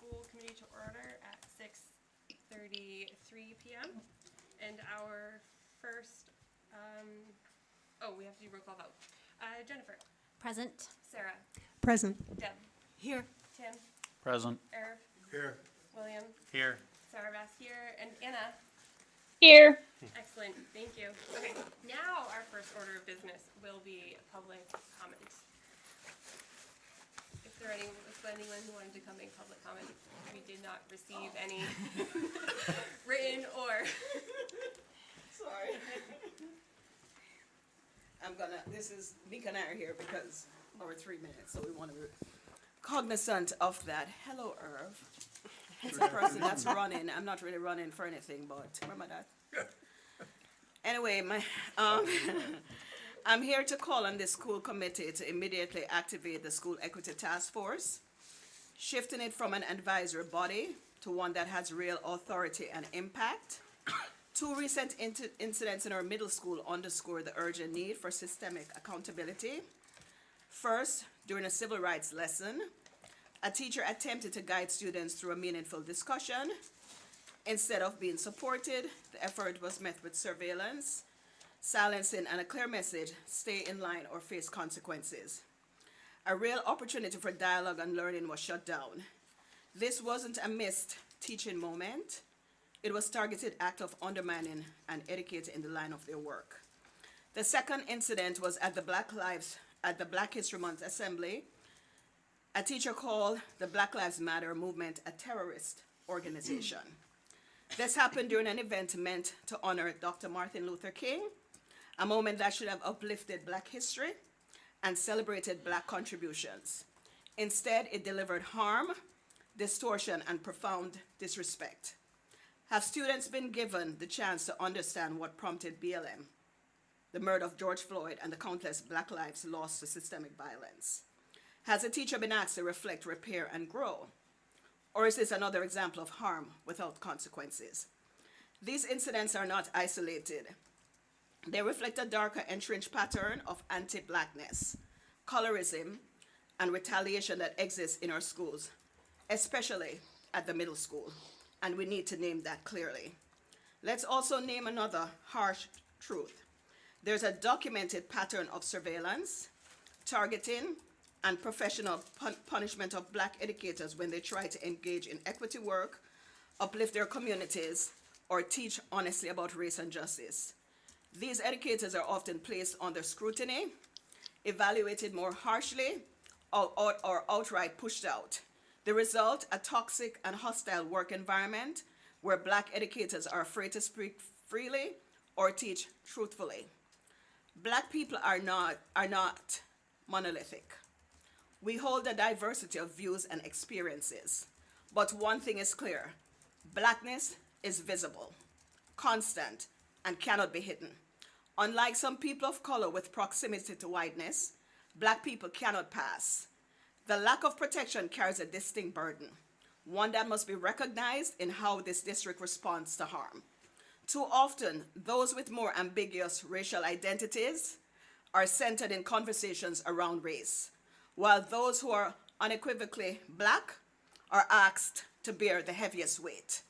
school committee to order at 6:33 p.m. And our first, we have to do roll call vote. Jennifer. Present. Sarah. Present. Deb. Here. Tim. Present. Irv. Here. William. Here. Sarah Bass here. And Anna. Here. Excellent, thank you. Okay, now our first order of business will be public comment. Is there anyone who wanted to come make public comment? We did not receive any written or. Sorry. This is Mika and I are here because over 3 minutes, so we want to be cognizant of that. Hello, Irv. It's a person that's running. I'm not really running for anything, but remember that. Anyway, I'm here to call on the school committee to immediately activate the school equity task force, shifting it from an advisory body to one that has real authority and impact. Two recent incidents in our middle school underscore the urgent need for systemic accountability. First, during a civil rights lesson, a teacher attempted to guide students through a meaningful discussion. Instead of being supported, the effort was met with surveillance, silencing, and a clear message: stay in line or face consequences. A real opportunity for dialogue and learning was shut down. This wasn't a missed teaching moment. It was a targeted act of undermining an educator in the line of their work. The second incident was at the Black History Month Assembly. A teacher called the Black Lives Matter movement a terrorist organization. This happened during an event meant to honor Dr. Martin Luther King, a moment that should have uplifted Black history and celebrated Black contributions. Instead, it delivered harm, distortion, and profound disrespect. Have students been given the chance to understand what prompted BLM, the murder of George Floyd, and the countless Black lives lost to systemic violence? Has a teacher been asked to reflect, repair, and grow? Or is this another example of harm without consequences? These incidents are not isolated. They reflect a darker entrenched pattern of anti-Blackness, colorism, and retaliation that exists in our schools, especially at the middle school, and we need to name that clearly. Let's also name another harsh truth. There's a documented pattern of surveillance, targeting, and professional punishment of Black educators when they try to engage in equity work, uplift their communities, or teach honestly about race and justice. These educators are often placed under scrutiny, evaluated more harshly, or outright pushed out. The result, a toxic and hostile work environment where Black educators are afraid to speak freely or teach truthfully. Black people are not monolithic. We hold a diversity of views and experiences, but one thing is clear: Blackness is visible, constant, and cannot be hidden. Unlike some people of color with proximity to whiteness, Black people cannot pass. The lack of protection carries a distinct burden, one that must be recognized in how this district responds to harm. Too often, those with more ambiguous racial identities are centered in conversations around race, while those who are unequivocally Black are asked to bear the heaviest weight.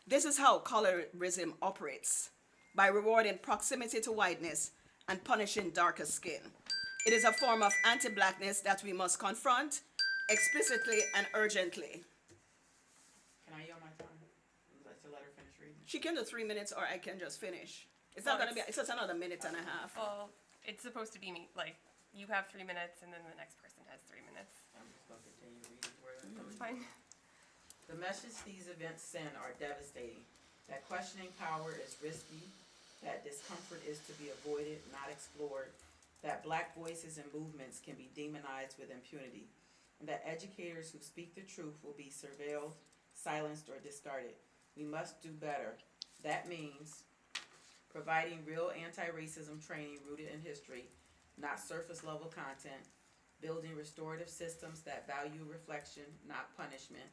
This is how colorism operates, by rewarding proximity to whiteness and punishing darker skin. It is a form of anti-Blackness that we must confront explicitly and urgently. Can I yield my time? Let her finish reading. She can do 3 minutes, or I can just finish. It's not gonna be, it's just another minute and a half. Well, it's supposed to be me, like, you have 3 minutes and then the next person has 3 minutes. I'm just going to continue reading where That's fine. The message these events send are devastating. That questioning power is risky, that discomfort is to be avoided, not explored, that Black voices and movements can be demonized with impunity, and that educators who speak the truth will be surveilled, silenced, or discarded. We must do better. That means providing real anti-racism training rooted in history, not surface-level content, building restorative systems that value reflection, not punishment,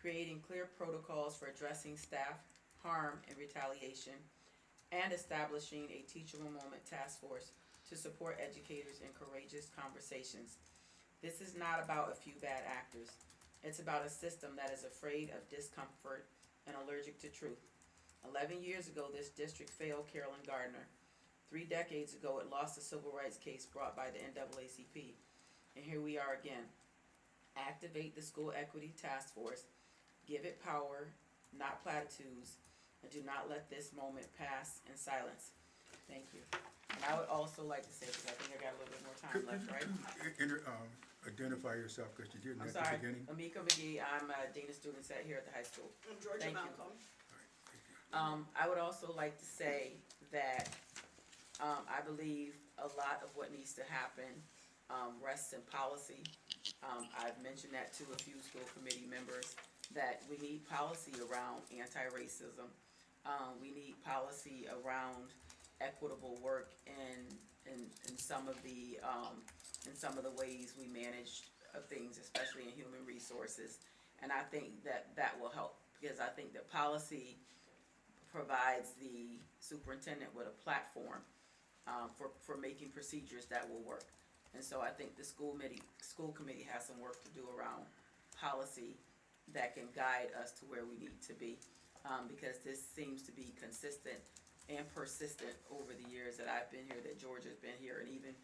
creating clear protocols for addressing staff harm and retaliation, and establishing a teachable moment task force to support educators in courageous conversations. This is not about a few bad actors. It's about a system that is afraid of discomfort and allergic to truth. 11 years ago, this district failed Carolyn Gardner. 3 decades ago, it lost a civil rights case brought by the NAACP. And here we are again. Activate the School Equity Task Force. Give it power, not platitudes, and do not let this moment pass in silence. Thank you. And I would also like to say, because I think I got a little bit more time left, right? Identify yourself, because you didn't I'm at the sorry, beginning. Amika McGee, I'm a Dean of Students here at the high school. Georgia Thank you. Malcolm. All right, thank you. I would also like to say that, I believe a lot of what needs to happen, rests in policy. I've mentioned that to a few school committee members, that we need policy around anti-racism. We need policy around equitable work in some of the, ways we manage things, especially in human resources. And I think that will help, because I think that policy provides the superintendent with a platform for making procedures that will work. And so I think the school committee has some work to do around policy that can guide us to where we need to be, because this seems to be consistent and persistent over the years that I've been here, that Georgia's been here, and even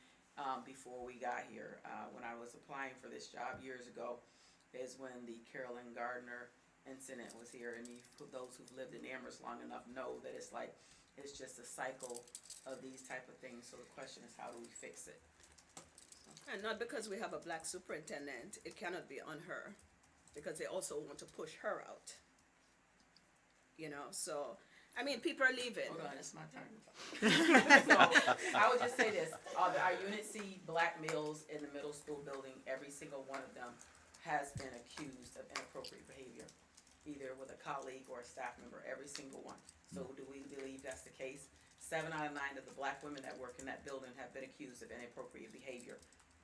before we got here. When I was applying for this job years ago is when the Carolyn Gardner incident was here, and those who've lived in Amherst long enough know that it's just a cycle of these type of things. So the question is, how do we fix it? And not because we have a black superintendent, it cannot be on her, because they also want to push her out. So, I mean, people are leaving. Hold on, it's my turn. So, I would just say this, our Unit C black males in the middle school building, every single one of them has been accused of inappropriate behavior, either with a colleague or a staff member, every single one. So do we believe that's the case? 7 out of 9 of the black women that work in that building have been accused of inappropriate behavior.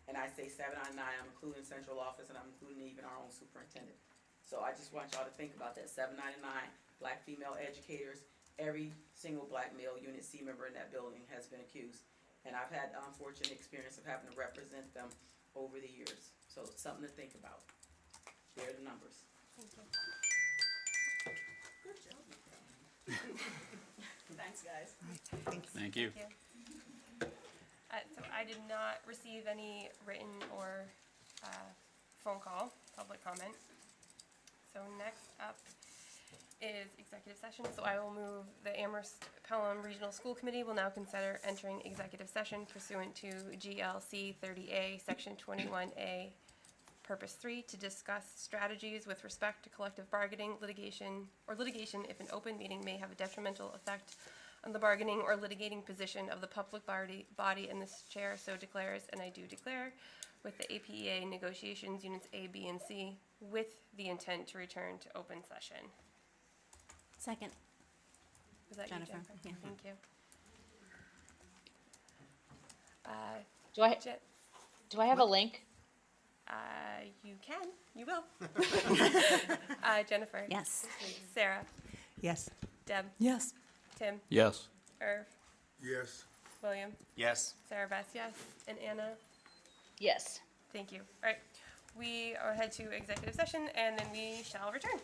And I say 7 out of 9, I'm including central office, and I'm including even our own superintendent. So I just want y'all to think about that. 7 out of 9 black female educators, every single black male Unit C member in that building has been accused. And I've had the unfortunate experience of having to represent them over the years. So it's something to think about. There are the numbers. Thank you. Good job. Thanks, guys. Thank you. Thank you. So I did not receive any written or phone call, public comment. So next up is executive session. So I will move the Amherst Pelham Regional School Committee will now consider entering executive session pursuant to GLC 30A, Section 21A, Purpose 3, to discuss strategies with respect to collective bargaining, litigation if an open meeting may have a detrimental effect on the bargaining or litigating position of the public body, and this chair so declares, and I do declare, with the APEA negotiations units A, B, and C, with the intent to return to open session. Second. Was that Jennifer, you, Jennifer? yeah. Thank you. Do I have a link? You can. You will. Jennifer. Yes. Sarah. Yes. Deb. Yes. Tim. Yes. Irv. Yes. William. Yes. Sarah Beth, yes. And Anna. Yes. Thank you. All right. We are head to executive session, and then we shall return.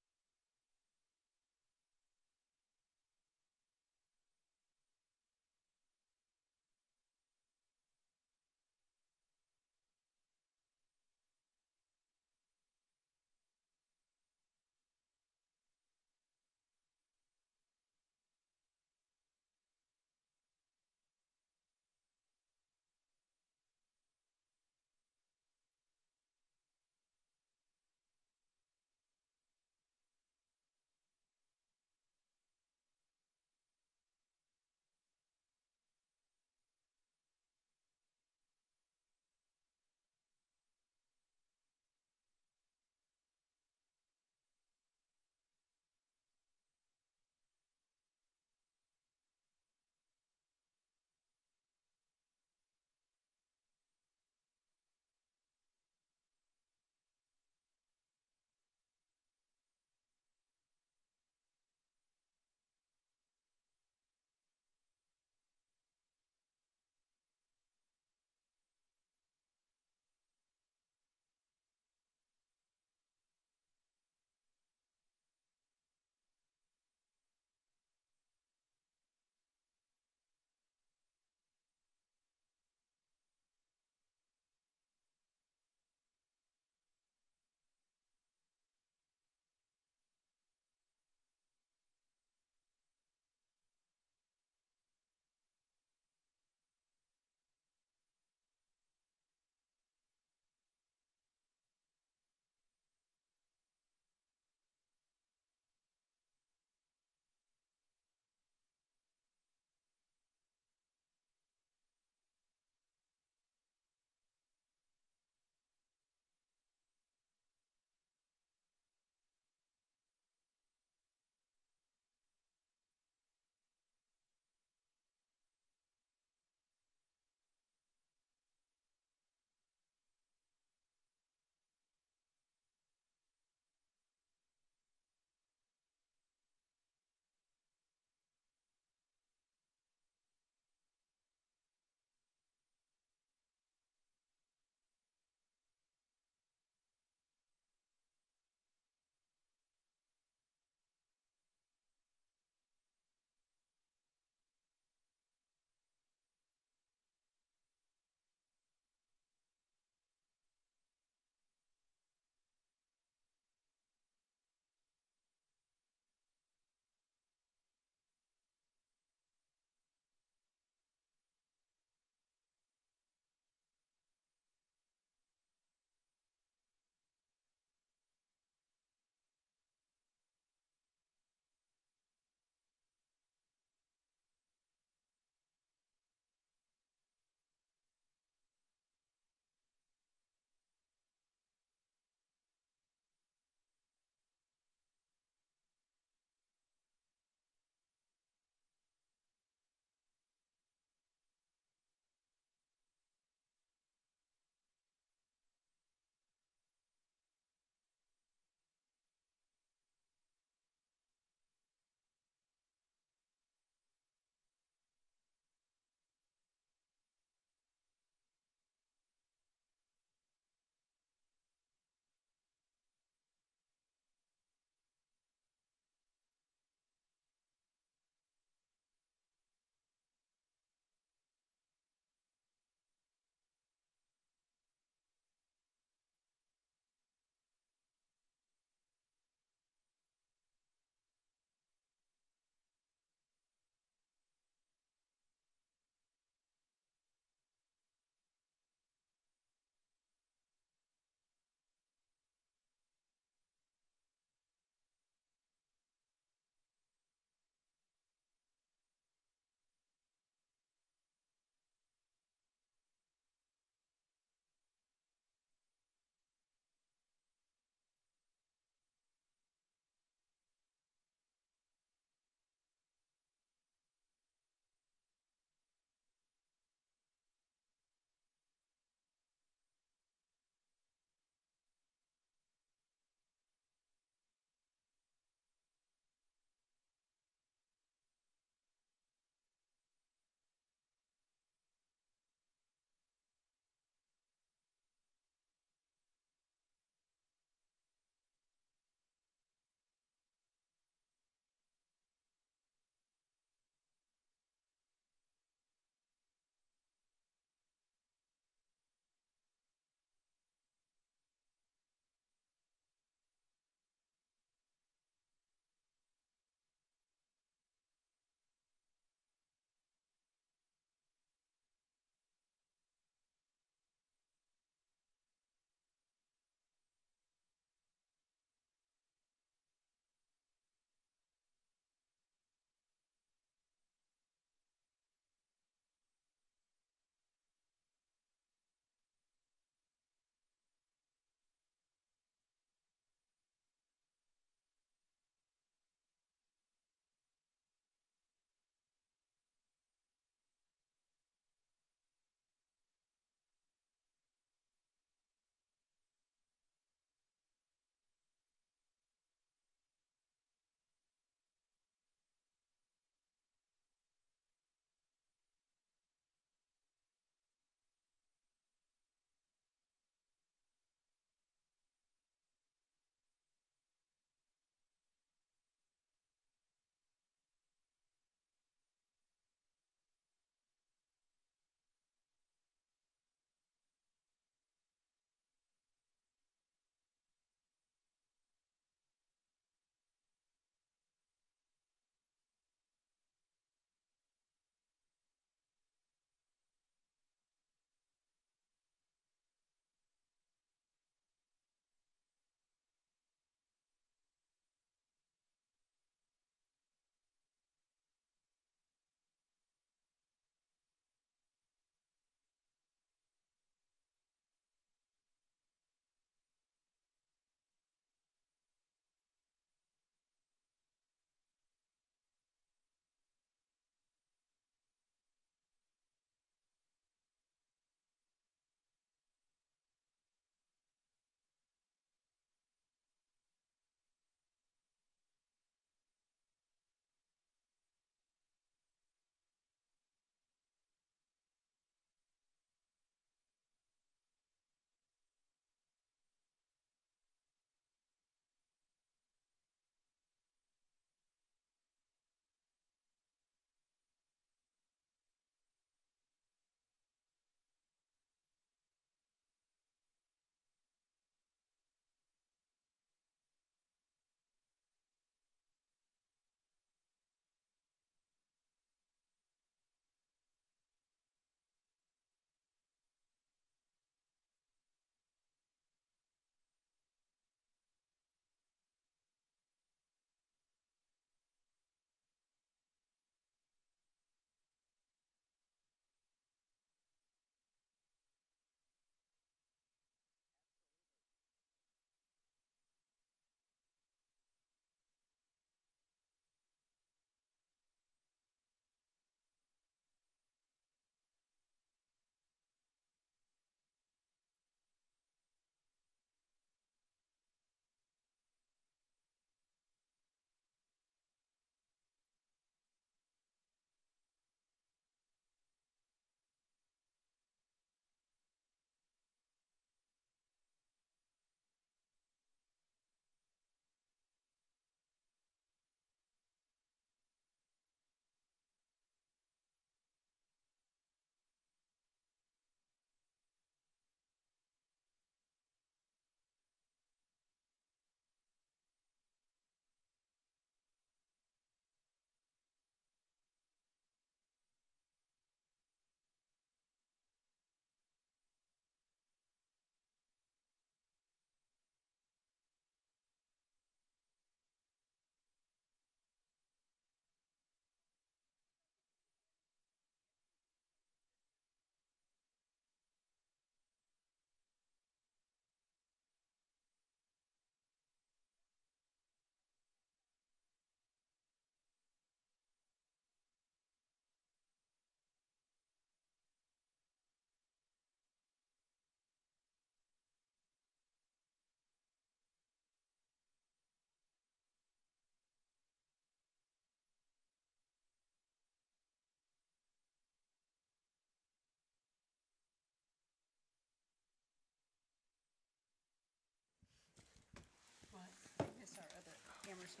How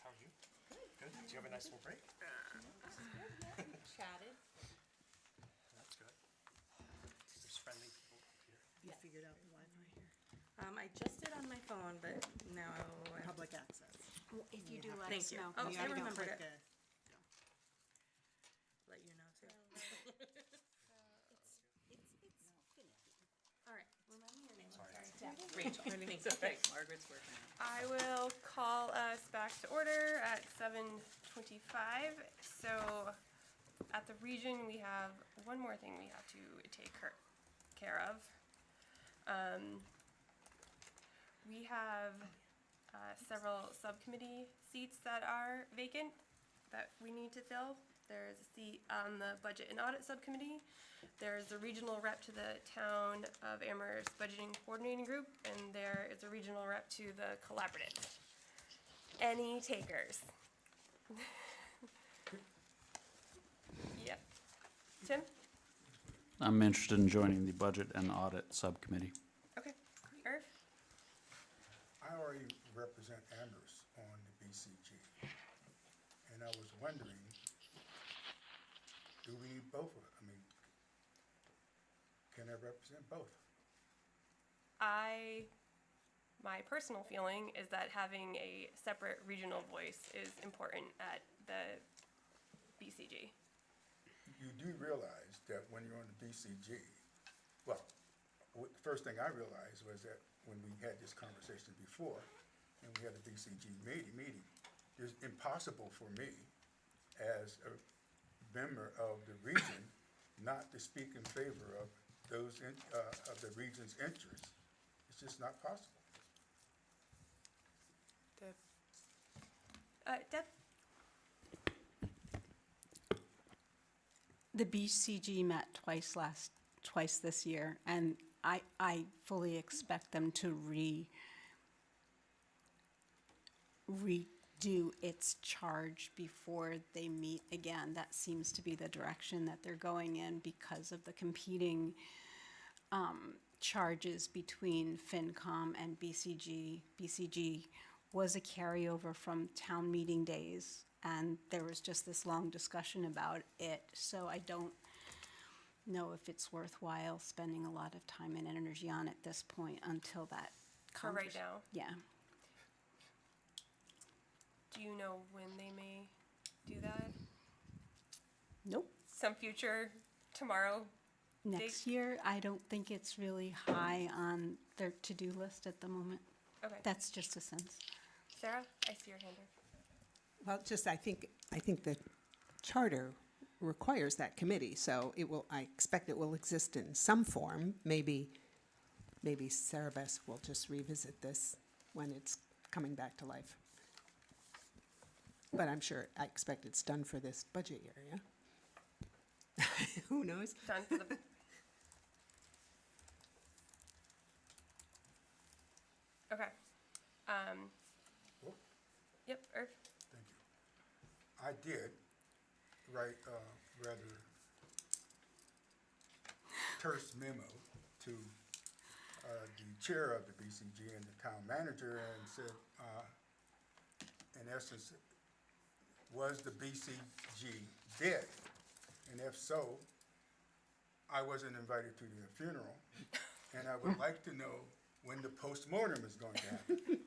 are you? Good. Did you have a nice little break? Chatted. That's good. There's friendly people here. You figured out the Wi-Fi here? I just did on my phone, but now I have to. Public access. If you do, let Thank us you. know. Oh, You I don't remembered click it. Let you know too. All right, remind me your name. Sorry. Rachel. Thanks. Okay, Margaret's working. I will call us back to order at 7:25. So at the region, we have one more thing we have to take care of. We have several subcommittee seats that are vacant that we need to fill. There's a seat on the Budget and Audit Subcommittee. There's a regional rep to the Town of Amherst Budgeting Coordinating Group, and there is a regional rep to the Collaborative. Any takers? Yep. Tim? I'm interested in joining the Budget and Audit Subcommittee. Okay. Irv? I already represent Amherst on the BCG. And I was wondering, do we need both of it? I mean, can I represent both? My personal feeling is that having a separate regional voice is important at the BCG. You do realize that when you're on the BCG, well, the first thing I realized was that when we had this conversation before, and we had a BCG meeting, it's impossible for me as a member of the region not to speak in favor of those, of the region's interests. It's just not possible. Deb? The BCG met twice this year, and I fully expect them to redo its charge before they meet again. That seems to be the direction that they're going in because of the competing charges between FinCom and BCG. BCG was a carryover from town meeting days, and there was just this long discussion about it, so I don't know if it's worthwhile spending a lot of time and energy on at this point until that For right now. Yeah. Do you know when they may do that? Nope. Some future tomorrow? Next year, I don't think it's really high on their to-do list at the moment. Okay. That's just a sense. Sarah, I see your hand. Well, just I think the charter requires that committee, so it will. I expect it will exist in some form. Maybe Sarah Bess will just revisit this when it's coming back to life. But I expect it's done for this budget year. Yeah. Who knows? Done for the. Okay. Yep, Irv. Thank you. I did write a rather terse memo to the chair of the BCG and the town manager and said, in essence, was the BCG dead? And if so, I wasn't invited to the funeral, and I would like to know when the postmortem is going to happen.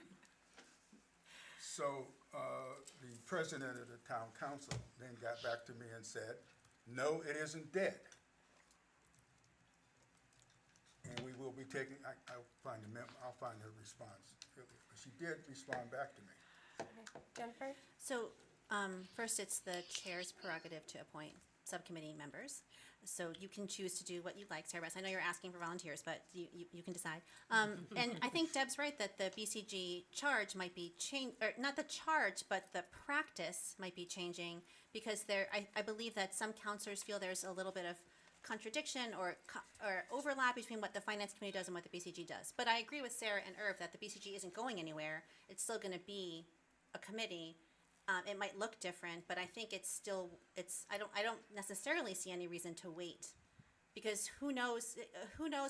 So the president of the town council then got back to me and said, no, it isn't dead. And we will be taking, I'll find her response. But she did respond back to me. Jennifer? So, first, it's the chair's prerogative to appoint subcommittee members. So you can choose to do what you like, Sarah Bess. I know you're asking for volunteers, but you can decide. And I think Deb's right that the BCG charge might be changed, or not the charge, but the practice might be changing because I believe that some counselors feel there's a little bit of contradiction or overlap between what the finance committee does and what the BCG does. But I agree with Sarah and Irv that the BCG isn't going anywhere. It's still going to be a committee. It might look different, but I think I don't necessarily see any reason to wait because who knows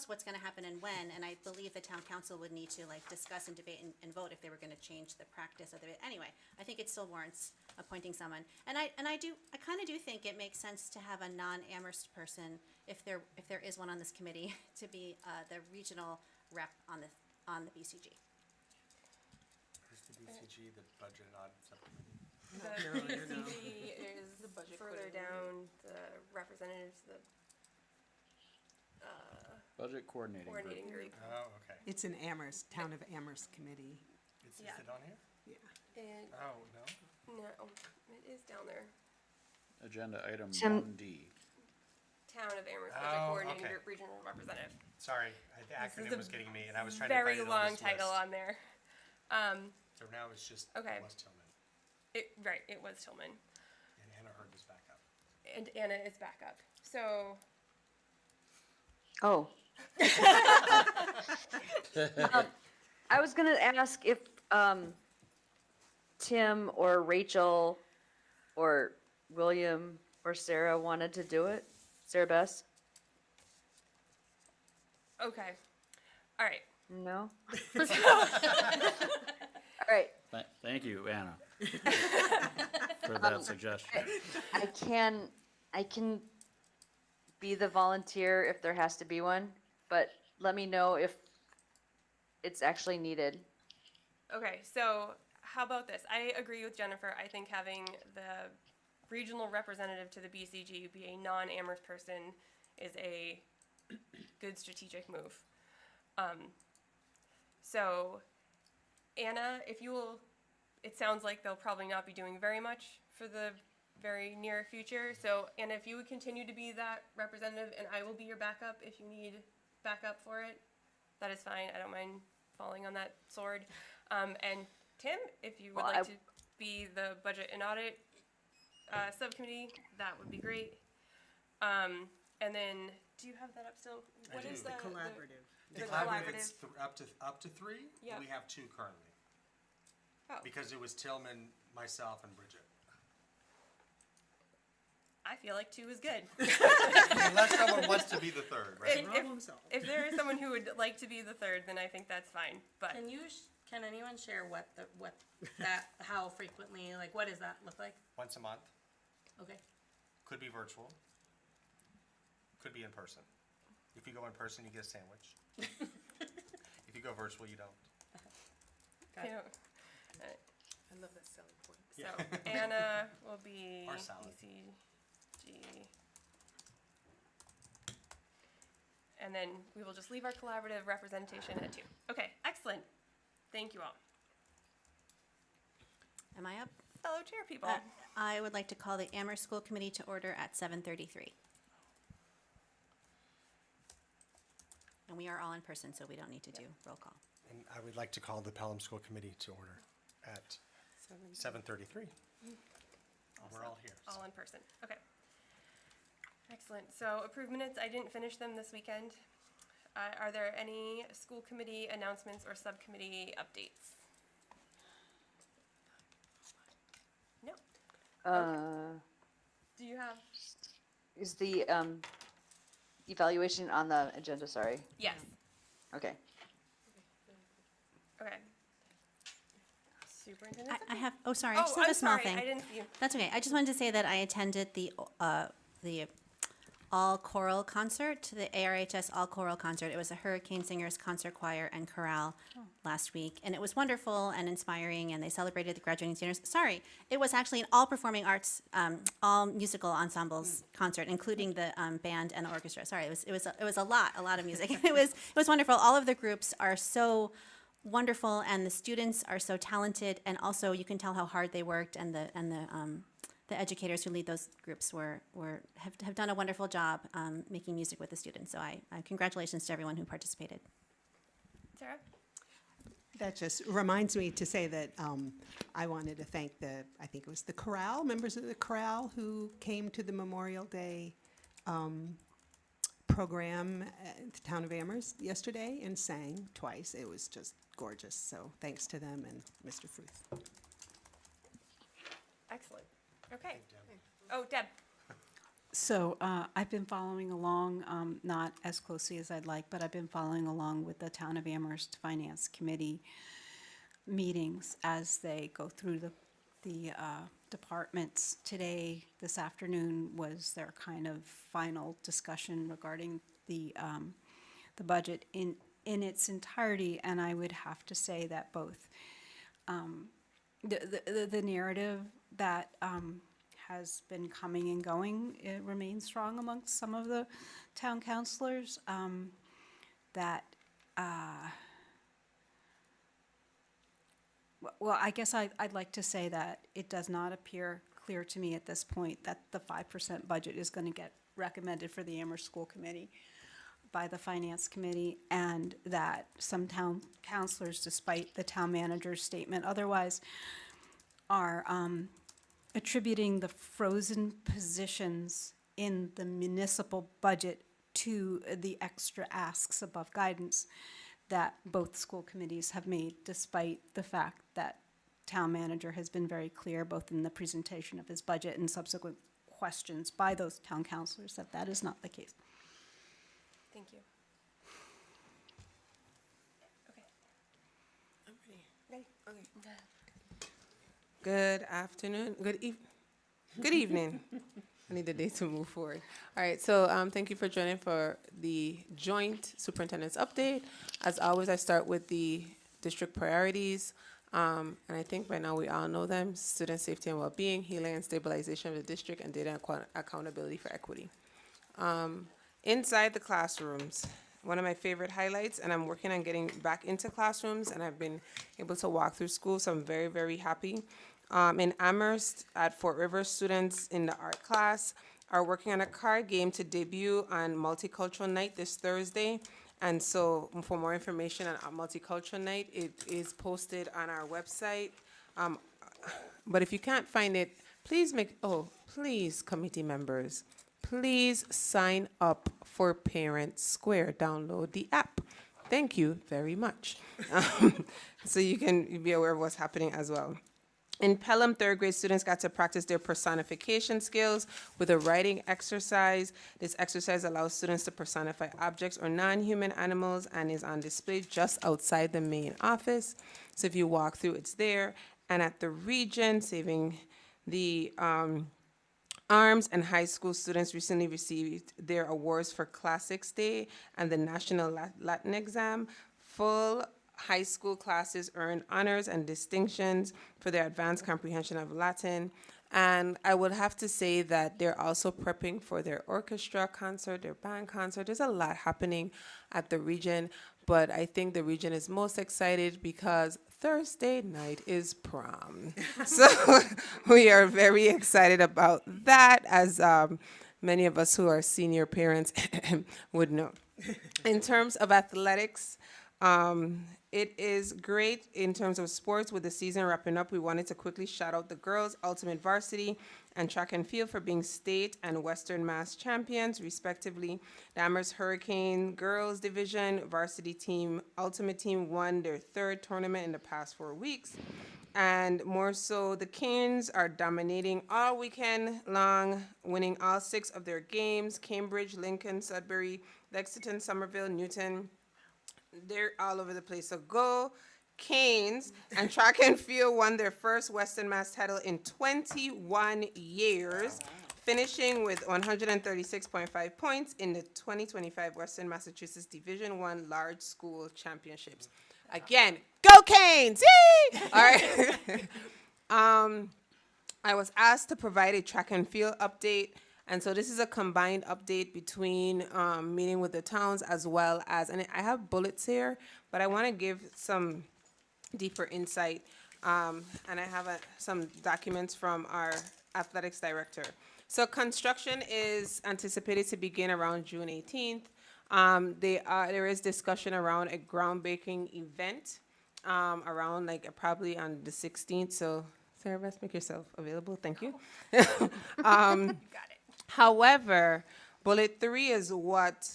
what's gonna happen and when, and I believe the town council would need to like discuss and debate and vote if they were gonna change the practice of it. Anyway, I think it still warrants appointing someone, and I kinda do think it makes sense to have a non-Amherst person, if there is one on this committee, to be, the regional rep on the BCG. Who's the BCG, the budget and audit subcommittee? The BCG is further down, the representatives, the Budget coordinating group. coordinating group. Oh, okay. It's an Amherst, Town of Amherst committee. Is Yeah. it on here? Yeah. And, Oh, no? no, it is down there. Agenda item Tim- 1D. Town of Amherst Oh, Budget Coordinating okay. Group Regional Representative. Sorry, the This is acronym a was getting me, and I was trying to find Very it on long this title list. on there. So now it's just Okay. West Tillman, Right, it was Tillman. and Hannah Hurd is back up. And Anna is back up. So, Oh. I was gonna ask if, Tim or Rachel or William or Sarah wanted to do it. Sarah Bess? okay. All right. No? All right. Thank you, Anna, for that suggestion. I can be the volunteer if there has to be one, but let me know if it's actually needed. Okay, so how about this? I agree with Jennifer. I think having the regional representative to the BCG be a non-Amherst person is a good strategic move. So, Anna, if you will, it sounds like they'll probably not be doing very much for the very near future. So, Anna, if you would continue to be that representative, and I will be your backup if you need backup for it, that is fine. I don't mind falling on that sword. And Tim, if you would Well, like to be the budget and audit subcommittee, that would be great. And then, do you have that up still? I What do. is The Collaborative. The The collaborative, it's collaborative. up to three? Yeah. We have two currently, Oh, because it was Tillman, myself, and Bridget. I feel like 2 is good. Unless someone wants to be the third, right? If there is someone who would like to be the third, then I think that's fine. But Can anyone share how frequently, like, what does that look like? Once a month, Okay. could be virtual, could be in person. If you go in person, you get a sandwich. If you go virtual, you don't. you know, I love that selling point. so Anna will be Or salad. BCG, and then we will just leave our collaborative representation at 2. Okay, excellent. Thank you all, Am I up? fellow chair people. I would like to call the Amherst School Committee to order at 7:33. And we are all in person, so we don't need to do roll call. And I would like to call the Pelham School Committee to order at 7:33. We're all here. All in person. Okay. Excellent. So approved minutes. I didn't finish them this weekend. Are there any school committee announcements or subcommittee updates? No. Do you have? Is the, evaluation on the agenda, sorry? Yes. Okay. Okay. Superintendent. I have, oh, sorry, I Oh, just have I'm a small sorry. thing. I didn't see you. That's okay. I just wanted to say that I attended the all choral concert, the ARHS all choral concert. It was a Hurricane Singers concert choir and chorale last week, and it was wonderful and inspiring. And they celebrated the graduating seniors. Sorry, it was actually an all performing arts, all musical ensembles concert, including the band and the orchestra. Sorry, it was a lot of music. It was wonderful. All of the groups are so wonderful, and the students are so talented, and also you can tell how hard they worked, and the educators who lead those groups have done a wonderful job making music with the students. So I congratulations to everyone who participated. Sarah. That just reminds me to say that I wanted to thank I think it was the chorale, members of the chorale who came to the Memorial Day program at the town of Amherst yesterday and sang twice. It was just gorgeous. So thanks to them and Mr. Fruth. Excellent. Okay. Oh, Deb. So I've been following along, not as closely as I'd like, but I've been following along with the Town of Amherst Finance Committee meetings as they go through the departments. Today, this afternoon, was their kind of final discussion regarding the budget in its entirety, and I would have to say that both the narrative that has been coming and going, it remains strong amongst some of the town councilors, that well, I guess I'd like to say that it does not appear clear to me at this point that the 5% budget is going to get recommended for the Amherst School Committee by the Finance Committee, and that some town councilors, despite the town manager's statement otherwise, are attributing the frozen positions in the municipal budget to the extra asks above guidance that both school committees have made, despite the fact that town manager has been very clear, both in the presentation of his budget and subsequent questions by those town councilors, that that is not the case. Thank you. Okay. I'm ready. Okay. Good afternoon. Good evening. I need the day to move forward. All right, so thank you for joining for the joint superintendent's update. As always, I start with the district priorities. And I think by now we all know them: student safety and well-being, healing and stabilization of the district, and data accountability for equity. Inside the classrooms, one of my favorite highlights, and I'm working on getting back into classrooms, and I've been able to walk through school, so I'm very, very happy. In Amherst, at Fort River, students in the art class are working on a card game to debut on Multicultural Night this Thursday. And so for more information on Multicultural Night, it is posted on our website. But if you can't find it, please committee members, please sign up for Parent Square. Download the app. Thank you very much. So you can be aware of what's happening as well. In Pelham, third grade students got to practice their personification skills with a writing exercise. This exercise allows students to personify objects or non-human animals and is on display just outside the main office. So if you walk through, it's there. And at the region, saving the Arms and high school students recently received their awards for Classics Day and the National Latin Exam. Full high school classes earned honors and distinctions for their advanced comprehension of Latin. And I would have to say that they're also prepping for their orchestra concert, their band concert. There's a lot happening at the region, but I think the region is most excited because Thursday night is prom. So we are very excited about that, as many of us who are senior parents would know. In terms of athletics, it is great in terms of sports. With the season wrapping up, we wanted to quickly shout out the girls' ultimate varsity and track and field for being state and Western Mass champions, respectively. The Amherst Hurricane girls division varsity team, ultimate team, won their third tournament in the past 4 weeks. And more so, the Canes are dominating all weekend long, winning all 6 of their games: Cambridge, Lincoln, Sudbury, Lexington, Somerville, Newton. They're all over the place. So go Canes. And track and field won their first Western Mass title in 21 years, finishing with 136.5 points in the 2025 Western Massachusetts Division I Large School Championships. Again, go Canes! Yay! All right. I was asked to provide a track and field update. And so this is a combined update between meeting with the towns as well as, and I have bullets here, but I want to give some deeper insight. And I have some documents from our athletics director. So construction is anticipated to begin around June 18th. There is discussion around a groundbreaking event around probably on the 16th. So Sarah, best make yourself available. Thank you. Got it. However, bullet 3 is what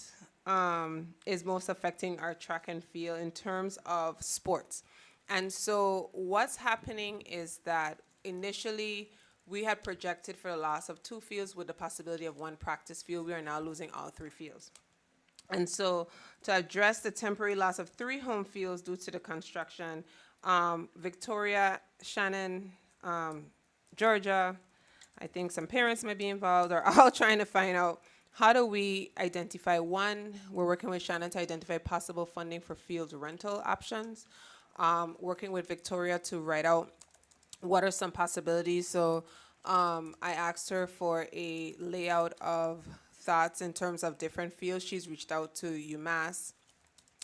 is most affecting our track and field in terms of sports. And so what's happening is that initially we had projected for the loss of 2 fields with the possibility of 1 practice field. We are now losing all 3 fields. And so to address the temporary loss of 3 home fields due to the construction, Victoria, Shannon, Georgia, I think some parents may be involved, are all trying to find out how do we identify one. We're working with Shannon to identify possible funding for field rental options, working with Victoria to write out what are some possibilities. So I asked her for a layout of thoughts in terms of different fields. She's reached out to UMass.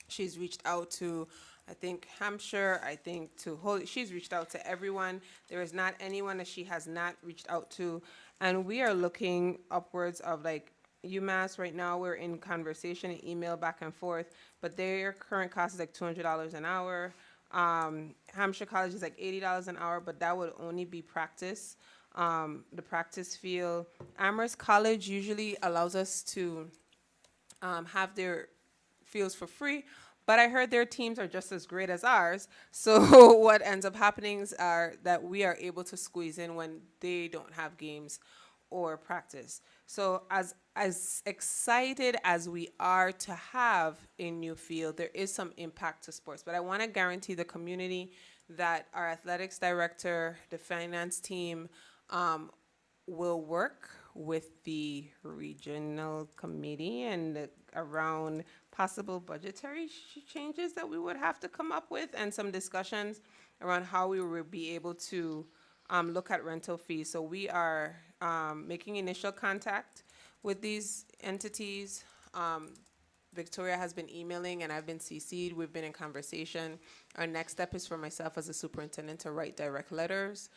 She's reached out to, I think, Hampshire. I think to Holy. She's reached out to everyone. There is not anyone that she has not reached out to. And we are looking upwards of like UMass right now. We're in conversation and email back and forth, but their current cost is like $200 an hour. Hampshire College is like $80 an hour, but that would only be practice. The practice field. Amherst College usually allows us to have their fields for free, but I heard their teams are just as great as ours. So what ends up happening are that we are able to squeeze in when they don't have games or practice. So as excited as we are to have a new field, there is some impact to sports. But I want to guarantee the community that our athletics director, the finance team, will work with the regional committee and around possible budgetary changes that we would have to come up with, and some discussions around how we will be able to look at rental fees. So we are making initial contact with these entities. Victoria has been emailing and I've been CC'd. We've been in conversation. Our next step is for myself as a superintendent to write direct letters.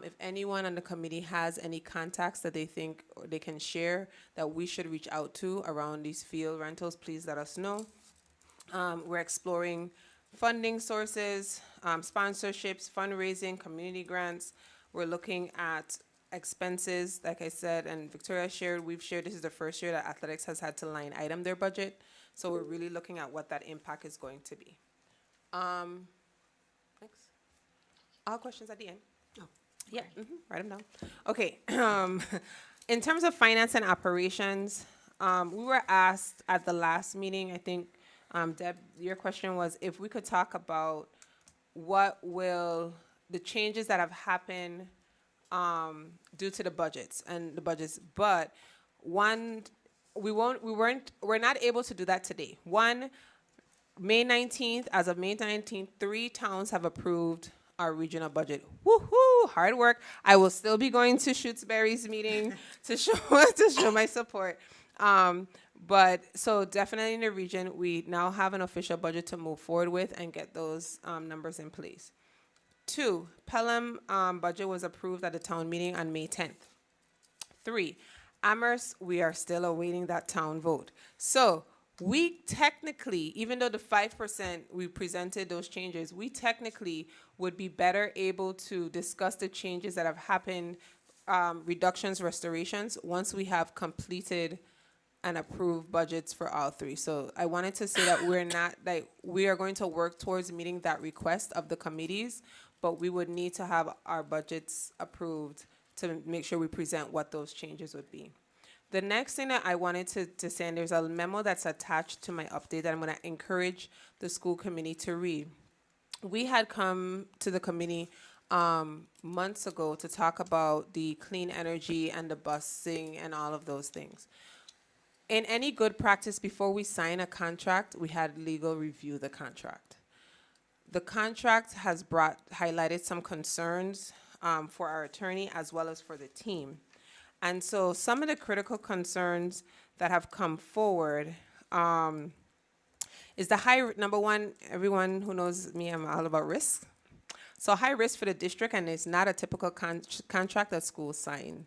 If anyone on the committee has any contacts that they think or they can share that we should reach out to around these field rentals, please let us know. We're exploring funding sources, sponsorships, fundraising, community grants. We're looking at expenses, like I said, and Victoria shared, we've shared, this is the first year that athletics has had to line item their budget. So we're really looking at what that impact is going to be. Next. All questions at the end? Yeah, write them down. Okay, in terms of finance and operations, we were asked at the last meeting, I think, Deb, your question was if we could talk about what will, the changes that have happened due to the budgets and the budgets, but one, we're not able to do that today. One, May 19th, as of May 19th, 3 towns have approved our regional budget. Woohoo! Hard work. I will still be going to Shutesbury's meeting to show my support. But so definitely in the region, we now have an official budget to move forward with and get those numbers in place. 2, Pelham budget was approved at the town meeting on May 10th. 3, Amherst, we are still awaiting that town vote. So we technically, even though the 5% we presented those changes, we technically would be better able to discuss the changes that have happened, reductions, restorations, once we have completed and approved budgets for all 3. So I wanted to say that we're not, like, we are going to work towards meeting that request of the committees, but we would need to have our budgets approved to make sure we present what those changes would be. The next thing that I wanted to say, and there's a memo that's attached to my update that I'm going to encourage the school committee to read. We had come to the committee months ago to talk about the clean energy and the busing and all of those things. In any good practice, before we sign a contract, we had legal review the contract. The contract has highlighted some concerns for our attorney as well as for the team. And so some of the critical concerns that have come forward is the high, number one, everyone who knows me, I'm all about risk. So high risk for the district, and it's not a typical contract that schools sign.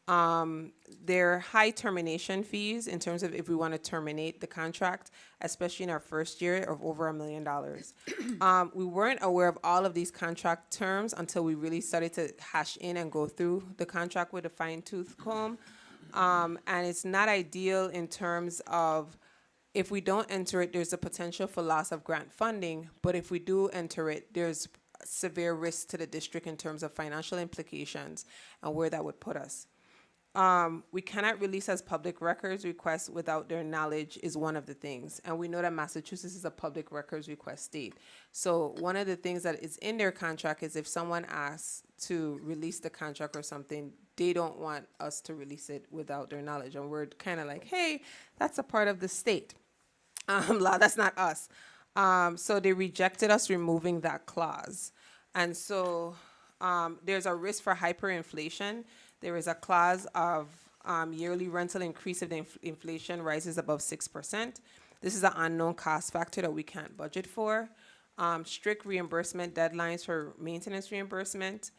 There are high termination fees in terms of if we want to terminate the contract, especially in our first year, of over $1 million. We weren't aware of all of these contract terms until we really started to hash in and go through the contract with a fine-tooth comb. And it's not ideal in terms of if we don't enter it, there's a potential for loss of grant funding. But if we do enter it, there's severe risk to the district in terms of financial implications and where that would put us. We cannot release as public records requests without their knowledge is one of the things. And we know that Massachusetts is a public records request state. So one of the things that is in their contract is if someone asks to release the contract or something, they don't want us to release it without their knowledge. And we're kind of like, hey, that's a part of the state. Law, that's not us. So they rejected us removing that clause. And so there's a risk for hyperinflation. There is a clause of yearly rental increase if the inflation rises above 6%. This is an unknown cost factor that we can't budget for. Strict reimbursement deadlines for maintenance reimbursement.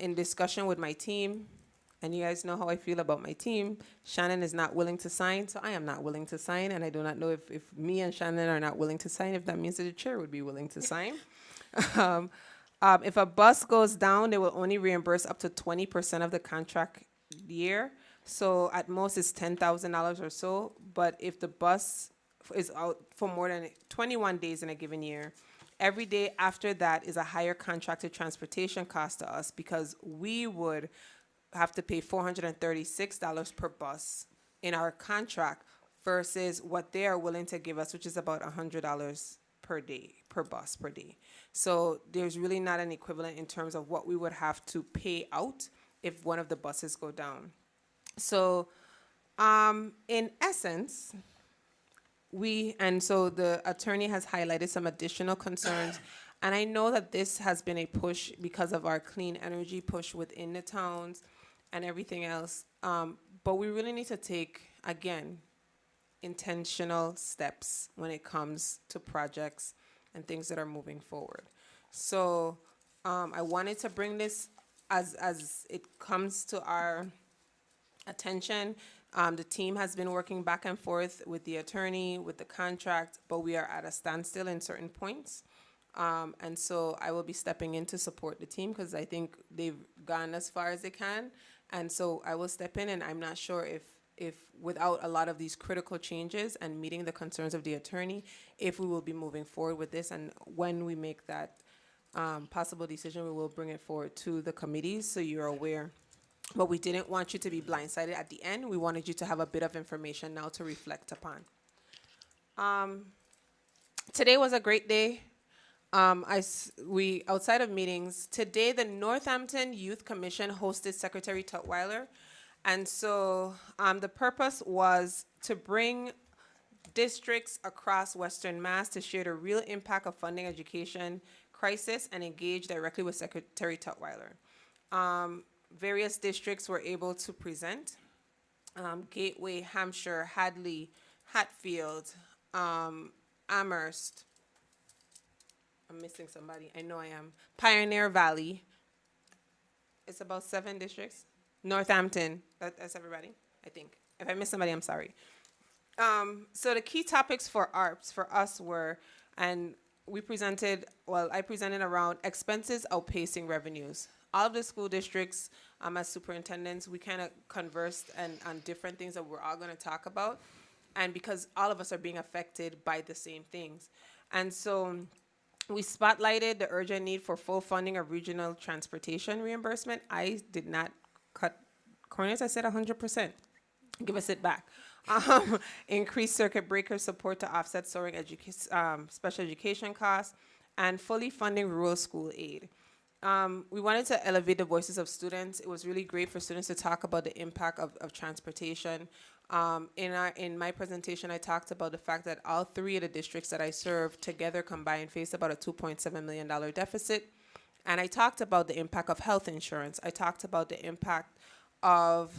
In discussion with my team, and you guys know how I feel about my team, Shannon is not willing to sign, so I am not willing to sign, and I do not know if me and Shannon are not willing to sign, if that means that the chair would be willing to sign. If a bus goes down, they will only reimburse up to 20% of the contract year. So at most it's $10,000 or so. But if the bus is out for more than 21 days in a given year, every day after that is a higher contracted transportation cost to us because we would have to pay $436 per bus in our contract versus what they are willing to give us, which is about $100 per day, per bus per day. So there's really not an equivalent in terms of what we would have to pay out if one of the buses go down. So in essence, so the attorney has highlighted some additional concerns. And I know that this has been a push because of our clean energy push within the towns and everything else. But we really need to take, again, intentional steps when it comes to projects and things that are moving forward. So I wanted to bring this as it comes to our attention. The team has been working back and forth with the attorney, with the contract, but we are at a standstill in certain points. And so I will be stepping in to support the team because I think they've gone as far as they can. And so I will step in, and I'm not sure if without a lot of these critical changes and meeting the concerns of the attorney, if we will be moving forward with this. And when we make that possible decision, we will bring it forward to the committees so you're aware. But we didn't want you to be blindsided at the end. We wanted you to have a bit of information now to reflect upon. Today was a great day. We outside of meetings, today the Northampton Youth Commission hosted Secretary Tutwiler. And so the purpose was to bring districts across Western Mass to share the real impact of funding education crisis and engage directly with Secretary Tutwiler. Various districts were able to present. Gateway, Hampshire, Hadley, Hatfield, Amherst. I'm missing somebody. I know I am. Pioneer Valley. It's about 7 districts. Northampton. That's everybody, I think. If I miss somebody, I'm sorry. So the key topics for ARPS for us were, and we presented, I presented around expenses outpacing revenues. All of the school districts, as superintendents, we kind of conversed on different things that we're all going to talk about. And because all of us are being affected by the same things. And so we spotlighted the urgent need for full funding of regional transportation reimbursement. I did not cut corners. I said 100%. Give us it back. Increased circuit breaker support to offset soaring special education costs, and fully funding rural school aid. We wanted to elevate the voices of students. It was really great for students to talk about the impact of transportation. In my presentation, I talked about the fact that all 3 of the districts that I serve together combined face about a $2.7 million deficit. And I talked about the impact of health insurance. I talked about the impact of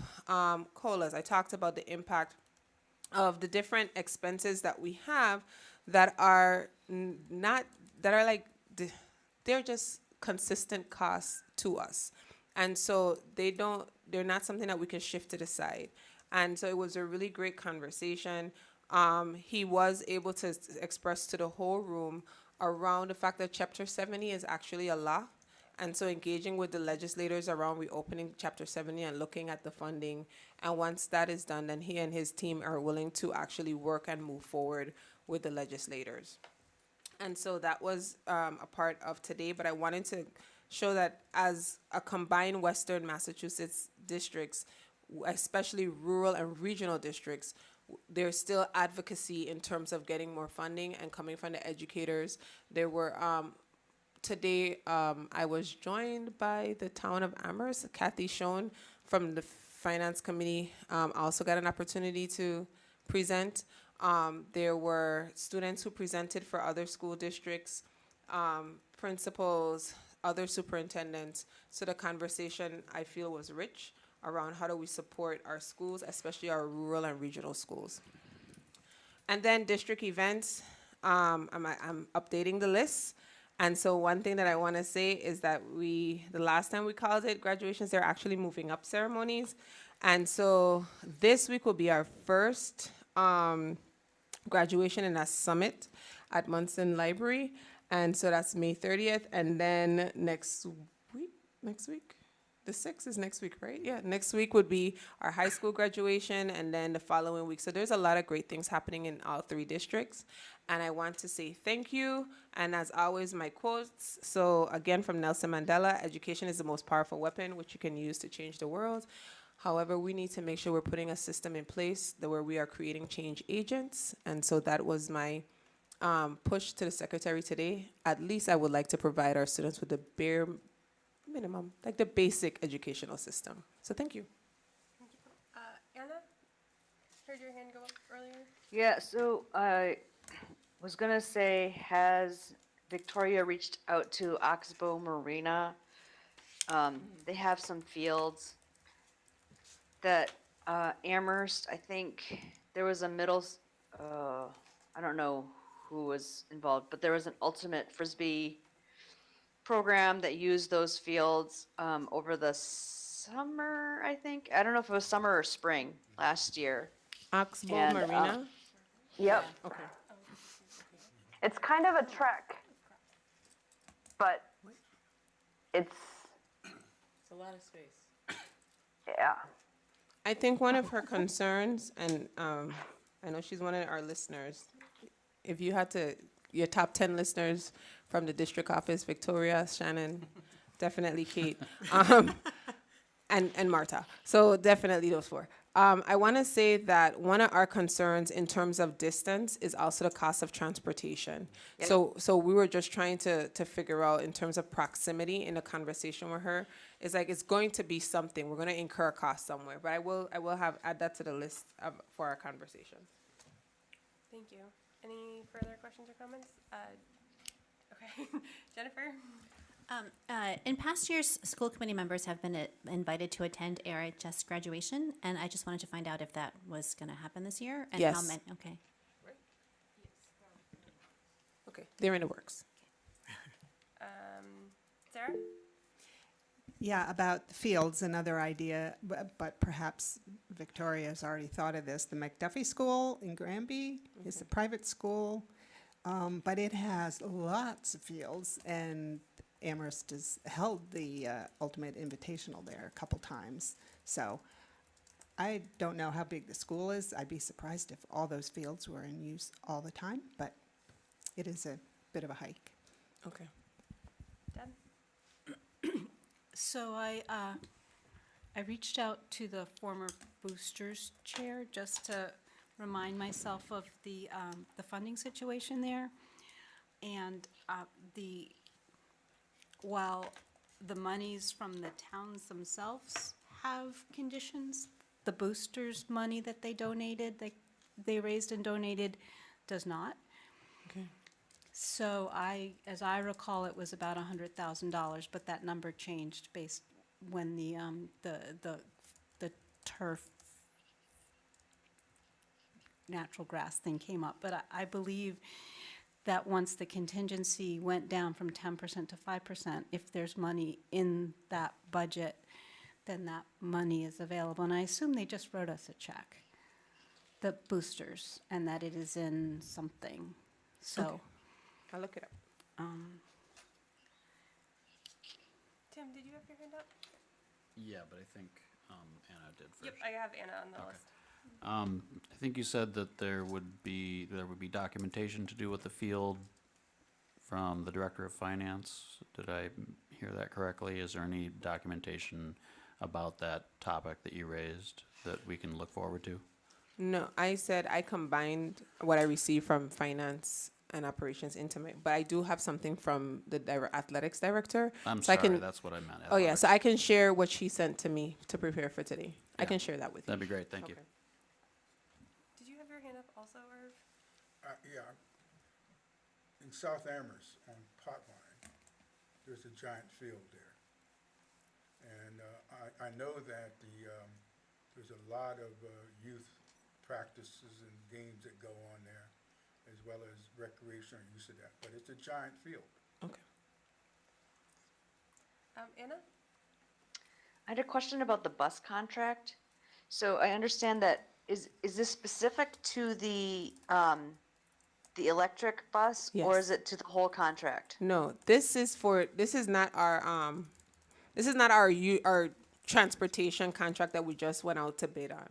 COLAs. I talked about the impact of the different expenses that we have that are they're just consistent costs to us. And so they're not something that we can shift to the side. And so it was a really great conversation. He was able to express to the whole room around the fact that Chapter 70 is actually a law. And so engaging with the legislators around reopening Chapter 70 and looking at the funding. And once that is done, then he and his team are willing to actually work and move forward with the legislators. And so that was a part of today, but I wanted to show that as a combined Western Massachusetts districts, especially rural and regional districts, there's still advocacy in terms of getting more funding and coming from the educators. There were, today, I was joined by the town of Amherst, Kathy Schoen from the Finance Committee, also got an opportunity to present. There were students who presented for other school districts, principals, other superintendents. So the conversation, I feel, was rich around how do we support our schools, especially our rural and regional schools. And then district events, I'm updating the list. And so one thing that I want to say is that the last time we called it graduations, they're actually moving up ceremonies. And so this week will be our first graduation in a summit at Munson Library. And so that's May 30th. And then next week, the 6th is next week, right? Yeah, next week would be our high school graduation, and then the following week. So there's a lot of great things happening in all 3 districts. And I want to say thank you. And as always, my quotes. So again, from Nelson Mandela, education is the most powerful weapon which you can use to change the world. However, we need to make sure we're putting a system in place where we are creating change agents. And so that was my push to the secretary today. At least I would like to provide our students with the bare minimum, like the basic educational system. So thank you. Anna, heard your hand go up earlier. Yeah, so I was gonna say, has Victoria reached out to Oxbow Marina? They have some fields that Amherst, I think there was a I don't know who was involved, but there was an ultimate Frisbee program that used those fields over the summer, I think. I don't know if it was summer or spring last year. Oxbow And, Marina? Yep. Okay. It's kind of a trek, but it's, It's a lot of space. yeah. I think one of her concerns, and I know she's one of our listeners, if you had to, your top 10 listeners from the district office, Victoria, Shannon, definitely Kate, and Marta. So definitely those 4. I want to say that one of our concerns in terms of distance is also the cost of transportation. Yep. So we were just trying to figure out in terms of proximity in a conversation with her. It's like it's going to be something. We're going to incur a cost somewhere. But I will add that to the list for our conversation. Thank you. Any further questions or comments? Okay, Jennifer. In past years, school committee members have been invited to attend ARHS graduation, and I just wanted to find out if that was going to happen this year and Yes. how many. Okay. Okay, they're in the works. Sarah? Yeah, about the fields, another idea, but perhaps Victoria's already thought of this. The McDuffie School in Granby is a private school, but it has lots of fields, and Amherst has held the Ultimate Invitational there a couple times. So I don't know how big the school is. I'd be surprised if all those fields were in use all the time, but it is a bit of a hike. Okay. Deb? So I reached out to the former boosters chair just to remind myself of the funding situation there. And while the monies from the towns themselves have conditions, the boosters' money that they donated, they raised and donated, does not. Okay. So as I recall, it was about $100,000, but that number changed based when the turf natural grass thing came up. But I believe that once the contingency went down from 10% to 5%, if there's money in that budget, then that money is available. And I assume they just wrote us a check, the boosters, and that it is in something. So. Okay. I'll look it up. Tim, did you have your hand up? Yeah, but I think Anna did first. Yep, I have Anna on the Okay. list. I think you said that there would be documentation to do with the field from the Director of Finance. Did I hear that correctly? Is there any documentation about that topic that you raised that we can look forward to? No, I said I combined what I received from finance and operations into my, but I do have something from the athletics director. I'm so I sorry, can, that's what I meant. Oh yeah, so athletics. I can share what she sent to me to prepare for today. I Yeah. can share that with you. That'd be great, thank you. Okay. Did you have your hand up also, Irv? Yeah, in South Amherst on Potline, there's a giant field there. And I know that there's a lot of youth practices and games that go on there, as well as recreational use of that, but it's a giant field. Okay. Anna? I had a question about the bus contract. So I understand that, is this specific to the electric bus? Or Yes. is it to the whole contract? No, this is not our transportation contract that we just went out to bid on.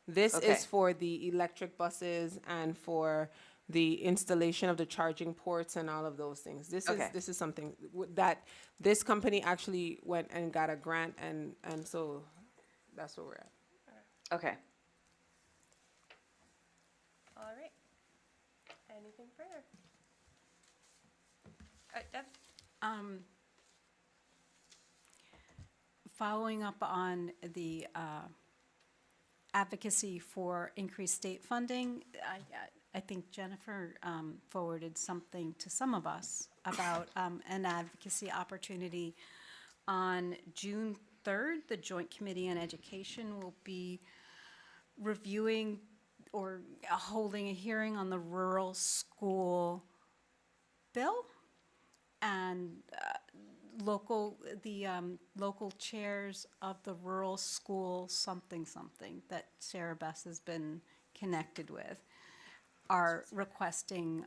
This Okay. is for the electric buses and for the installation of the charging ports and all of those things. Okay. This is something that this company actually went and got a grant, and so that's where we're at. Okay. All right. Anything further? Deb? Following up on the advocacy for increased state funding, I think Jennifer forwarded something to some of us about an advocacy opportunity. On June 3rd, the Joint Committee on Education will be reviewing or holding a hearing on the rural school bill, and local chairs of the rural school something that Sarah Bess has been connected with are requesting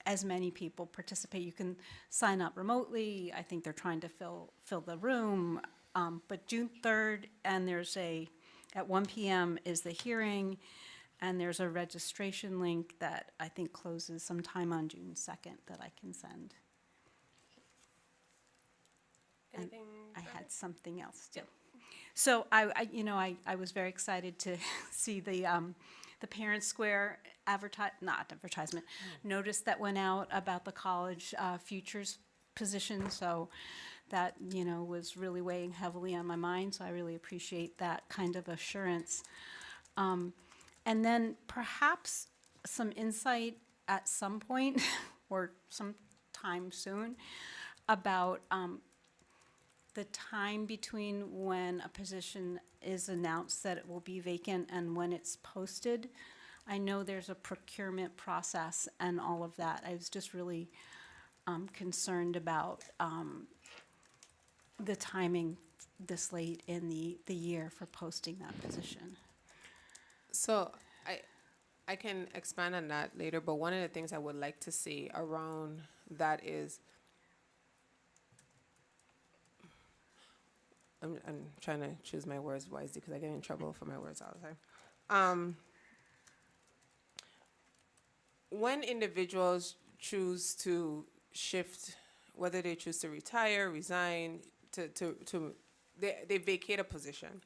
as many people participate. You can sign up remotely. I think they're trying to fill the room. But June 3rd, and at 1 p.m. is the hearing, and there's a registration link that I think closes sometime on June 2nd that I can send. Anything? I further? had something else too. So I was very excited to see the Parent Square advertisement notice that went out about the college futures position. So that was really weighing heavily on my mind. So I really appreciate that kind of assurance. And then perhaps some insight at some point or sometime soon about the time between when a position is announced that it will be vacant and when it's posted. I know there's a procurement process and all of that. I was just really concerned about the timing this late in the year for posting that position. So I can expand on that later, but one of the things I would like to see around that is, I'm trying to choose my words wisely because I get in trouble for my words all the time. When individuals choose to shift, whether they choose to retire, resign, they vacate a position.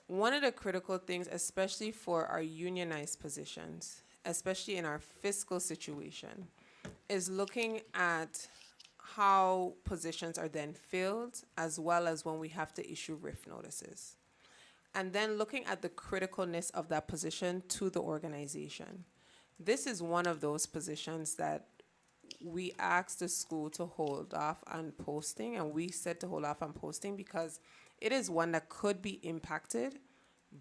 One of the critical things, especially for our unionized positions, especially in our fiscal situation, is looking at how positions are then filled, as well as when we have to issue RIF notices. And then looking at the criticalness of that position to the organization. This is one of those positions that we asked the school to hold off on posting, and we said to hold off on posting because it is one that could be impacted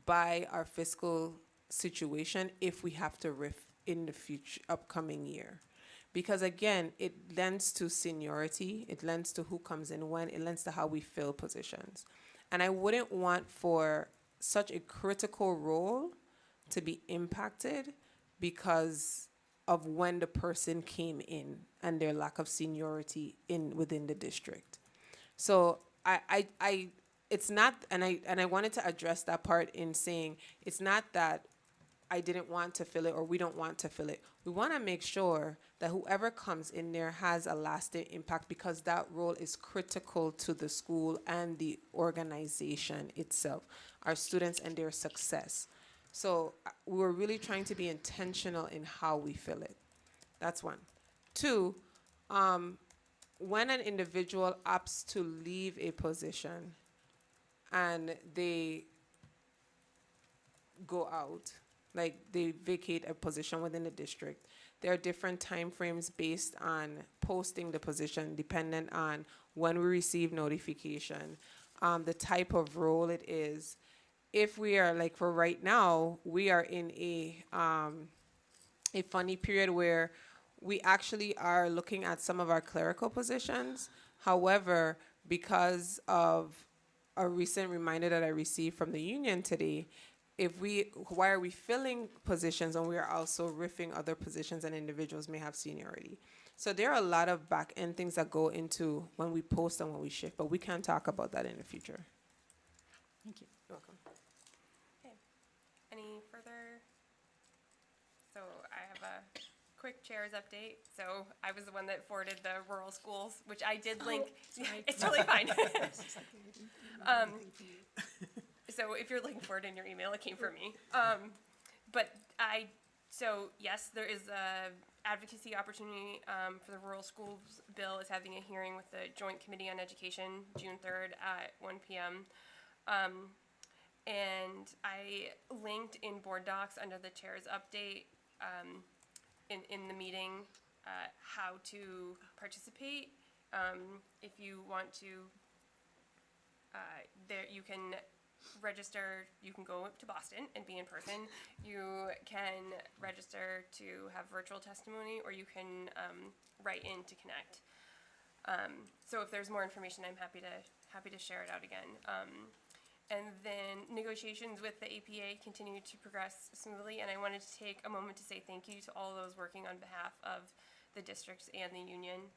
by our fiscal situation if we have to RIF in the future upcoming year. Because again, it lends to seniority, it lends to who comes in when, it lends to how we fill positions. And I wouldn't want for such a critical role to be impacted because of when the person came in and their lack of seniority within the district. So it's not, and I wanted to address that part in saying it's not that I didn't want to fill it or we don't want to fill it. We want to make sure that whoever comes in there has a lasting impact, because that role is critical to the school and the organization itself, our students and their success. So we're really trying to be intentional in how we fill it. That's one. Two, when an individual opts to leave a position and they go out, like they vacate a position within the district, there are different timeframes based on posting the position, dependent on when we receive notification, the type of role it is. If we are, like for right now, we are in a funny period where we actually are looking at some of our clerical positions. However, because of a recent reminder that I received from the union today, why are we filling positions when we are also riffing other positions and individuals may have seniority? So there are a lot of back end things that go into when we post and when we shift, but we can talk about that in the future. Thank you. You're welcome. Okay. Any further? So I have a quick chairs update. So I was the one that forwarded the rural schools, which I did link. It's totally fine. So if you're looking for it in your email, it came from me. So yes, there is a advocacy opportunity for the rural schools bill is having a hearing with the Joint Committee on Education June 3rd at 1 p.m. And I linked in board docs under the chair's update in the meeting how to participate. If you want to, there you can register. You can go to Boston and be in person. You can register to have virtual testimony, or you can write in to connect. So if there's more information, I'm happy to share it out again. And then negotiations with the APA continue to progress smoothly, and I wanted to take a moment to say thank you to all those working on behalf of the districts and the union.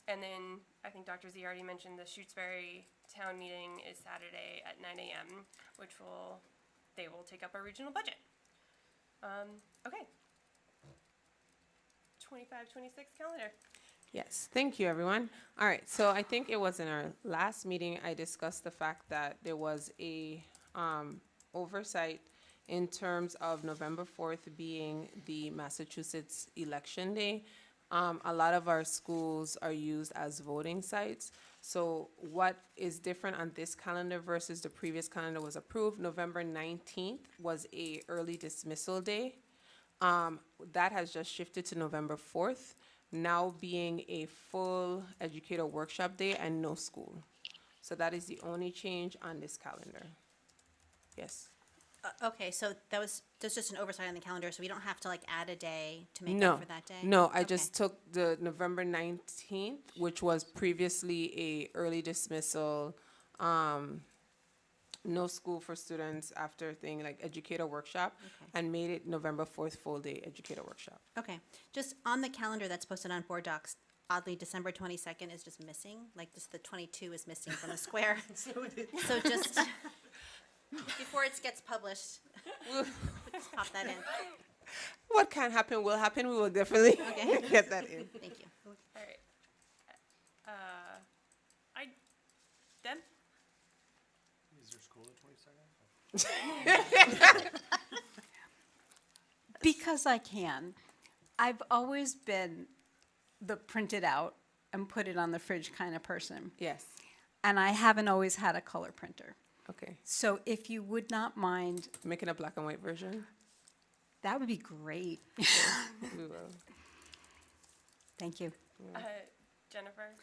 And then I think Dr. Z already mentioned the Shutesbury town meeting is Saturday at 9 a.m., which they will take up our regional budget. Okay. 25-26 calendar. Yes, thank you, everyone. All right, so I think it was in our last meeting I discussed the fact that there was a oversight in terms of November 4th being the Massachusetts election day. A lot of our schools are used as voting sites. So what is different on this calendar versus the previous calendar was approved? November 19th was a early dismissal day. That has just shifted to November 4th, now being a full educator workshop day and no school. So that is the only change on this calendar. Yes. Okay, so that's just an oversight on the calendar, so we don't have to like add a day to make No, up for that day? no, I Okay. just took the November 19th, which was previously a early dismissal, no school for students after thing like educator workshop, Okay. and made it November 4th full day educator workshop. Okay, just on the calendar that's posted on board docs, oddly, December 22nd is just missing, like just the 22 is missing from the square. So just, before it gets published, just pop that in. What can happen will happen. We will definitely Okay. get that in. Thank you. All right. Deb? Is your school the 22nd? Because I can. I've always been the print it out and put it on the fridge kind of person. Yes. And I haven't always had a color printer. Okay. So if you would not mind, Making a black and white version. that would be great. We will. Thank you. Jennifer?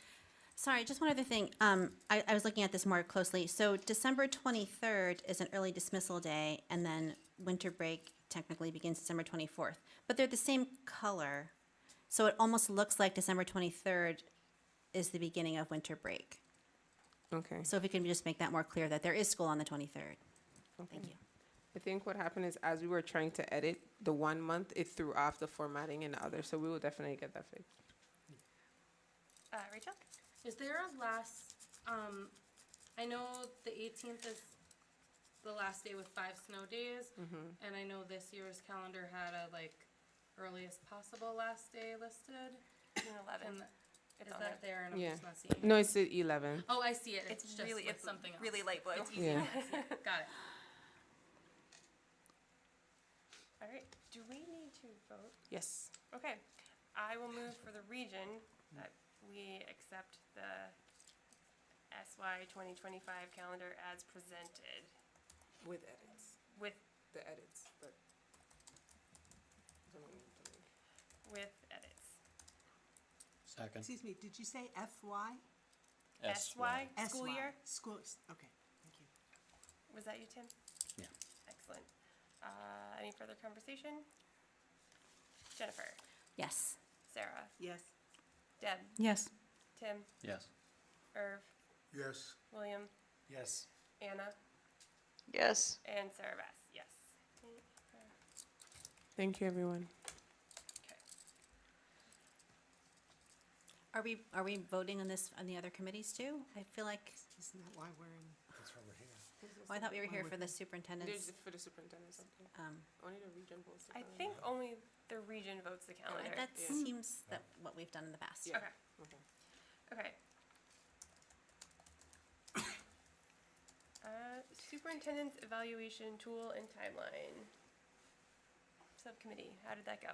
Sorry, just one other thing. I was looking at this more closely. So December 23rd is an early dismissal day, and then winter break technically begins December 24th. But they're the same color, so it almost looks like December 23rd is the beginning of winter break. Okay. So if we can just make that more clear that there is school on the 23rd. Thank you. I think what happened is as we were trying to edit the 1 month, it threw off the formatting in the other, so we will definitely get that fixed. Is there a last, I know the 18th is the last day with 5 snow days. And I know this year's calendar had a earliest possible last day listed. June 11th. And It's is on that there? And I'm Yeah. just not seeing it. No, it's the 11th. Oh, I see it. It's just really, with it's something else. really light blue. It's easy. Yeah. to see. Got it. All right, do we need to vote? Yes. Okay, I will move for the region that we accept the SY 2025 calendar as presented With edits. with, The edits, but. with edits. Second. Excuse me, did you say FY? SY, school SY. year? Schools, okay, thank you. Was that you, Tim? Yeah. Excellent. Any further conversation? Jennifer, Yes. Sarah, Yes. Deb, Yes. Tim, Yes. Irv, Yes, William, Yes. Anna, Yes. and Sarah Bass, yes. Thank you, everyone. Okay. Are we voting on this on the other committees too? I feel like, Isn't that why we're in? That's why we're here. well, I thought we were here for the superintendent's. For the superintendent's update. Um, Only the region votes. I think only the region votes the calendar. that seems that what we've done in the past. Yeah. Okay. Okay. Superintendent's evaluation tool and timeline. Subcommittee, how did that go?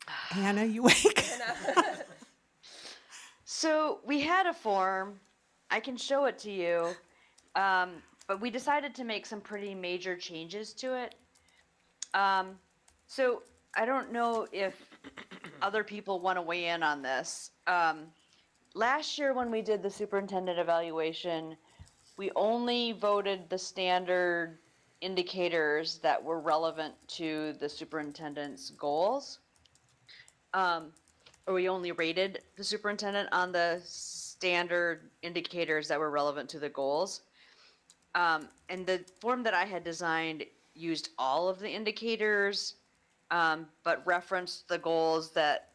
Hannah, you awake? So we had a form. I can show it to you. But we decided to make some pretty major changes to it. So I don't know if other people want to weigh in on this. Last year when we did the superintendent evaluation, we only voted the standard indicators that were relevant to the superintendent's goals. Or we only rated the superintendent on the standard indicators that were relevant to the goals. And the form that I had designed used all of the indicators, but referenced the goals that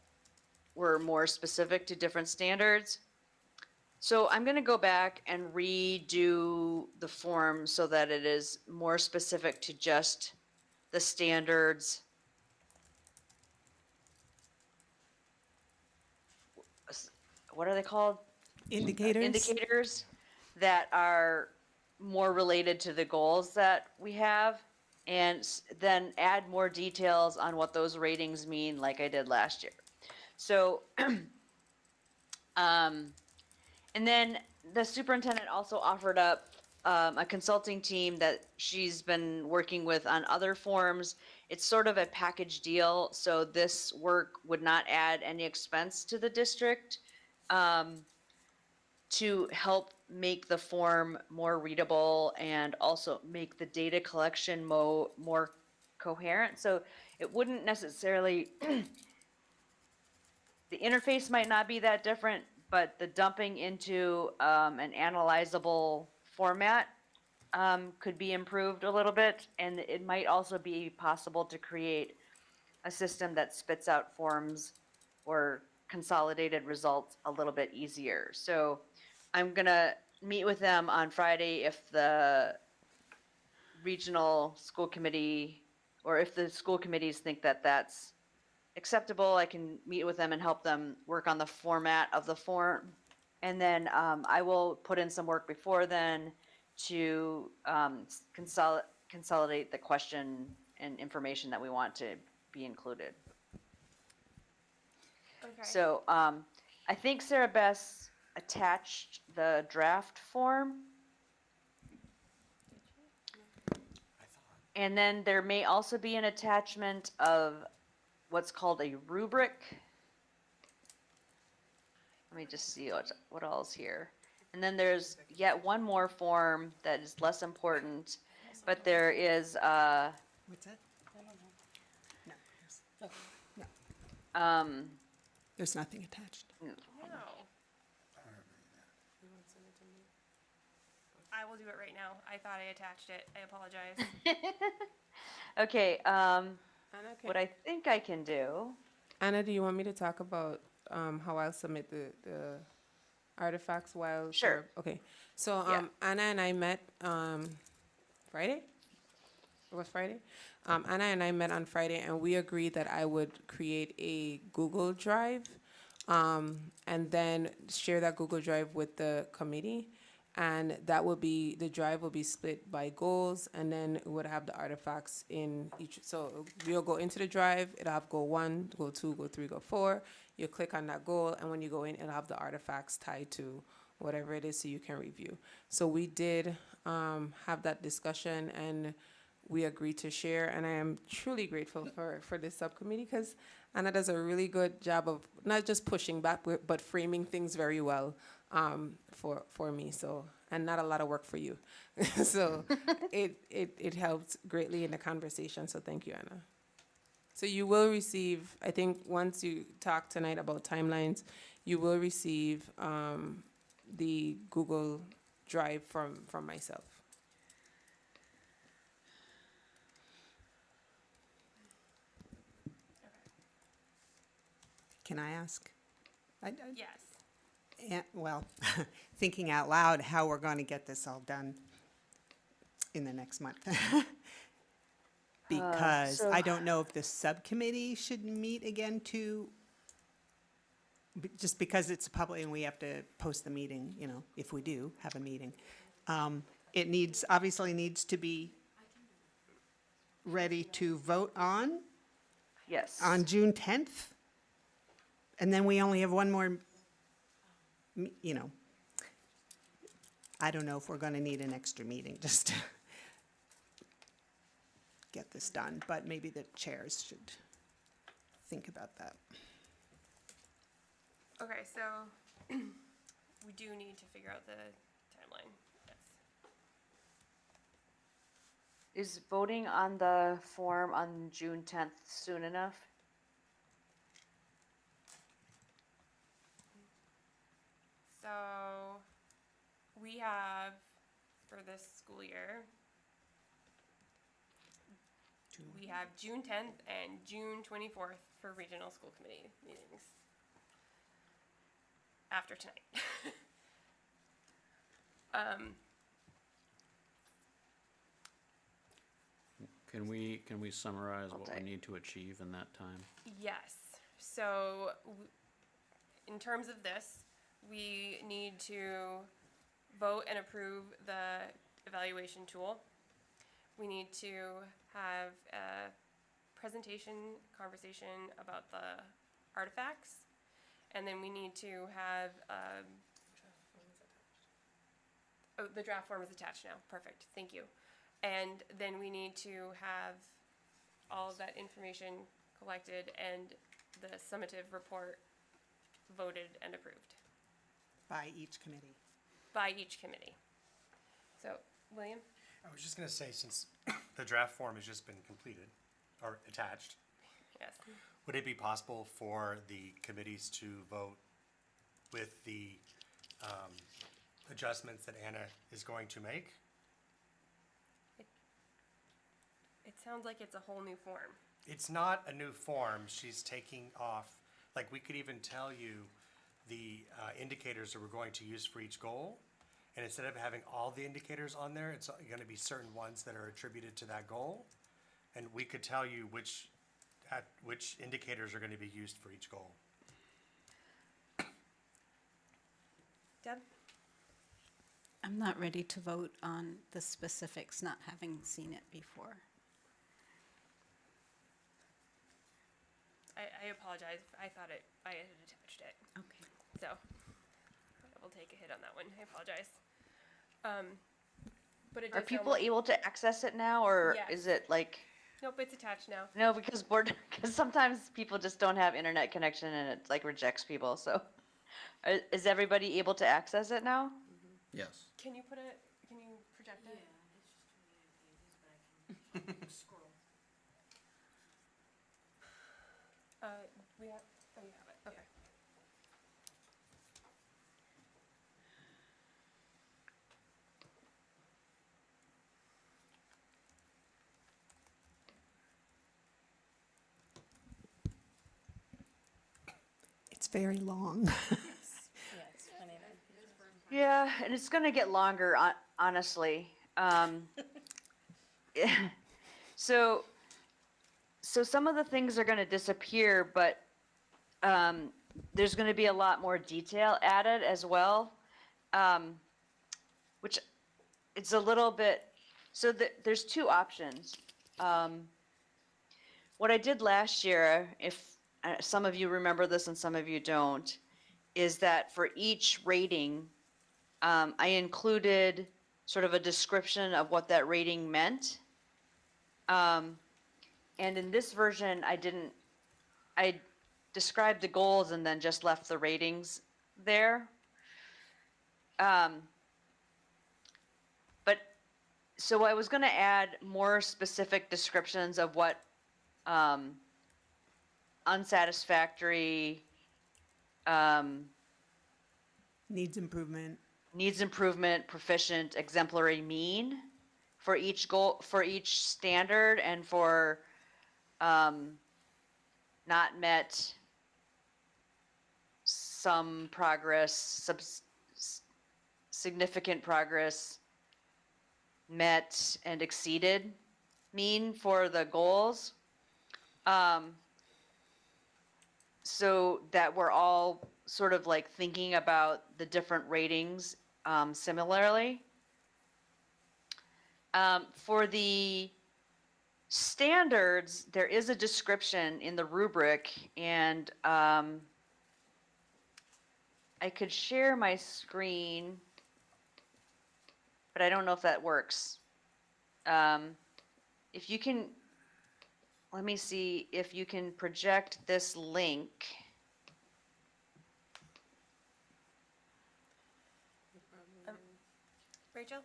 were more specific to different standards. So I'm going to go back and redo the form so that it is more specific to just the standards. What are they called? Indicators? Indicators that are more related to the goals that we have, and then add more details on what those ratings mean, like I did last year. So, and then the superintendent also offered up a consulting team that she's been working with on other forms. It's sort of a package deal, so this work would not add any expense to the district to help make the form more readable and also make the data collection more coherent. So it wouldn't necessarily, the interface might not be that different, but the dumping into an analyzable format could be improved a little bit, and it might also be possible to create a system that spits out forms or consolidated results a little bit easier. So I'm gonna meet with them on Friday if the regional school committee, or if the school committees think that that's acceptable, I can meet with them and help them work on the format of the form. And then I will put in some work before then to consolidate the question and information that we want to be included. Okay. So I think Sarah Bess attached the draft form. And then there may also be an attachment of what's called a rubric. Let me just see what else here. And then there's yet one more form that is less important, but there is What's that? No. There's nothing attached. No. I will do it right now. I thought I attached it. I apologize. Okay, Anna, what I think I can do. Anna, do you want me to talk about how I'll submit the artifacts while? Sure. Okay. So Yeah. Anna and I met Friday. It was Friday. Anna and I met on Friday, and we agreed that I would create a Google Drive, and then share that Google Drive with the committee. And that will be, the drive will be split by goals, and then it would have the artifacts in each. So you'll go into the drive, it'll have goal 1, goal 2, goal 3, goal 4. You click on that goal, and when you go in, it'll have the artifacts tied to whatever it is so you can review. So we did have that discussion, and we agreed to share, and I am truly grateful for this subcommittee, because Anna does a really good job of not just pushing back, but framing things very well for me. So, and not a lot of work for you. So it helped greatly in the conversation. So thank you, Anna. So you will receive, I think once you talk tonight about timelines, you will receive the Google Drive from myself. Can I ask? Yes. Well, thinking out loud, how we're going to get this all done in the next month. Because so- I don't know if the subcommittee should meet again just because it's public and we have to post the meeting, if we do have a meeting. It obviously needs to be ready to vote on June 10th. And then we only have one more, I don't know if we're going to need an extra meeting just to get this done, but maybe the chairs should think about that. Okay, so we do need to figure out the timeline. Yes. Is voting on the form on June 10th soon enough? So we have, for this school year, we have June 10th and June 24th for regional school committee meetings. After tonight. Can we summarize what we need to achieve in that time? Yes. So in terms of this, we need to vote and approve the evaluation tool. We need to have a presentation conversation about the artifacts. And then we need to have, oh, the draft form is attached now. Perfect. Thank you. And then we need to have all of that information collected and the summative report voted and approved By each committee. by each committee. So, William? I was just gonna say, since the draft form has just been completed, or attached, Yes. would it be possible for the committees to vote with the adjustments that Anna is going to make? It sounds like it's a whole new form. It's not a new form. She's taking off, like, we could even tell you the indicators that we're going to use for each goal. And instead of having all the indicators on there, it's gonna be certain ones that are attributed to that goal. And we could tell you which indicators are gonna be used for each goal. Deb? I'm not ready to vote on the specifics, not having seen it before. I apologize. I thought I had attached it. Okay. So, I will take a hit on that one. I apologize. But it Are does sound people like- able to access it now, or Yes. is it like, Nope, it's attached now. no, because sometimes people just don't have internet connection and it like rejects people, so. Is everybody able to access it now? Yes. Can you project it? Scroll. We have, oh, you have it, okay. It's very long. Yeah, it's 29 pages. Yeah, and it's gonna get longer, honestly. So, so some of the things are gonna disappear, but there's gonna be a lot more detail added as well, which it's a little bit. So there's two options. What I did last year, if some of you remember this and some of you don't, is that for each rating, I included sort of a description of what that rating meant. And in this version, I described the goals and then just left the ratings there. But so I was going to add more specific descriptions of what unsatisfactory, Needs improvement. needs improvement, proficient, exemplary mean for each goal, for each standard, and for not met, some progress, significant progress, met and exceeded mean for the goals. So that we're all sort of like thinking about the different ratings similarly. For the standards, there is a description in the rubric, and I could share my screen, but I don't know if that works. If you can, let me see if you can project this link. Rachel,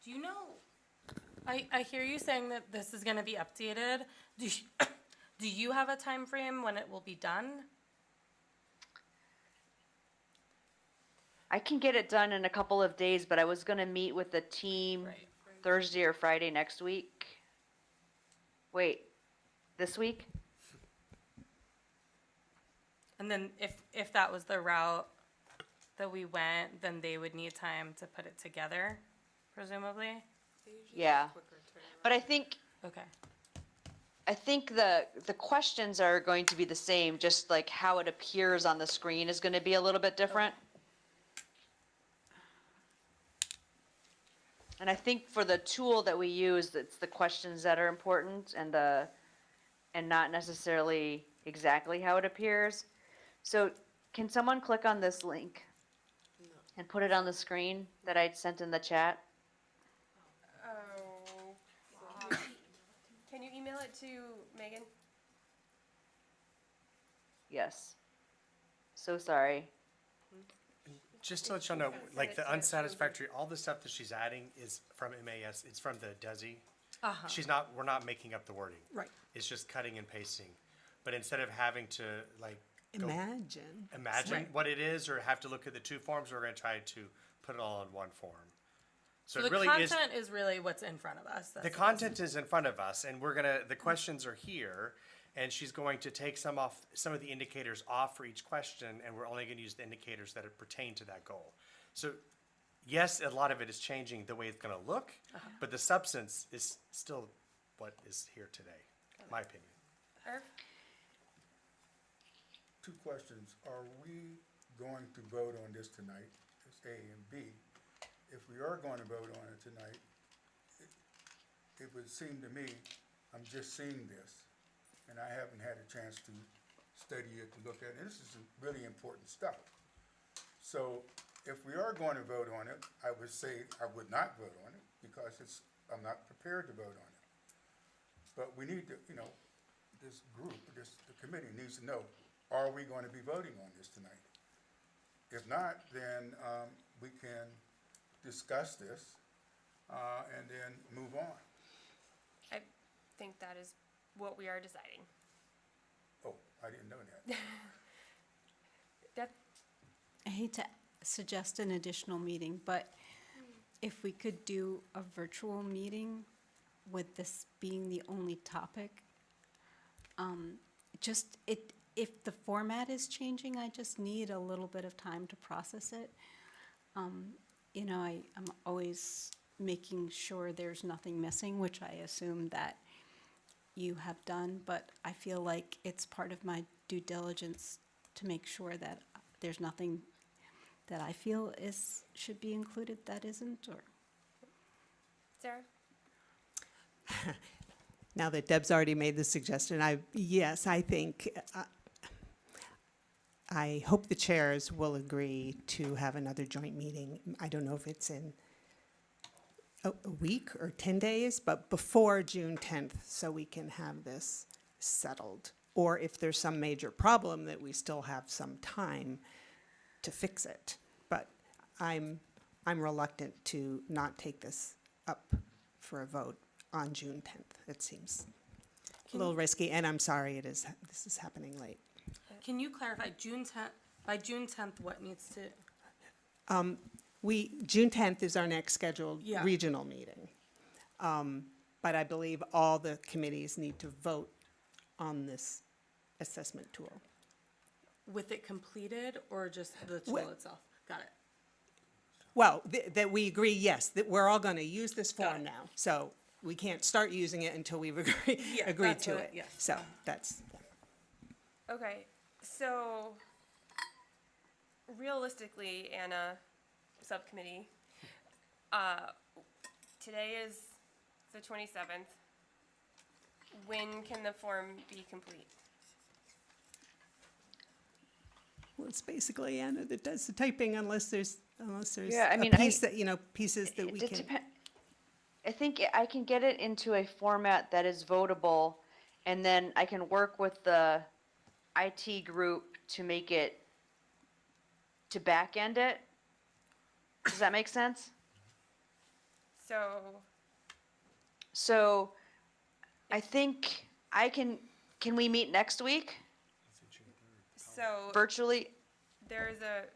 do you know, I hear you saying that this is gonna be updated. Do you have a time frame when it will be done? I can get it done in a couple of days, but I was gonna meet with the team Thursday or Friday next week. Wait, this week? And then if that was the route that we went, then they would need time to put it together, presumably? Yeah. But I think Okay. the questions are going to be the same, just like how it appears on the screen is gonna be a little bit different. And I think for the tool that we use, it's the questions that are important and not necessarily exactly how it appears. So can someone click on this link and put it on the screen that I'd sent in the chat? Oh. Can you email it to Megan? Yes. So sorry. Just to let y'all know, like the unsatisfactory, all the stuff that she's adding is from MAS, it's from the DESI. We're not making up the wording. Right. It's just cutting and pasting. But instead of having to like Imagine. what it is or have to look at the two forms, we're gonna try to put it all in one form. So it the really content is really what's in front of us. the content is in front of us, and the questions are here, and she's going to take some of the indicators off for each question, and we're only gonna use the indicators that pertain to that goal. So, yes, a lot of it is changing the way it's gonna look, but the substance is still what is here today, my opinion. Irv? Two questions. Are we going to vote on this tonight? It's A and B. If we are going to vote on it tonight, it would seem to me, I'm just seeing this, and I haven't had a chance to study it, to look at it. This is really important stuff. So if we are going to vote on it, I would say I would not vote on it because I'm not prepared to vote on it. But we need to, this group, the committee needs to know, are we going to be voting on this tonight? If not, then we can discuss this and then move on. I think that is what we are deciding. Oh, I didn't know that. Deb? I hate to suggest an additional meeting, but if we could do a virtual meeting with this being the only topic, if the format is changing, I just need a little bit of time to process it. You know, I'm always making sure there's nothing missing, which I assume that you have done, but I feel like it's part of my due diligence to make sure that there's nothing that I feel should be included that isn't, or. Sarah? Now that Deb's already made the suggestion, yes, I think, I hope the chairs will agree to have another joint meeting. I don't know if it's in a week or 10 days, but before June 10th, so we can have this settled. Or if there's some major problem, that we still have some time to fix it. But I'm reluctant to not take this up for a vote on June 10th. It seems a little risky, and I'm sorry this is happening late. Can you clarify, by June 10th, what needs to? June 10th is our next scheduled Yeah. regional meeting. But I believe all the committees need to vote on this assessment tool. With it completed or just the tool Well- itself? Got it. Well, that we agree, yes, that we're all going to use this Got form it. now. So we can't start using it until we've Yeah, agreed that's to what it. yes. So that's, Okay, so realistically, Anna, subcommittee, today is the 27th. When can the form be complete? well, it's basically Anna that does the typing unless there's Yeah, I a mean, piece that, pieces that we It can. I think I can get it into a format that is votable, and then I can work with the IT group to make it, to back end it. Does that make sense? So I think can we meet next week So virtually?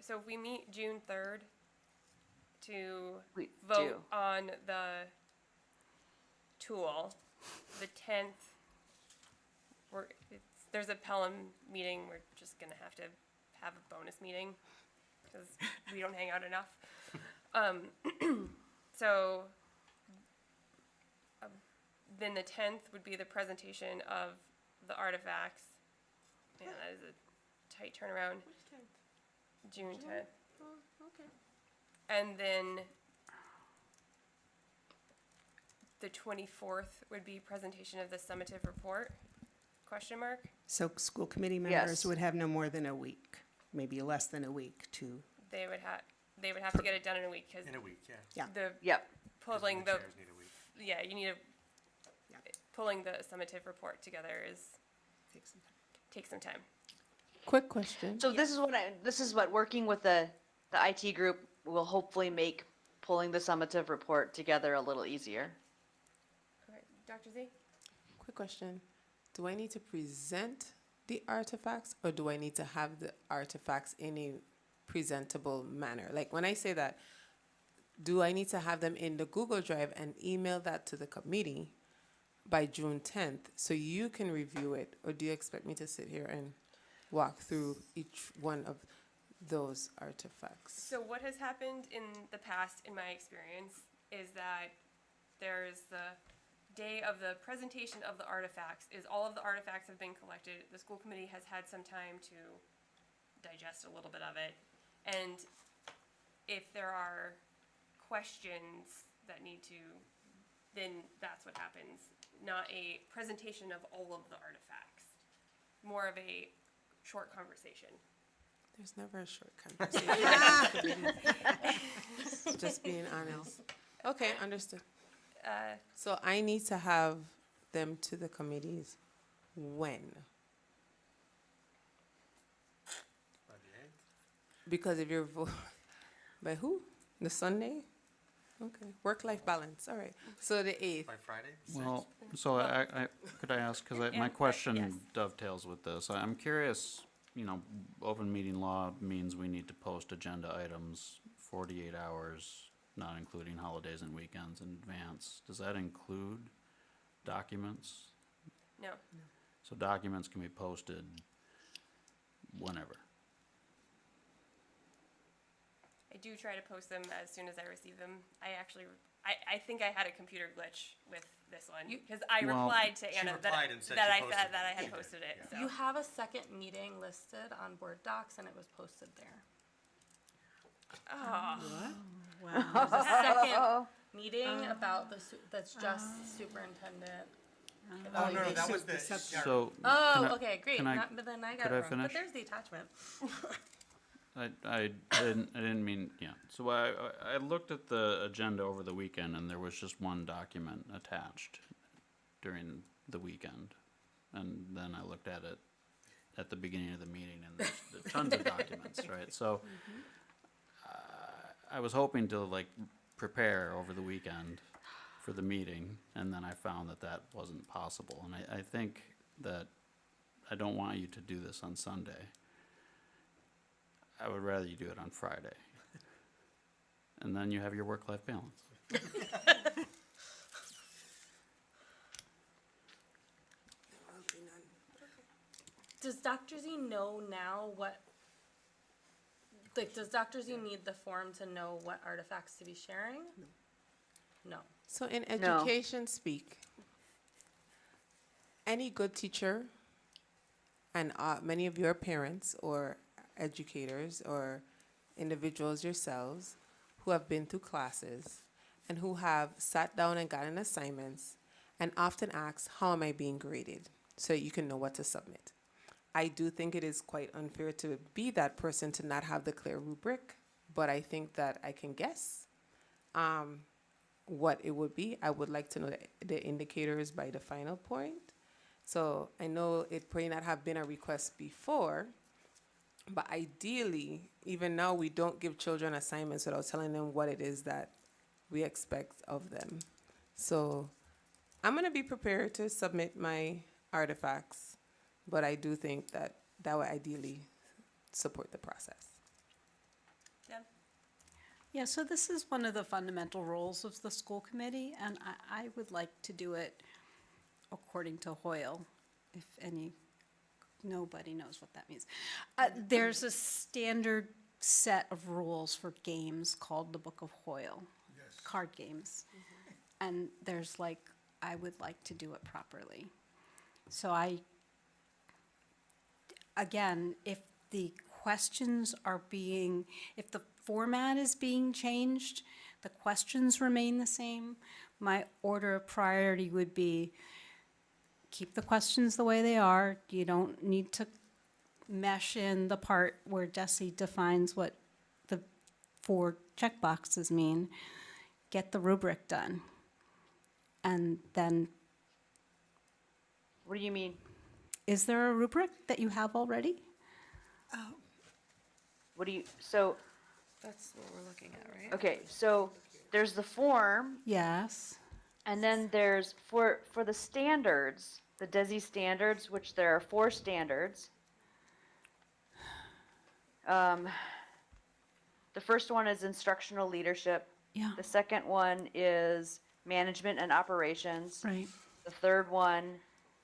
so if we meet June 3rd to We vote do. on the tool, the 10th, there's a Pelham meeting, we're just gonna have to have a bonus meeting, because we don't hang out enough. So, then the 10th would be the presentation of the artifacts. Man, that is a tight turnaround. June 10th. Okay. And then the 24th would be presentation of the summative report, question mark? So school committee members Yes. would have no more than a week, maybe less than a week to, They would have to get it done in a week, because In a week, yeah. yeah. the Yep. pulling the, chairs need a week. yeah, you need Yeah. pulling the summative report together takes some time. Quick question. So this is what working with the IT group will hopefully make pulling the summative report together a little easier. All right, Dr. Z? Quick question. Do I need to present the artifacts, or do I need to have the artifacts in a presentable manner? Like when I say that, do I need to have them in the Google Drive and email that to the committee by June 10th so you can review it? Or do you expect me to sit here and walk through each one of those artifacts? So what has happened in the past, in my experience, is that there's the day of the presentation of the artifacts, is all of the artifacts have been collected. The school committee has had some time to digest a little bit of it. And if there are questions that need to, then that's what happens. Not a presentation of all of the artifacts. More of a short conversation. There's never a short conversation. Just being honest. Okay, understood. So I need to have them to the committees when? By the 8th? Because if you're by who? The Sunday? Okay. Work-life balance. All right. So the 8th. By Friday? Well, so could I ask, because my And- question yes. dovetails with this. I'm curious, open meeting law means we need to post agenda items 48 hours, not including holidays and weekends in advance. Does that include documents? No. So documents can be posted whenever. I do try to post them as soon as I receive them. I think I had a computer glitch with this one because I Well, replied to she Anna replied and said that she I posted said that I it. had She did, posted it. yeah. So. You have a second meeting listed on Board Docs, and it was posted there. Oh. There's a second meeting about that's just superintendent. Oh, no, that was the. So. Oh, can I- okay, great. can I- But then I got could it I wrong. finish? But there's the attachment. I didn't mean, yeah. So I looked at the agenda over the weekend and there was just one document attached during the weekend. And then I looked at it at the beginning of the meeting and there's tons of documents, right? So I was hoping to like prepare over the weekend for the meeting and then I found that that wasn't possible. And I think that I don't want you to do this on Sunday. I would rather you do it on Friday. And then you have your work-life balance. Does Dr. Z know now what, like, does Dr. Z need the form to know what artifacts to be sharing? No. So in education speak, any good teacher and many of your parents or educators or individuals yourselves who have been through classes and who have sat down and gotten assignments and often ask, how am I being graded? So you can know what to submit. I do think it is quite unfair to be that person to not have the clear rubric, but I think that I can guess what it would be. I would like to know the indicators by the final point. So I know it may not have been a request before, but ideally, even now, we don't give children assignments without telling them what it is that we expect of them. So I'm going to be prepared to submit my artifacts, but I do think that that would ideally support the process. Yeah. Yeah, so this is one of the fundamental roles of the school committee, and I would like to do it according to Hoyle, if nobody knows what that means. There's a standard set of rules for games called the Book of Hoyle, card games. And there's I would like to do it properly. So again, if the questions are if the format is being changed, the questions remain the same, my order of priority would be keep the questions the way they are. You don't need to mesh in the part where Desi defines what the 4 checkboxes mean. Get the rubric done. And then, What do you mean? is there a rubric that you have already? So, That's what we're looking at, right? okay, so there's the form, Yes. and then there's, for the standards, the DESI standards, which there are 4 standards. The first one is instructional leadership. Yeah. The second one is management and operations. Right. The third one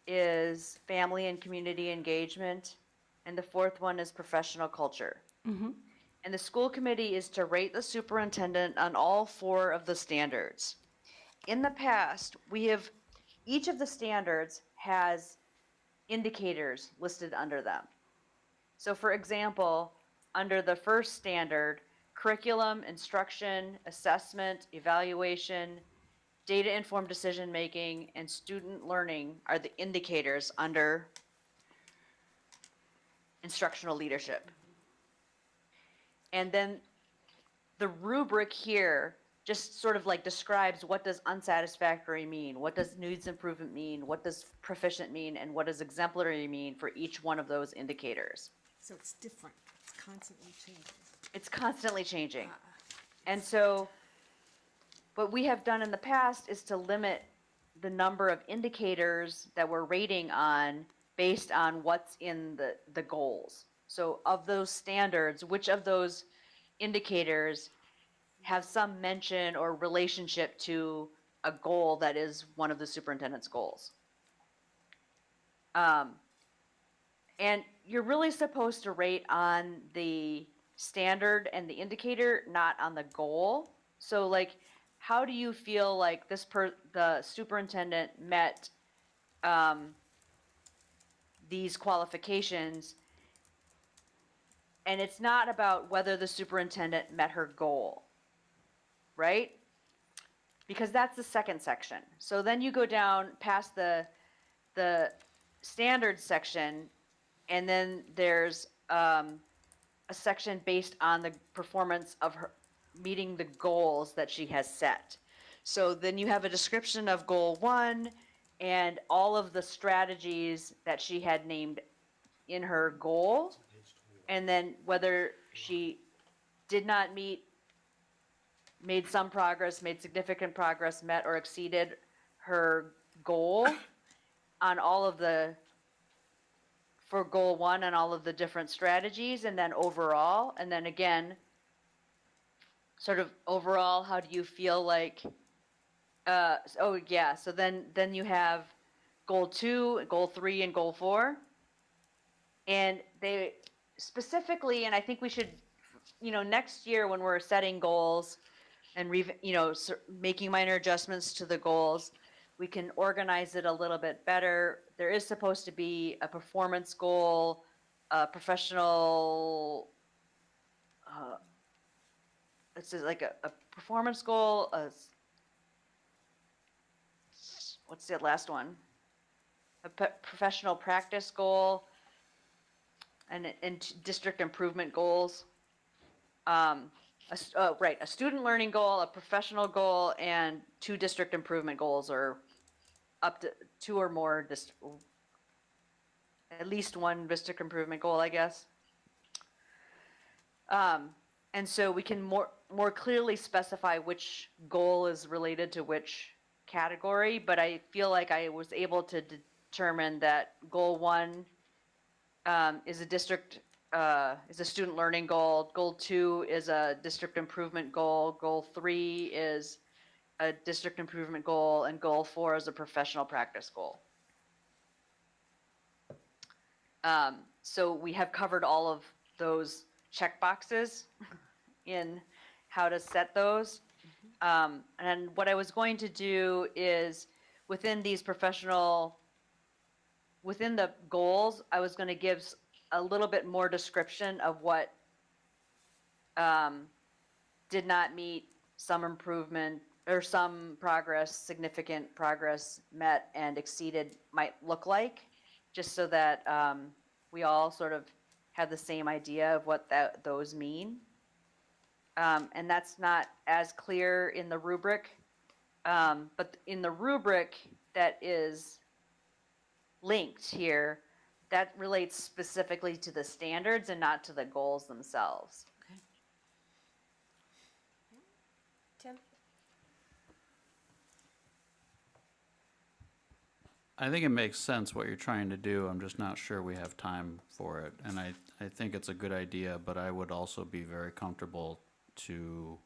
is family and community engagement. And the fourth one is professional culture. And the school committee is to rate the superintendent on all 4 of the standards. In the past, each of the standards has indicators listed under them. So for example, under the first standard, curriculum, instruction, assessment, evaluation, data-informed decision-making, and student learning are the indicators under instructional leadership. And then the rubric here just sort of describes what does unsatisfactory mean, what does needs improvement mean, what does proficient mean, and what does exemplary mean for each one of those indicators. So it's different. It's constantly changing. It's constantly changing. And so what we have done in the past is to limit the number of indicators that we're rating on based on what's in the goals. So of those standards, which of those indicators have some mention or relationship to a goal that is one of the superintendent's goals? And you're really supposed to rate on the standard and the indicator, not on the goal. So like, how do you feel like the superintendent met these qualifications? And it's not about whether the superintendent met her goal, right? Because that's the second section. So then you go down past the standards section, and then there's a section based on the performance of her meeting the goals that she has set. So then you have a description of goal 1 and all of the strategies that she had named in her goal, and then whether she did not meet, made some progress, made significant progress, met or exceeded her goal on all of the, for goal 1 and all of the different strategies, and then overall, and then again, sort of overall, how do you feel like, oh yeah, so then you have goal 2, goal 3, and goal 4. And they specifically, and I think we should, next year when we're setting goals and making minor adjustments to the goals, we can organize it a little bit better. There is supposed to be a performance goal, a professional, it's like a performance goal, what's the last one? A professional practice goal, and district improvement goals. A student learning goal, a professional goal, and 2 district improvement goals, or up to 2 or more, at least 1 district improvement goal, I guess. And so we can more clearly specify which goal is related to which category, but I feel like I was able to determine that goal 1 is a student learning goal. Goal 2 is a district improvement goal. Goal 3 is a district improvement goal, and goal 4 is a professional practice goal. So we have covered all of those check boxes in how to set those. And what I was going to do is within the goals, I was going to give a little bit more description of what did not meet some improvement or some progress, significant progress met and exceeded might look like, just so that we all sort of have the same idea of what those mean. And that's not as clear in the rubric, but in the rubric that is linked here, that relates specifically to the standards and not to the goals themselves. Okay. Tim? I think it makes sense what you're trying to do. I'm just not sure we have time for it. And I think it's a good idea, but I would also be very comfortable to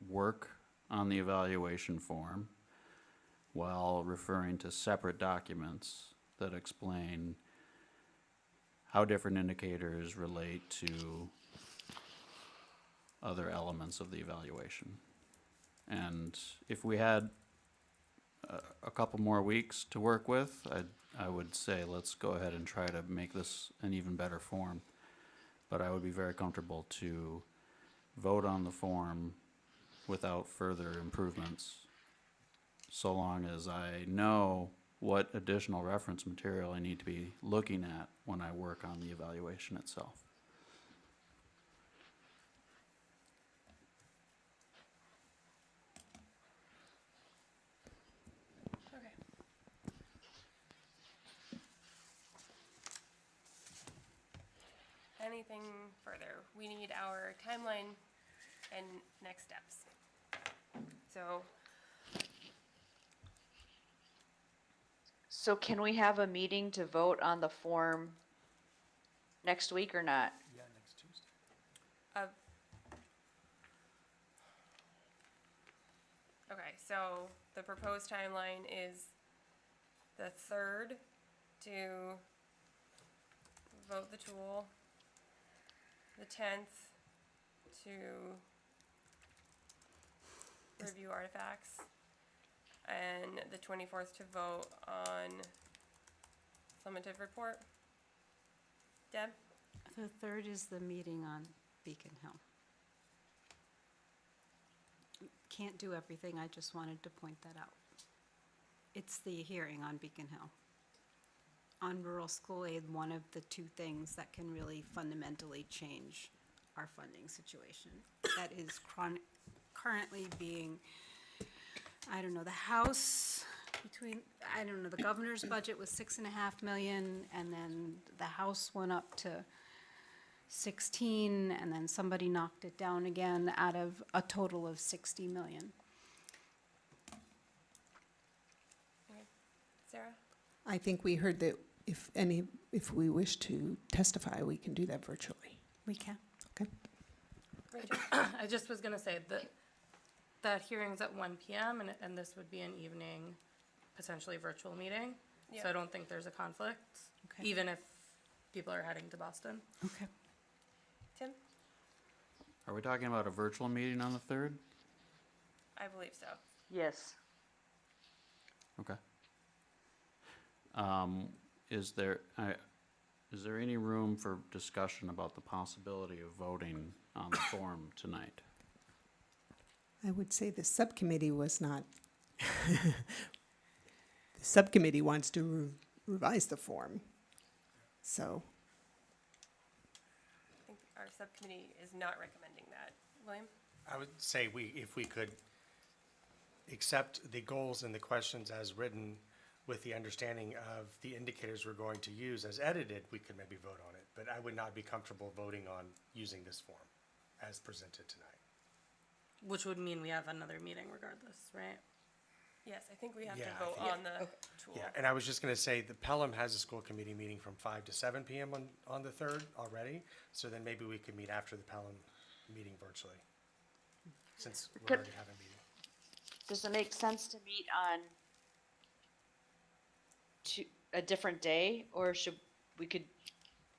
work on the evaluation form while referring to separate documents that explain how different indicators relate to other elements of the evaluation. And if we had a couple more weeks to work with, I would say let's go ahead and try to make this an even better form. But I would be very comfortable to vote on the form without further improvements, so long as I know what additional reference material I need to be looking at when I work on the evaluation itself. Okay. Anything further? We need our timeline and next steps. So can we have a meeting to vote on the form next week or not? Yeah, next Tuesday. Okay, so the proposed timeline is the 3rd to vote the tool, the 10th to review artifacts, and the 24th to vote on summative report. Deb? The third is the meeting on Beacon Hill. Can't do everything, I just wanted to point that out. It's the hearing on Beacon Hill. On rural school aid, one of the two things that can really fundamentally change our funding situation. That is currently being, I don't know, the House the governor's budget was 6.5 million, and then the House went up to 16, and then somebody knocked it down again out of a total of 60 million. Okay. Sarah? I think we heard that if we wish to testify, we can do that virtually. We can. Okay. Rachel? I just was gonna say that hearing's at 1 PM and this would be an evening, potentially virtual meeting. Yeah. So I don't think there's a conflict, Okay. even if people are heading to Boston. Okay. Tim? Are we talking about a virtual meeting on the 3rd? I believe so. Yes. Okay. Is there any room for discussion about the possibility of voting on the form tonight? I would say the subcommittee was not, the subcommittee wants to revise the form. So, I think our subcommittee is not recommending that. William? I would say if we could accept the goals and the questions as written with the understanding of the indicators we're going to use as edited, we could maybe vote on it. But I would not be comfortable voting on using this form as presented tonight. Which would mean we have another meeting regardless, right? Yes, I think we have Yeah, to I vote think- on the tool. Yeah, and I was just gonna say, the Pelham has a school committee meeting from 5 to 7 PM on the 3rd already. So then maybe we could meet after the Pelham meeting virtually, since we already have a meeting. Does it make sense to meet on a different day, or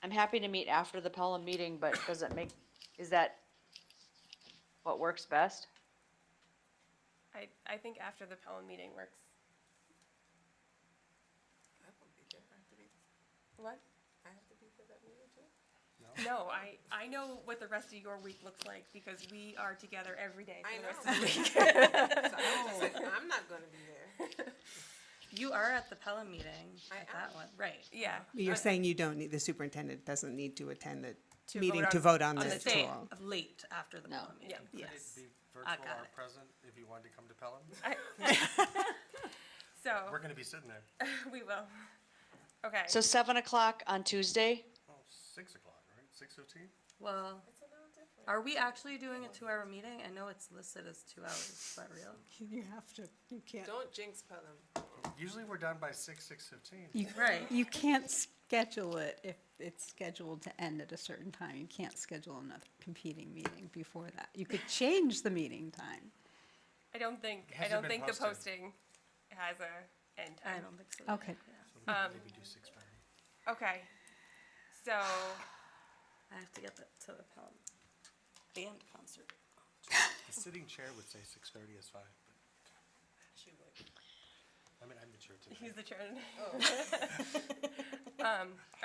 I'm happy to meet after the Pelham meeting, but is that what works best? I think after the Pelham meeting works. What? I have to be for that meeting too? No, I know what the rest of your week looks like because we are together every day I for the know. rest of the week. So I was just like, I'm not gonna be there. You are at the Pelham meeting I at that am. one, right? Yeah. you're saying you don't need, the superintendent doesn't need to attend the To meeting vote to on- vote on on the the date. tool. Late after the No. Pelham meeting. Yeah. Yes. Could it be I virtual got or it. present if you wanted to come to Pelham? So, We're gonna be sitting there. we will. Okay. So 7 o'clock on Tuesday? Oh, 6 o'clock, right? 6:15? Well, It's a little different. are we actually doing a 2-hour meeting? I know it's listed as 2 hours. Is that real? You have to, you can't. Don't jinx Pelham. Usually we're done by 6:15. Right. You can't schedule it if it's scheduled to end at a certain time. You can't schedule another competing meeting before that. You could change the meeting time. I don't think Hasn't been the posted. posting has a end time. I don't think so. Okay. Yeah. So maybe do 6:30. Okay. So, I have to get to the Pelham band concert. The sitting chair would say 6:30 is fine, but She would. I mean, I'm the chair today. he's the chair.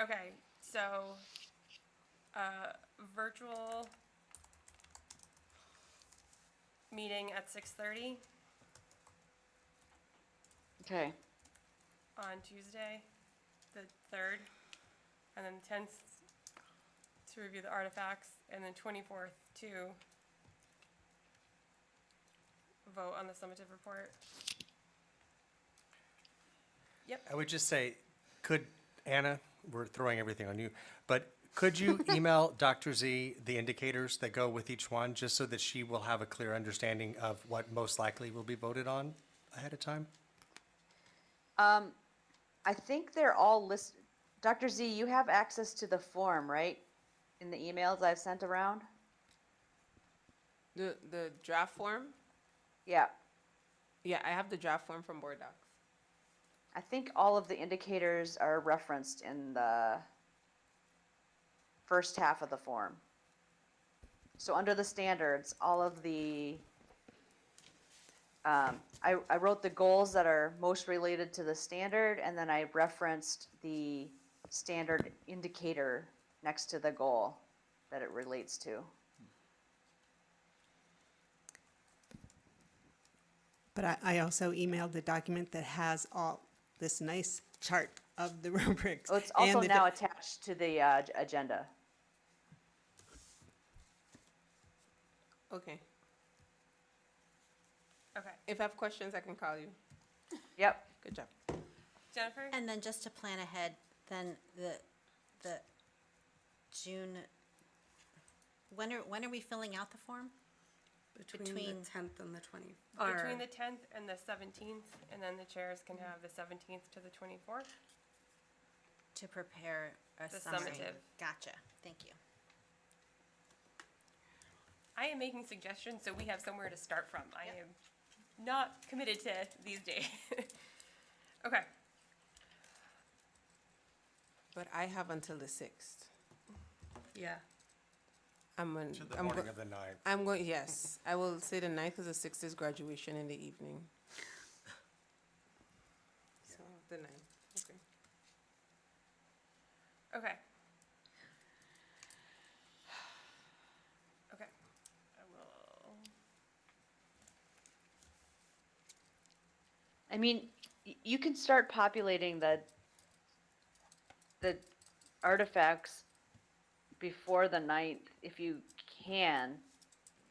Okay, so, virtual meeting at 6:30 Okay. on Tuesday, the 3rd, and then 10th to review the artifacts, and then 24th to vote on the summative report. I would just say, Anna, we're throwing everything on you, but could you email Dr. Z the indicators that go with each one, just so that she will have a clear understanding of what most likely will be voted on ahead of time? I think they're all listed. Dr. Z, you have access to the form, right? In the emails I've sent around? The draft form? Yeah. Yeah, I have the draft form from Board Docs. I think all of the indicators are referenced in the first half of the form. So under the standards, all of the, I wrote the goals that are most related to the standard, and then I referenced the standard indicator next to the goal that it relates to. But I also emailed the document that has all this nice chart of the rubrics. Oh, it's also and the now attached to the agenda. Okay. Okay. If I have questions, I can call you. Yep. Good job. Jennifer? And then just to plan ahead, then the June, when are we filling out the form? Between the 10th and the 20th. Between the 10th and the 17th, and then the chairs can have the 17th to the 24th. To prepare a The summary. summative. Gotcha, thank you. I am making suggestions so we have somewhere to start from. I am not committed to these days. Okay. But I have until the 6th. Yeah. I'm on. To the I'm morning go- of the 9th. I'm going. Yes, I will say the 9th because the 6th is graduation in the evening. So the 9th. Okay. Okay. Okay. I will. I mean, you can start populating the artifacts before the 9th if you can,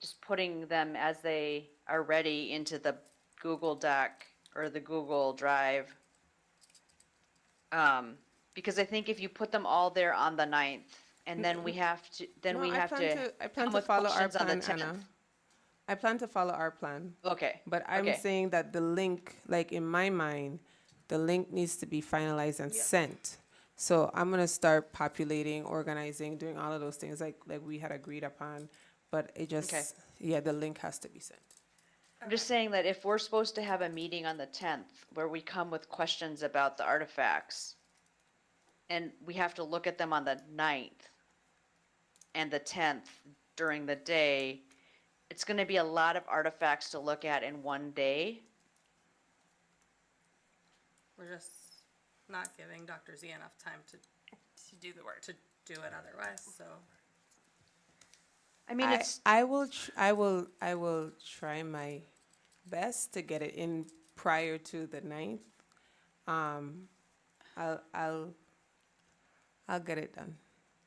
just putting them as they are ready into the Google Doc or the Google Drive. Because I think if you put them all there on the 9th, and then we have to, I plan come to with follow our questions on the plan, 10th. Anna. I plan to follow our plan. Okay. But I'm okay. saying that the link, like in my mind, the link needs to be finalized and sent. So I'm gonna start populating, organizing, doing all of those things like we had agreed upon. But it just, Okay. yeah, the link has to be sent. I'm just saying that if we're supposed to have a meeting on the 10th where we come with questions about the artifacts, and we have to look at them on the 9th and the 10th during the day, it's going to be a lot of artifacts to look at in one day. We're just not giving Dr. Z enough time to do the work. to do it otherwise, so. I mean, it's I will try my best to get it in prior to the 9th. I'll get it done.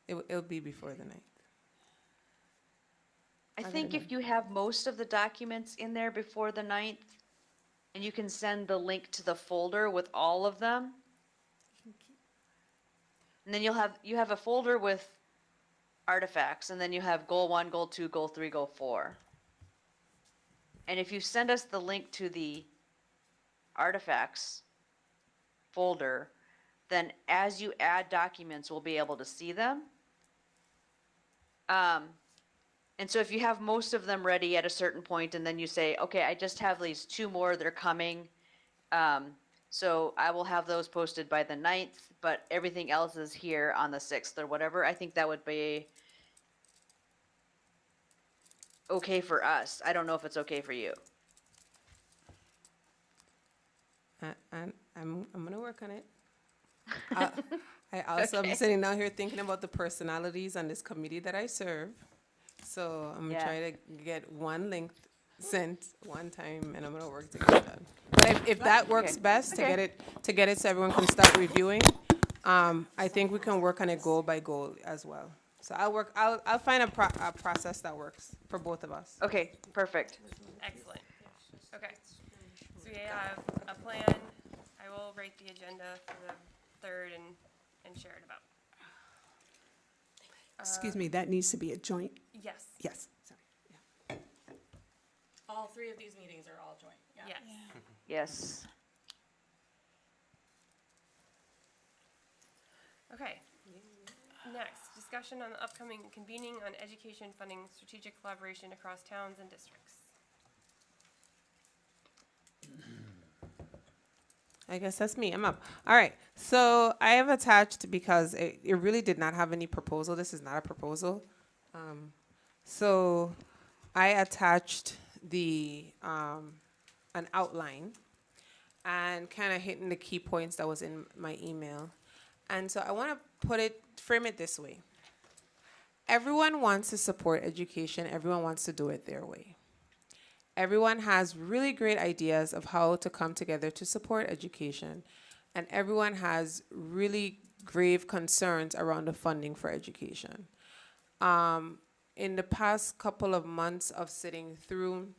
It'll be before the 9th. I think if you have most of the documents in there before the 9th, and you can send the link to the folder with all of them, and then you have a folder with artifacts, and then you have goal 1, goal 2, goal 3, goal 4. And if you send us the link to the artifacts folder, then as you add documents, we'll be able to see them. And so if you have most of them ready at a certain point, and then you say, okay, I just have these 2 more, they're coming. So I will have those posted by the 9th, but everything else is here on the 6th or whatever. I think that would be okay for us. I don't know if it's okay for you. I'm gonna work on it. I also am sitting down here thinking about the personalities on this committee that I serve. So I'm gonna try to get one link sent one time, and I'm gonna work to get it done. But if that works best to get it so everyone can start reviewing, I think we can work on it goal by goal as well. So I'll find a process that works for both of us. Okay, perfect. Excellent. Okay. So we have a plan. I will write the agenda for the 3rd and share it about. Excuse me, that needs to be a joint, Yes. yes, sorry. Yeah. All 3 of these meetings are all joint, yeah. Yes. Yes. Okay. Next, discussion on the upcoming convening on education funding strategic collaboration across towns and districts. I guess that's me. I'm up. All right. So I have attached, because it really did not have any proposal. This is not a proposal. So I attached an outline and kind of hitting the key points that was in my email. And so I want to frame it this way. Everyone wants to support education. Everyone wants to do it their way. Everyone has really great ideas of how to come together to support education. And everyone has really grave concerns around the funding for education. In the past couple of months of sitting through,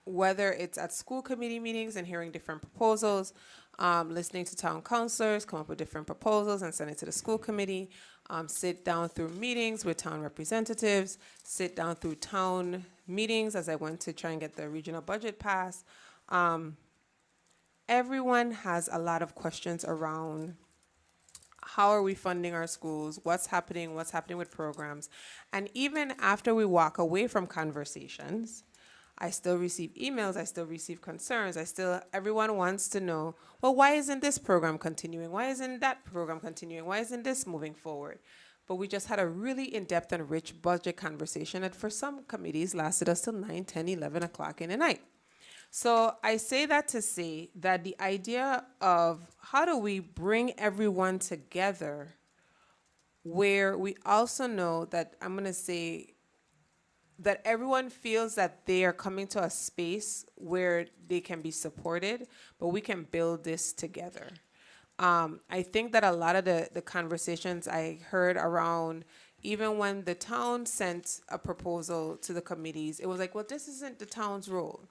whether it's at school committee meetings and hearing different proposals, listening to town councilors come up with different proposals and send it to the school committee, sit down through meetings with town representatives, sit down through town meetings as I went to try and get the regional budget passed. Everyone has a lot of questions around how are we funding our schools, what's happening with programs. And even after we walk away from conversations, I still receive emails, I still receive concerns, everyone wants to know, well, why isn't this program continuing? Why isn't that program continuing? Why isn't this moving forward? But we just had a really in-depth and rich budget conversation that for some committees lasted us till 9, 10, 11 o'clock in the night. So I say that to say that the idea of how do we bring everyone together where we also know that I'm going to say that everyone feels that they are coming to a space where they can be supported, but we can build this together. I think that a lot of the conversations I heard around, even when the town sent a proposal to the committees, it was like, well, this isn't the town's role.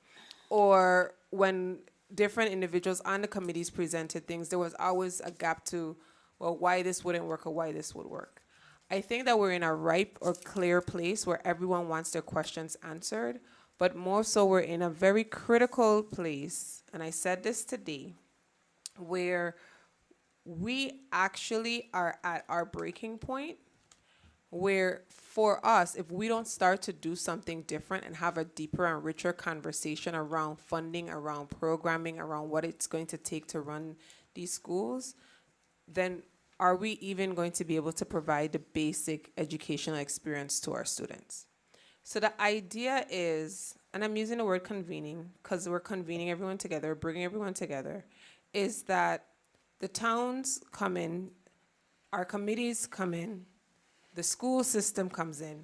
Or when different individuals on the committees presented things, there was always a gap to, well, why this wouldn't work or why this would work. I think that we're in a ripe or clear place where everyone wants their questions answered, but more so we're in a very critical place, and I said this today, where we actually are at our breaking point, where for us, if we don't start to do something different and have a deeper and richer conversation around funding, around programming, around what it's going to take to run these schools, then are we even going to be able to provide the basic educational experience to our students? So the idea is, and I'm using the word convening because we're convening everyone together, bringing everyone together, is that the towns come in, our committees come in, the school system comes in.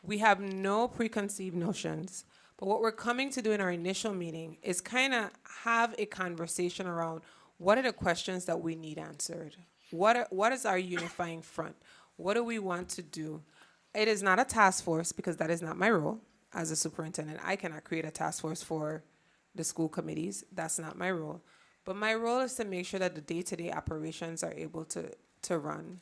We have no preconceived notions, but what we're coming to do in our initial meeting is kind of have a conversation around what are the questions that we need answered? What is our unifying front? What do we want to do? It is not a task force because that is not my role as a superintendent. I cannot create a task force for the school committees. That's not my role. But my role is to make sure that the day-to-day operations are able to run.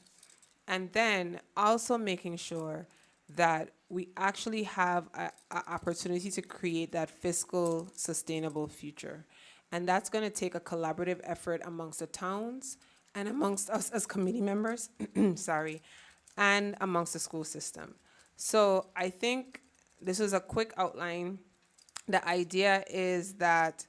And then also making sure that we actually have an opportunity to create that fiscal sustainable future. And that's going to take a collaborative effort amongst the towns and amongst us as committee members, sorry, and amongst the school system. So I think this is a quick outline. The idea is that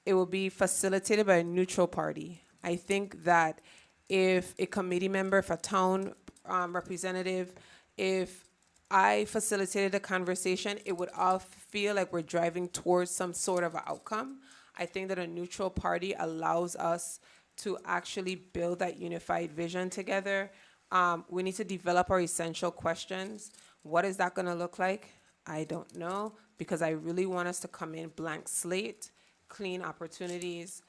it will be facilitated by a neutral party. I think that if a committee member, if a town representative, if I facilitated a conversation, it would all feel like we're driving towards some sort of outcome. I think that a neutral party allows us to actually build that unified vision together. We need to develop our essential questions. What is that gonna look like? I don't know, because I really want us to come in blank slate, clean opportunities,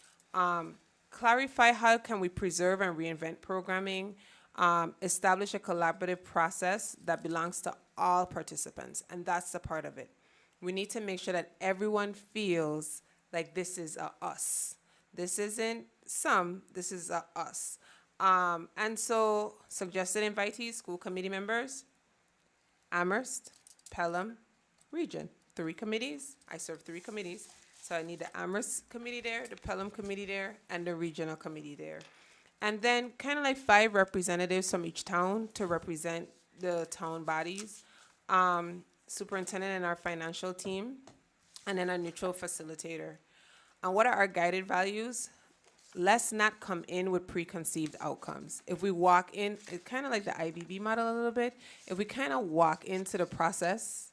clarify how can we preserve and reinvent programming, establish a collaborative process that belongs to all participants, and that's the part of it. We need to make sure that everyone feels like this is a us. This isn't some, this is a us. And so suggested invitees, school committee members, Amherst, Pelham, Region, 3 committees. I serve 3 committees. So I need the Amherst committee there, the Pelham committee there, and the regional committee there. And then kind of like 5 representatives from each town to represent the town bodies, superintendent and our financial team, and then a neutral facilitator. And what are our guided values? let's not come in with preconceived outcomes. If we walk in, it's kind of like the IBB model a little bit. If we kind of walk into the process,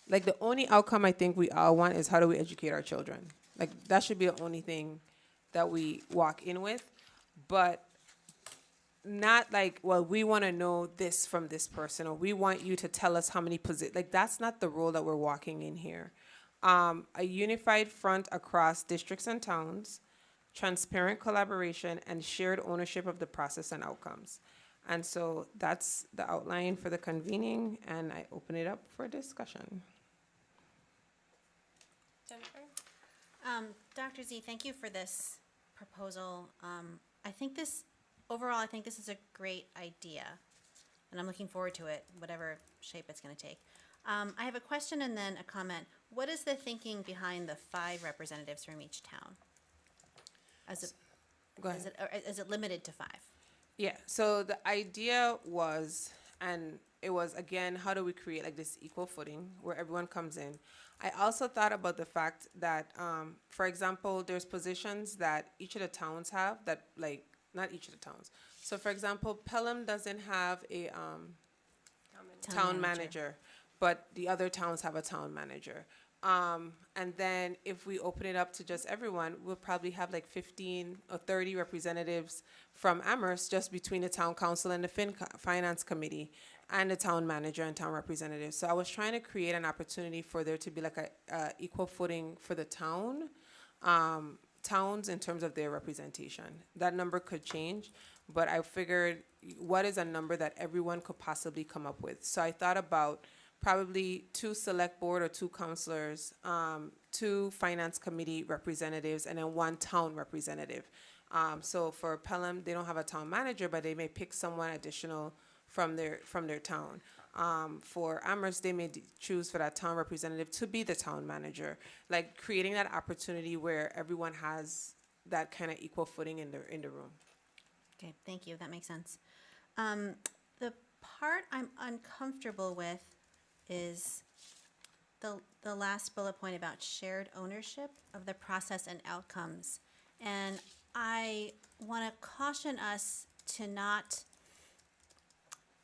like the only outcome I think we all want is how do we educate our children? Like that should be the only thing that we walk in with, but not like, well, we want to know this from this person, or we want you to tell us how many positions. Like that's not the role that we're walking in here. A unified front across districts and towns, transparent collaboration, and shared ownership of the process and outcomes. And so that's the outline for the convening, and I open it up for discussion. Jennifer? Dr. Z, thank you for this proposal. I think this, overall, I think this is a great idea, and I'm looking forward to it, whatever shape it's going to take. I have a question and then a comment. What is the thinking behind the 5 representatives from each town? Go ahead. Is it limited to 5? Yeah, so the idea was, and it was again, how do we create like this equal footing where everyone comes in? I also thought about the fact that, for example, there's positions that each of the towns have that, like, not each of the towns. So for example, Pelham doesn't have a town manager, but the other towns have a town manager. And then if we open it up to just everyone, we'll probably have like 15 or 30 representatives from Amherst just between the town council and the finance committee and the town manager and town representatives. So I was trying to create an opportunity for there to be like a equal footing for the towns in terms of their representation. That number could change, but I figured what is a number that everyone could possibly come up with. So I thought about probably 2 select board or 2 counselors, 2 finance committee representatives, and then 1 town representative. So for Pelham, they don't have a town manager, but they may pick someone additional from their town. For Amherst, they may choose for that town representative to be the town manager, like creating that opportunity where everyone has that kind of equal footing in the room. Okay, thank you. That makes sense. The part I'm uncomfortable with is the last bullet point about shared ownership of the process and outcomes. And I want to caution us to not,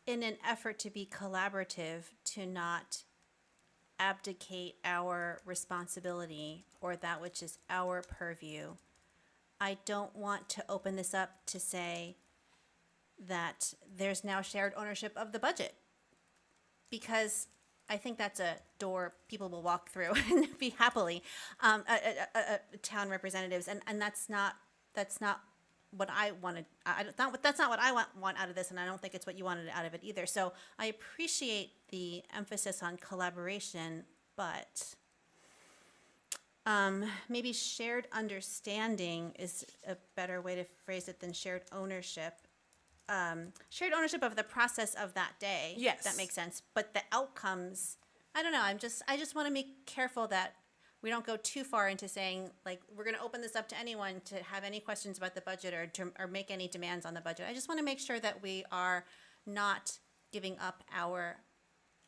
in an effort to be collaborative, to not abdicate our responsibility or that which is our purview. I don't want to open this up to say that there's now shared ownership of the budget, because I think that's a door people will walk through and be happily town representatives, and that's not what I wanted. That's not what I want out of this, and I don't think it's what you wanted out of it either. So I appreciate the emphasis on collaboration, but maybe shared understanding is a better way to phrase it than shared ownership. Shared ownership of the process of that day. Yes. That makes sense. But the outcomes, I don't know. I just want to be careful that we don't go too far into saying, like, we're going to open this up to anyone to have any questions about the budget or make any demands on the budget. I just want to make sure that we are not giving up our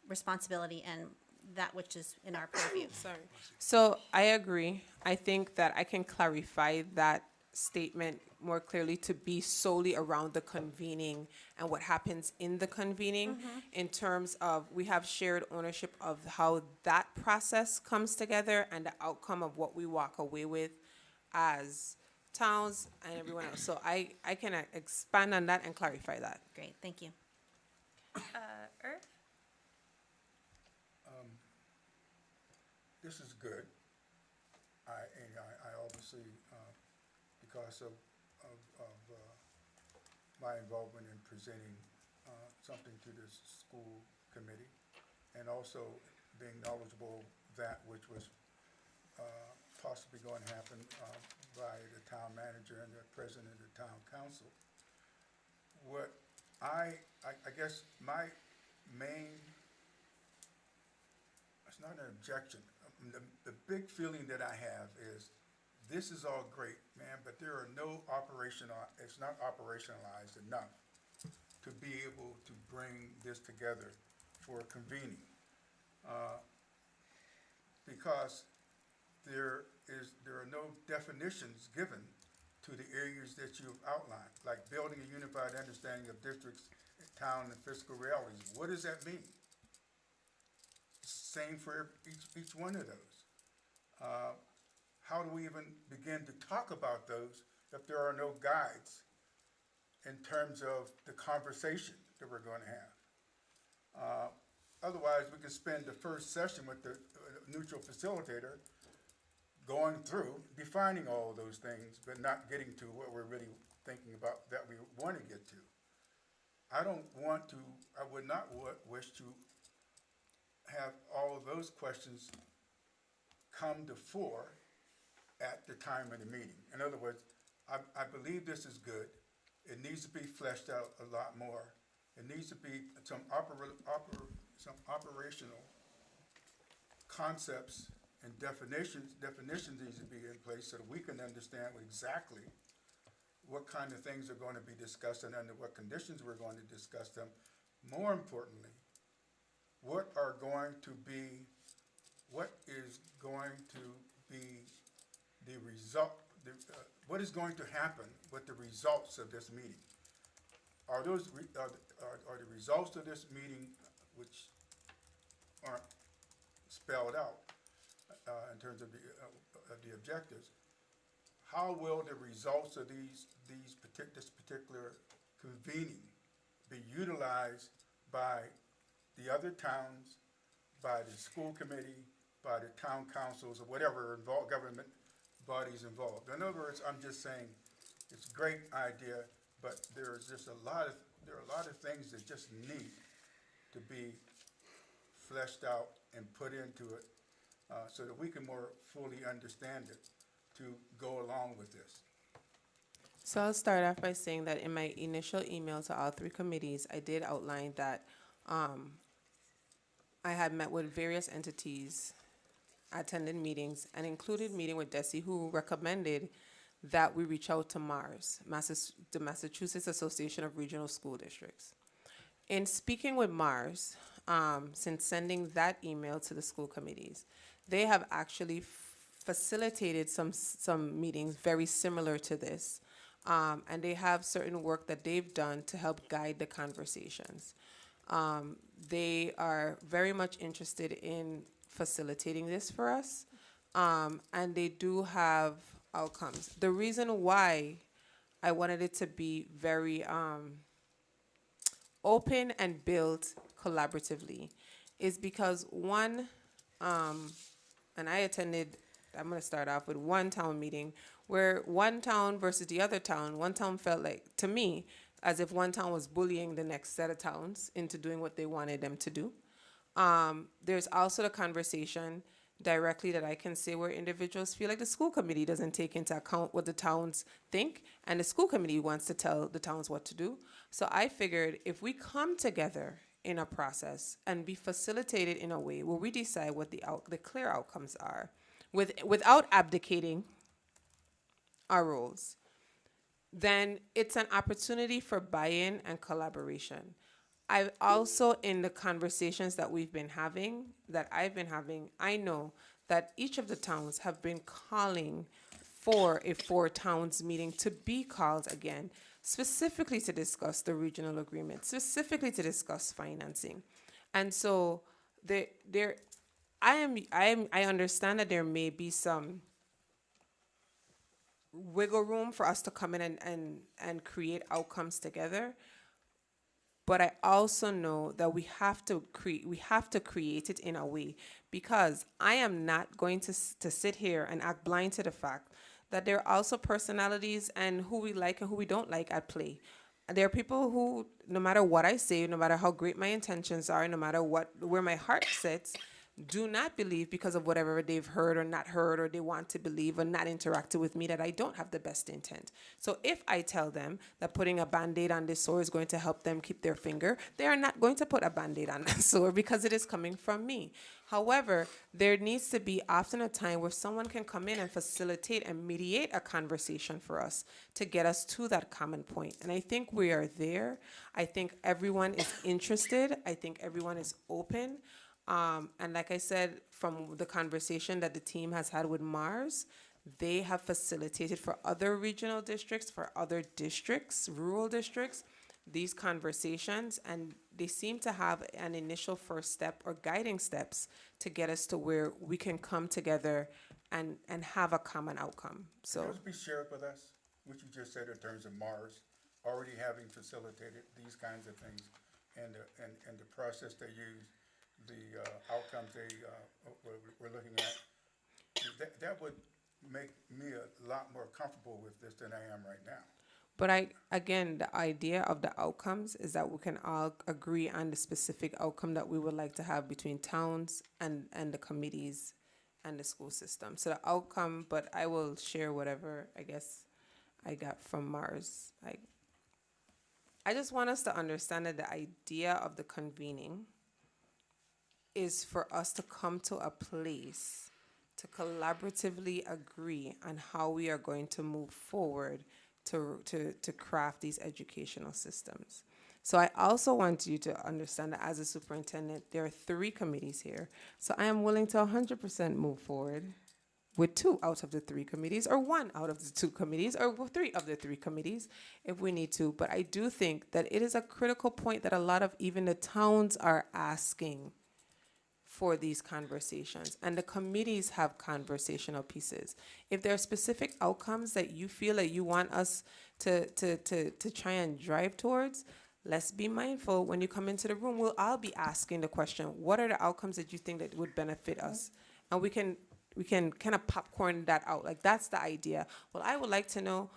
responsibility and that which is in our purview. Sorry. So I agree. I think that I can clarify that statement more clearly to be solely around the convening and what happens in the convening, in terms of we have shared ownership of how that process comes together and the outcome of what we walk away with as towns and everyone else. So I can expand on that and clarify that. Great, thank you. Irv? This is good. I obviously, because of my involvement in presenting something to this school committee, and also being knowledgeable that which was possibly going to happen by the town manager and the president of the town council. What I guess my main, it's not an objection. The big feeling that I have is this is all great, man, but there are no it's not operationalized enough to be able to bring this together for convening. Because there are no definitions given to the areas that you've outlined, like building a unified understanding of districts, town, and fiscal realities. What does that mean? Same for each one of those. How do we even begin to talk about those if there are no guides in terms of the conversation that we're going to have? Otherwise, we can spend the first session with the neutral facilitator going through, defining all of those things, but not getting to what we're really thinking about that we want to get to. I would not wish to have all of those questions come to fore at the time of the meeting. In other words, I believe this is good. It needs to be fleshed out a lot more. It needs to be some operational concepts and definitions needs to be in place so that we can understand exactly what kind of things are going to be discussed and under what conditions we're going to discuss them. More importantly, what is going to be the result, what is going to happen with the results of this meeting? Are the results of this meeting, which aren't spelled out in terms of the objectives, how will the results of this particular convening be utilized by the other towns, by the school committee, by the town councils, or whatever government bodies involved? In other words, I'm just saying it's a great idea, but there's just there are a lot of things that just need to be fleshed out and put into it so that we can more fully understand it to go along with this. So I'll start off by saying that in my initial email to all three committees, I did outline that I had met with various entities, attended meetings, and included meeting with Desi, who recommended that we reach out to MARS, the Massachusetts Association of Regional School Districts. In speaking with MARS, since sending that email to the school committees, they have actually facilitated some meetings very similar to this. And they have certain work that they've done to help guide the conversations. They are very much interested in facilitating this for us, and they do have outcomes. The reason why I wanted it to be very open and built collaboratively is because one, and I attended, I'm going to start off with one town meeting where one town versus the other town, one town felt like, to me, as if one town was bullying the next set of towns into doing what they wanted them to do. There's also the conversation directly that I can say where individuals feel like the school committee doesn't take into account what the towns think, and the school committee wants to tell the towns what to do. So I figured if we come together in a process and be facilitated in a way where we decide what the clear outcomes are, without abdicating our roles, then it's an opportunity for buy-in and collaboration. I've also, in the conversations that I've been having, I know that each of the towns have been calling for a 4 towns meeting to be called again, specifically to discuss the regional agreement, specifically to discuss financing. And so I understand that there may be some wiggle room for us to come in and create outcomes together. But I also know that we have to create it in a way, because I am not going to sit here and act blind to the fact that there are also personalities and who we like and who we don't like at play. There are people who, no matter what I say, no matter how great my intentions are, no matter where my heart sits, do not believe because of whatever they've heard or they want to believe or not interacted with me that I don't have the best intent. So if I tell them that putting a Band-Aid on this sore is going to help them keep their finger, they are not going to put a Band-Aid on that sore because it is coming from me. However, there needs to be often a time where someone can come in and facilitate and mediate a conversation for us to get us to that common point. And I think we are there. I think everyone is interested. I think everyone is open. And like I said, from the conversation that the team has had with Mars, they have facilitated for other regional districts, for other districts, rural districts, these conversations, and they seem to have an initial first step or guiding steps to get us to where we can come together and have a common outcome. So, Could you share with us what you just said in terms of Mars already having facilitated these kinds of things and the process they use, the outcomes they we're looking at? That would make me a lot more comfortable with this than I am right now. but again, the idea of the outcomes is that we can all agree on the specific outcome that we would like to have between towns and the committees and the school system. So the outcome, but I will share whatever I guess I got from Mars. I just want us to understand that the idea of the convening is for us to come to a place to collaboratively agree on how we are going to move forward to craft these educational systems. So I also want you to understand that as a superintendent, there are 3 committees here. So I am willing to 100% move forward with 2 out of the 3 committees, or 1 out of the 2 committees, or 3 of the 3 committees if we need to. But I do think that it is a critical point that a lot of even the towns are asking for these conversations, and the committees have conversational pieces. If there are specific outcomes that you feel that you want us to try and drive towards, let's be mindful when you come into the room, we'll all be asking the question, what are the outcomes that you think that would benefit us? And we can kind of popcorn that out. Like, that's the idea. Well, I would like to know,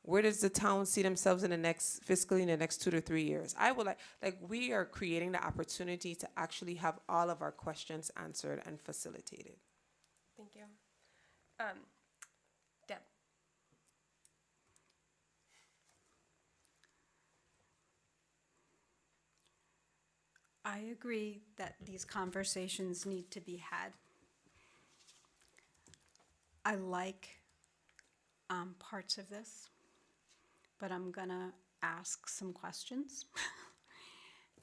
where does the town see themselves in the next fiscally in the next 2 to 3 years? I would like we are creating the opportunity to actually have all of our questions answered and facilitated. Thank you. Deb. I agree that these conversations need to be had. I like parts of this, but I'm gonna ask some questions.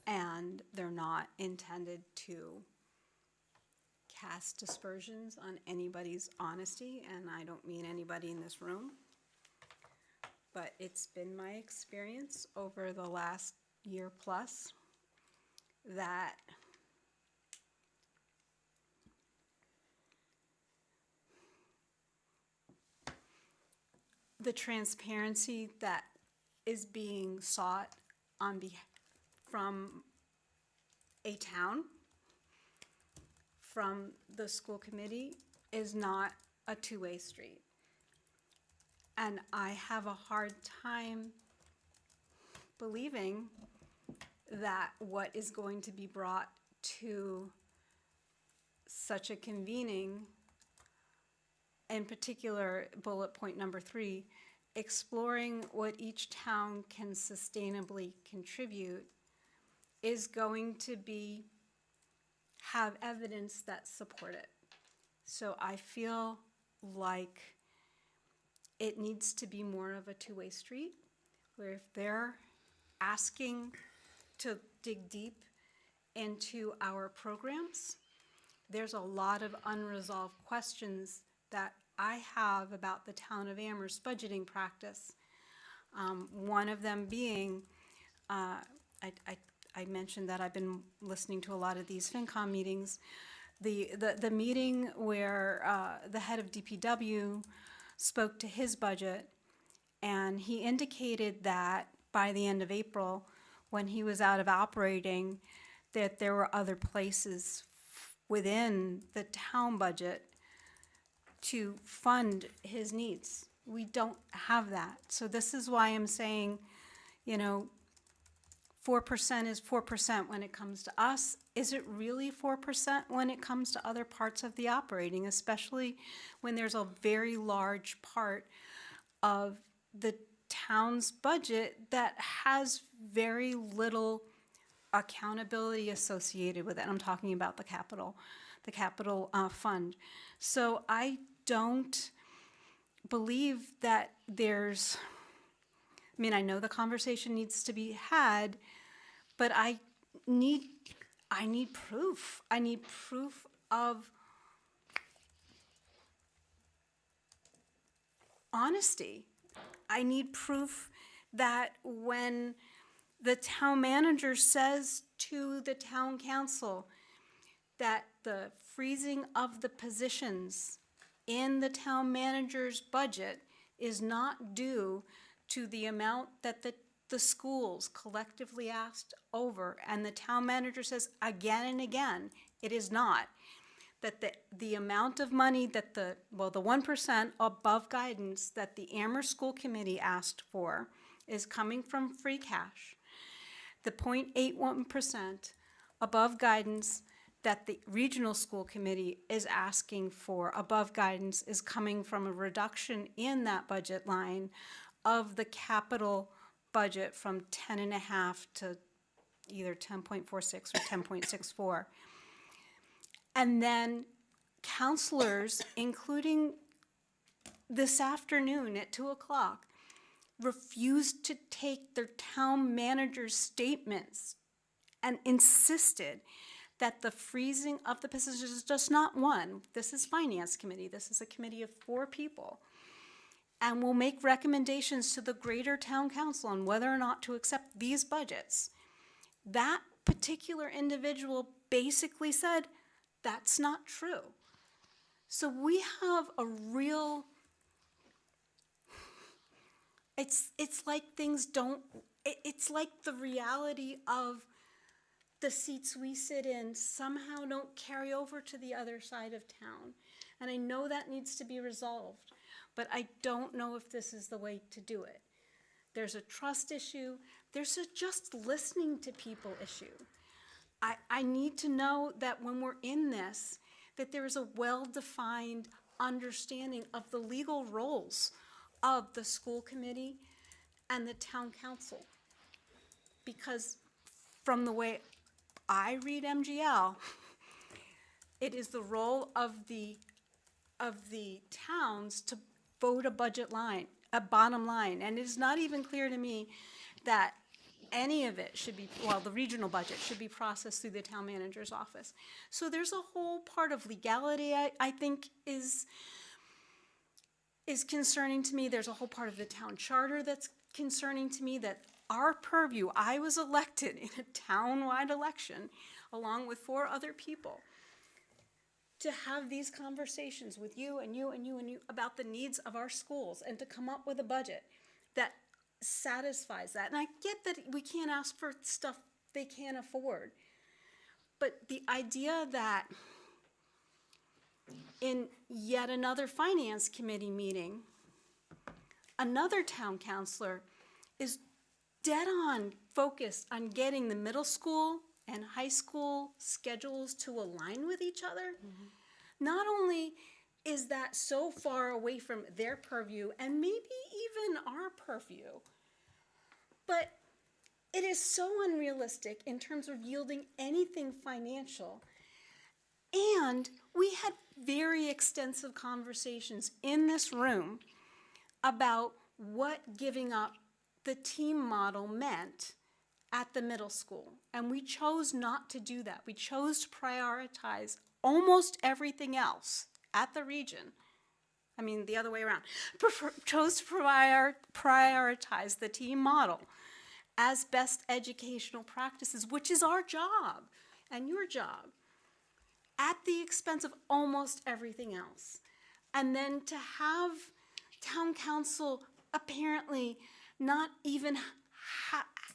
And they're not intended to cast aspersions on anybody's honesty, and I don't mean anybody in this room. But it's been my experience over the last year plus that the transparency that is being sought from a town, from the school committee, is not a two-way street. And I have a hard time believing that what is going to be brought to such a convening, in particular, bullet point number 3, exploring what each town can sustainably contribute, is going to have evidence that support it. So I feel like it needs to be more of a two-way street, where if they're asking to dig deep into our programs, there's a lot of unresolved questions that I have about the town of Amherst budgeting practice. One of them being, I mentioned that I've been listening to a lot of these FinCom meetings. The meeting where the head of DPW spoke to his budget, and he indicated that by the end of April, when he was out of operating, that there were other places within the town budget to fund his needs. We don't have that. So this is why I'm saying, 4% is 4% when it comes to us. Is it really 4% when it comes to other parts of the operating, especially when there's a very large part of the town's budget that has very little accountability associated with it? I'm talking about the capital fund. So I don't believe that I know the conversation needs to be had, but I need proof. I need proof of honesty. I need proof that when the town manager says to the town council that the freezing of the positions in the town manager's budget is not due to the amount that the schools collectively asked over, and the town manager says again and again, it is not, that the amount of money that the 1% above guidance that the Amherst School Committee asked for is coming from free cash. The 0.81% above guidance that the Regional School Committee is asking for above guidance is coming from a reduction in that budget line of the capital budget from 10.5 to either 10.46 or 10.64. And then counselors, including this afternoon at 2 o'clock, refused to take their town manager's statements and insisted that the freezing of the positions is just not one. This is Finance Committee. This is a committee of 4 people. And will make recommendations to the greater town council on whether or not to accept these budgets. That particular individual basically said, that's not true. So we have a real, it's like things don't, it's like the reality of the seats we sit in somehow don't carry over to the other side of town. And I know that needs to be resolved, but I don't know if this is the way to do it. There's a trust issue. There's a just listening to people issue. I need to know that when we're in this, that there is a well-defined understanding of the legal roles of the school committee and the town council. Because from the way I read MGL, it is the role of the towns to vote a budget line, a bottom line. And it is not even clear to me that any of it should be, well, the regional budget should be processed through the town manager's office. So there's a whole part of legality I think is concerning to me. There's a whole part of the town charter that's concerning to me, that our purview, I was elected in a town-wide election along with 4 other people to have these conversations with you and you and you and you about the needs of our schools and to come up with a budget that satisfies that. And I get that we can't ask for stuff they can't afford. But the idea that in yet another finance committee meeting, another town councilor is dead on focused on getting the middle school and high school schedules to align with each other. Mm-hmm. Not only is that so far away from their purview and maybe even our purview, but it is so unrealistic in terms of yielding anything financial. And we had very extensive conversations in this room about what giving up the team model meant at the middle school. And we chose not to do that. We chose to prioritize almost everything else at the region. I mean, the other way around. Chose to prioritize the team model as best educational practices, which is our job and your job, at the expense of almost everything else. And then to have town council apparently not even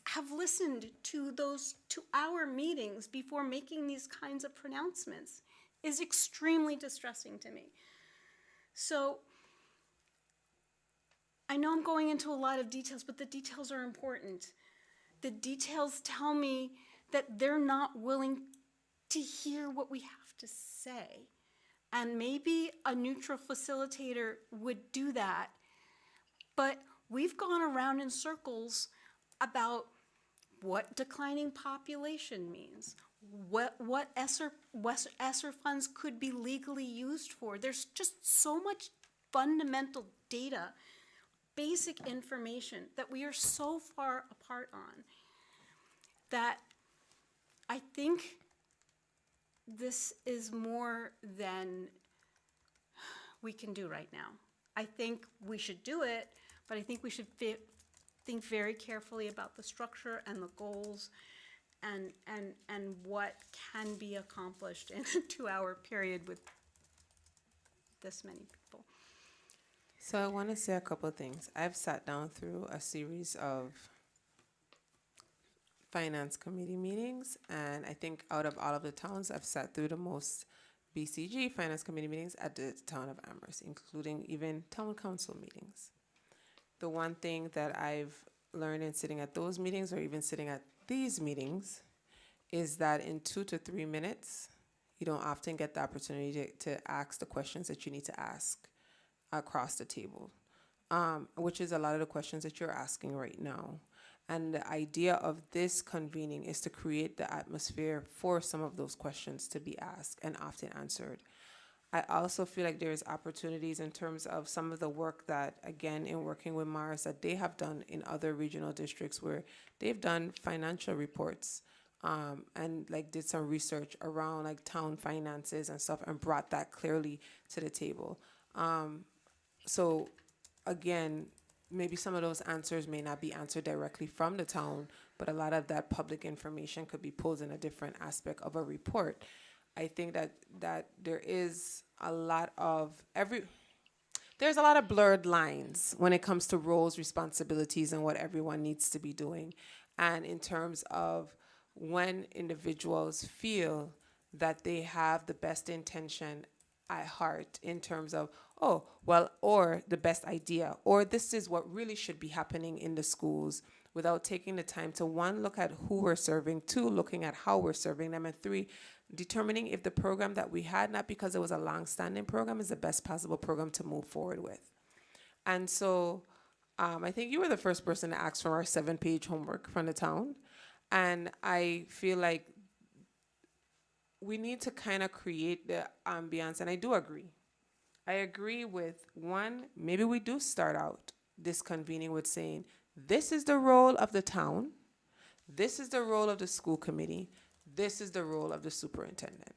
have listened to our meetings before making these kinds of pronouncements is extremely distressing to me. So I know I'm going into a lot of details, but the details are important. The details tell me that they're not willing to hear what we have to say. And maybe a neutral facilitator would do that. But we've gone around in circles about what declining population means, what ESSER funds could be legally used for. There's just so much fundamental data, basic information that we are so far apart on that I think this is more than we can do right now. I think we should do it, but I think we should think very carefully about the structure and the goals and what can be accomplished in a 2-hour period with this many people. So I want to say a couple of things. I've sat down through a series of finance committee meetings, and I think out of all of the towns, I've sat through the most BCG finance committee meetings at the town of Amherst, including even town council meetings. The one thing that I've learned in sitting at those meetings, or even sitting at these meetings, is that in 2 to 3 minutes, you don't often get the opportunity to ask the questions that you need to ask across the table, which is a lot of the questions that you're asking right now. And the idea of this convening is to create the atmosphere for some of those questions to be asked and often answered. I also feel like there's opportunities in terms of some of the work that, again, in working with Mars, that they have done in other regional districts where they've done financial reports and like did some research around like town finances and stuff and brought that clearly to the table. So again, maybe some of those answers may not be answered directly from the town, but a lot of that public information could be pulled in a different aspect of a report. I think that there is a lot of there's a lot of blurred lines when it comes to roles, responsibilities, and what everyone needs to be doing. And in terms of when individuals feel that they have the best intention at heart in terms of, oh, well, or the best idea, or this is what really should be happening in the schools, without taking the time to, 1, look at who we're serving, 2, looking at how we're serving them, and 3, determining if the program that we had, not because it was a long-standing program, is the best possible program to move forward with. And so I think you were the first person to ask for our 7-page homework from the town. And I feel like we need to kind of create the ambiance, and I do agree. I agree with, 1, maybe we do start out this convening with saying, this is the role of the town, this is the role of the school committee, this is the role of the superintendent.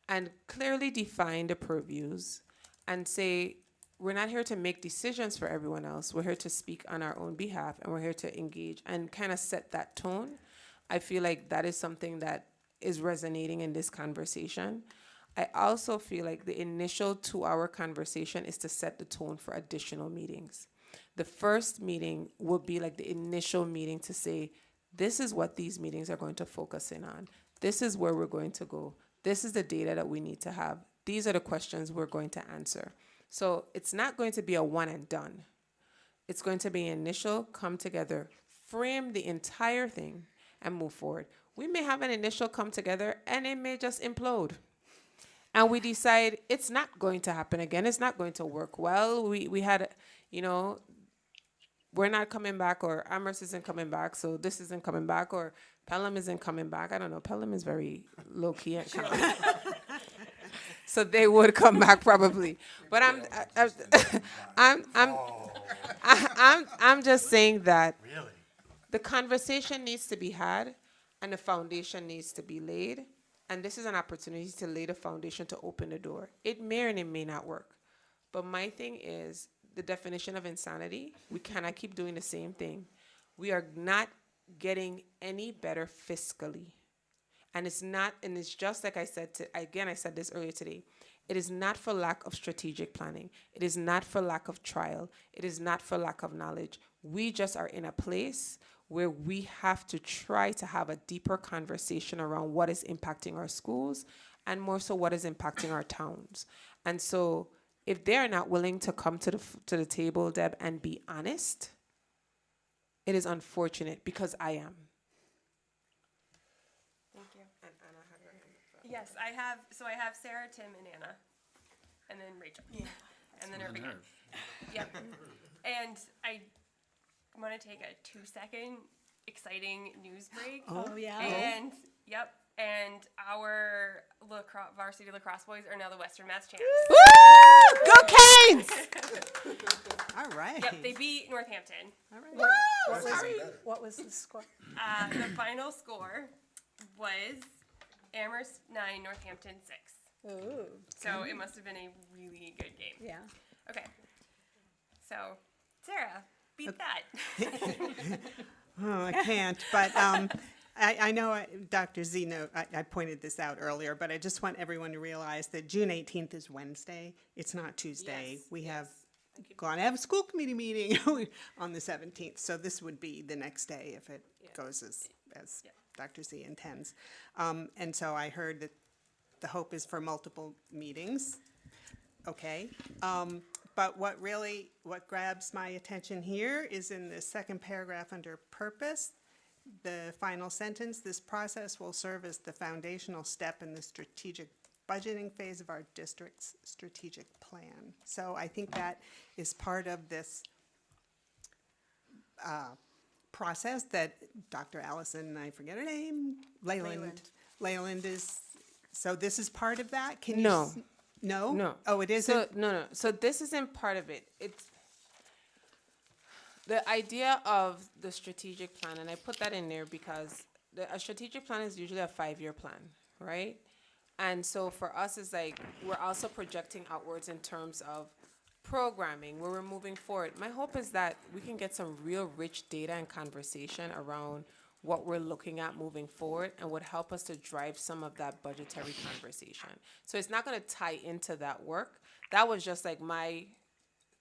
And clearly define the purviews and say, we're not here to make decisions for everyone else. We're here to speak on our own behalf, and we're here to engage and kind of set that tone. I feel like that is something that is resonating in this conversation. I also feel like the initial 2-hour conversation is to set the tone for additional meetings. The first meeting will be like the initial meeting to say, this is what these meetings are going to focus in on. This is where we're going to go. This is the data that we need to have. These are the questions we're going to answer. So it's not going to be a one and done. It's going to be initial, come together, frame the entire thing, and move forward. We may have an initial come together, and it may just implode. And we decide it's not going to happen again. It's not going to work well. We had, we're not coming back, or Amherst isn't coming back, so this isn't coming back, or Pelham isn't coming back. I don't know. Pelham is very low-key and calm. So they would come back probably. But I'm just saying that Really? the conversation needs to be had, and the foundation needs to be laid. And this is an opportunity to lay the foundation to open the door. It may and it may not work. But my thing is the definition of insanity. We cannot keep doing the same thing. We are not getting any better fiscally. And it's just like I said, I said this earlier today. It is not for lack of strategic planning. It is not for lack of trial. It is not for lack of knowledge. We just are in a place where we have to try to have a deeper conversation around what is impacting our schools, and more so what is impacting our towns. And so if they're not willing to come to the table, Deb, and be honest, it is unfortunate, because I am. Thank you. And Anna had her hand up. Yes, I have Sarah, Tim, and Anna, and then Rachel. Yeah. And then Irving. Yep. And I want to take a 2-second exciting news break. Oh, yeah. And and our varsity lacrosse boys are now the Western Mass champs. Woo! Go Canes! All right. Yep, they beat Northampton. All right. What was the score? The final score was Amherst 9, Northampton 6. Ooh. So it must have been a really good game. Yeah. Okay, So, Sarah, beat that. Oh, I can't, but I know Dr. Zeno, I pointed this out earlier, but I just want everyone to realize that June 18th is Wednesday. It's not Tuesday. Yes, We yes. have gone to have a school committee meeting on the 17th, so this would be the next day if it goes as Dr. Z intends. And so I heard that the hope is for multiple meetings. Okay. But what grabs my attention here is in the second paragraph under purpose, the final sentence: this process will serve as the foundational step in the strategic budgeting phase of our district's strategic plan. So I think that is part of this process that Dr. Allison, I forget her name, Leyland is, so this is part of that? Can you? No. No? No. Oh, it isn't? So, no. So this isn't part of it. It's the idea of the strategic plan, and I put that in there because a strategic plan is usually a 5-year plan, right? And so for us, it's like we're also projecting outwards in terms of programming, where we're moving forward. My hope is that we can get some real rich data and conversation around what we're looking at moving forward and would help us to drive some of that budgetary conversation. So it's not going to tie into that work. That was just like my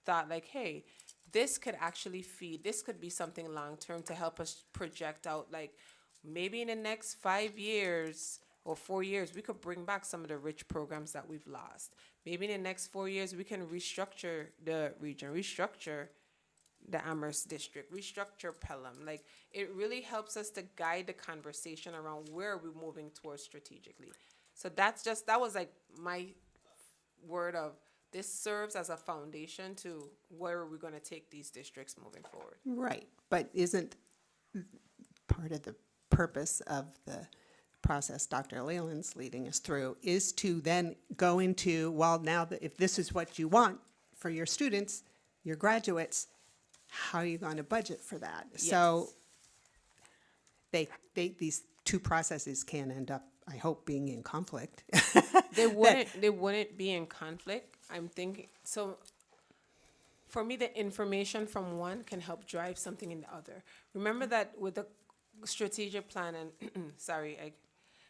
thought, like, hey, this could actually feed, this could be something long-term to help us project out, like, maybe in the next 5 years or 4 years, we could bring back some of the rich programs that we've lost. Maybe in the next 4 years, we can restructure the region, restructure the Amherst district, restructure Pelham. Like, it really helps us to guide the conversation around where we're moving towards strategically. So that was like my word of, this serves as a foundation to where we're going to take these districts moving forward. Right, but isn't part of the purpose of the process Dr. Leyland's leading us through is to then go into, well, now that if this is what you want for your students, your graduates, how are you going to budget for that? Yes. So these two processes can end up, I hope, being in conflict. They wouldn't be in conflict. I'm thinking, so for me, the information from one can help drive something in the other. Remember that with the strategic plan, and sorry,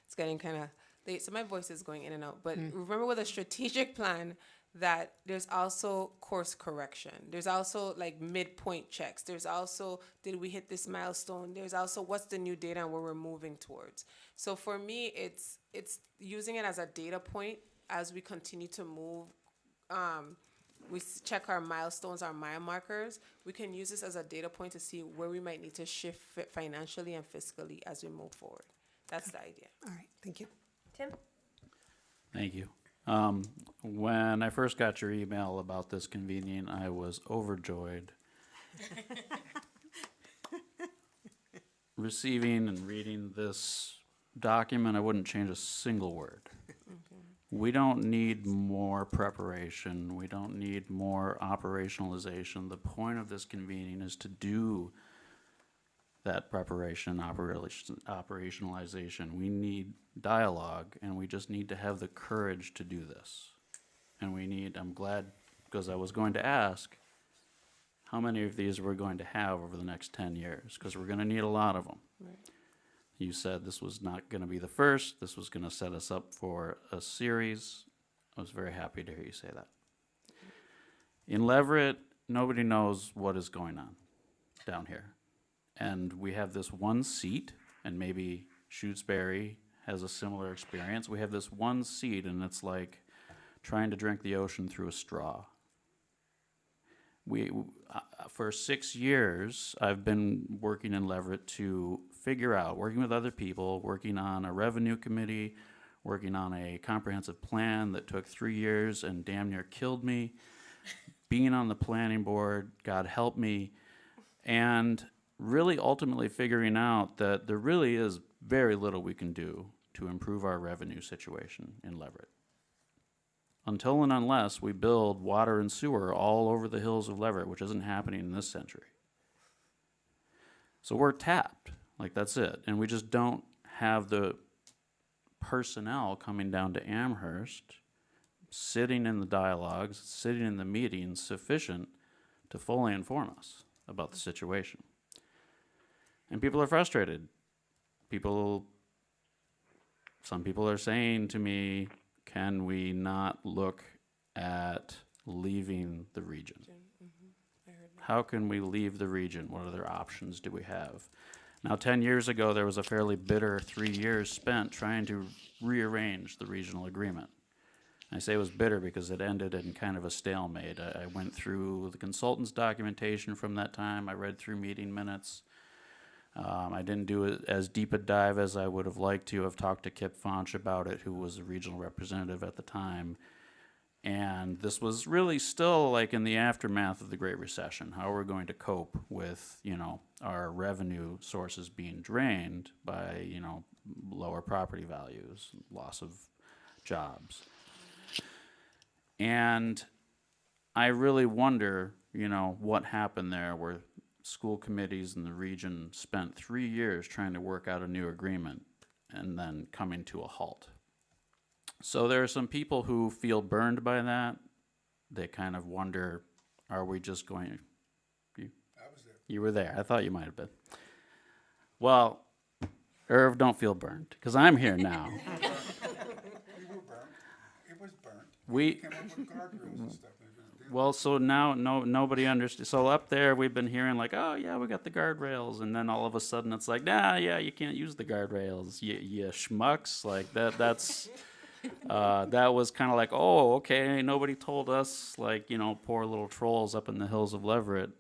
it's getting kind of late, so my voice is going in and out, but remember with a strategic plan that there's also course correction. There's also like midpoint checks. There's also, did we hit this milestone? There's also, what's the new data and where we're moving towards? So for me, it's using it as a data point as we continue to move. We check our milestones, our mile markers. We can use this as a data point to see where we might need to shift financially and fiscally as we move forward. That's the idea. All right, thank you. Tim? Thank you. When I first got your email about this convening, I was overjoyed. Receiving and reading this document, I wouldn't change a single word. We don't need more preparation. We don't need more operationalization. The point of this convening is to do that preparation, operationalization. We need dialogue, and we just need to have the courage to do this. And I'm glad, because I was going to ask, how many of these we're going to have over the next 10 years? Because we're going to need a lot of them. Right. You said this was not going to be the first. This was going to set us up for a series. I was very happy to hear you say that. In Leverett, nobody knows what is going on down here. And we have this one seat, and maybe Shutesbury has a similar experience. We have this one seat, and it's like trying to drink the ocean through a straw. For 6 years, I've been working in Leverett to figure out, working with other people, working on a revenue committee, working on a comprehensive plan that took 3 years and damn near killed me, being on the planning board, God help me, and really ultimately figuring out that there really is very little we can do to improve our revenue situation in Leverett. Until and unless we build water and sewer all over the hills of Leverett, which isn't happening in this century. So we're tapped, like that's it. And we just don't have the personnel coming down to Amherst, sitting in the dialogues, sitting in the meetings sufficient to fully inform us about the situation. And people are frustrated. Some people are saying to me, can we not look at leaving the region? How can we leave the region? What other options do we have? Now, 10 years ago, there was a fairly bitter 3 years spent trying to rearrange the regional agreement. I say it was bitter because it ended in kind of a stalemate. I went through the consultant's documentation from that time. I read through meeting minutes. I didn't do as deep a dive as I would have liked to. I've talked to Kip Fonch about it, who was the regional representative at the time. And this was really still like in the aftermath of the Great Recession. How are we going to cope with, our revenue sources being drained by, lower property values, loss of jobs? And I really wonder, what happened there where school committees in the region spent 3 years trying to work out a new agreement and then coming to a halt. So there are some people who feel burned by that. They kind of wonder, are we just going... I was there. You were there. I thought you might have been. Well, Irv, don't feel burned, because I'm here now. We were burnt. It was burnt. We Came up with guardrails and stuff. Well, so now nobody understands. So up there, we've been hearing like, oh yeah, we got the guardrails, and then all of a sudden it's like, nah, yeah, you can't use the guardrails, you schmucks. Like that's that was kind of like, oh, okay, nobody told us, like, poor little trolls up in the hills of Leverett.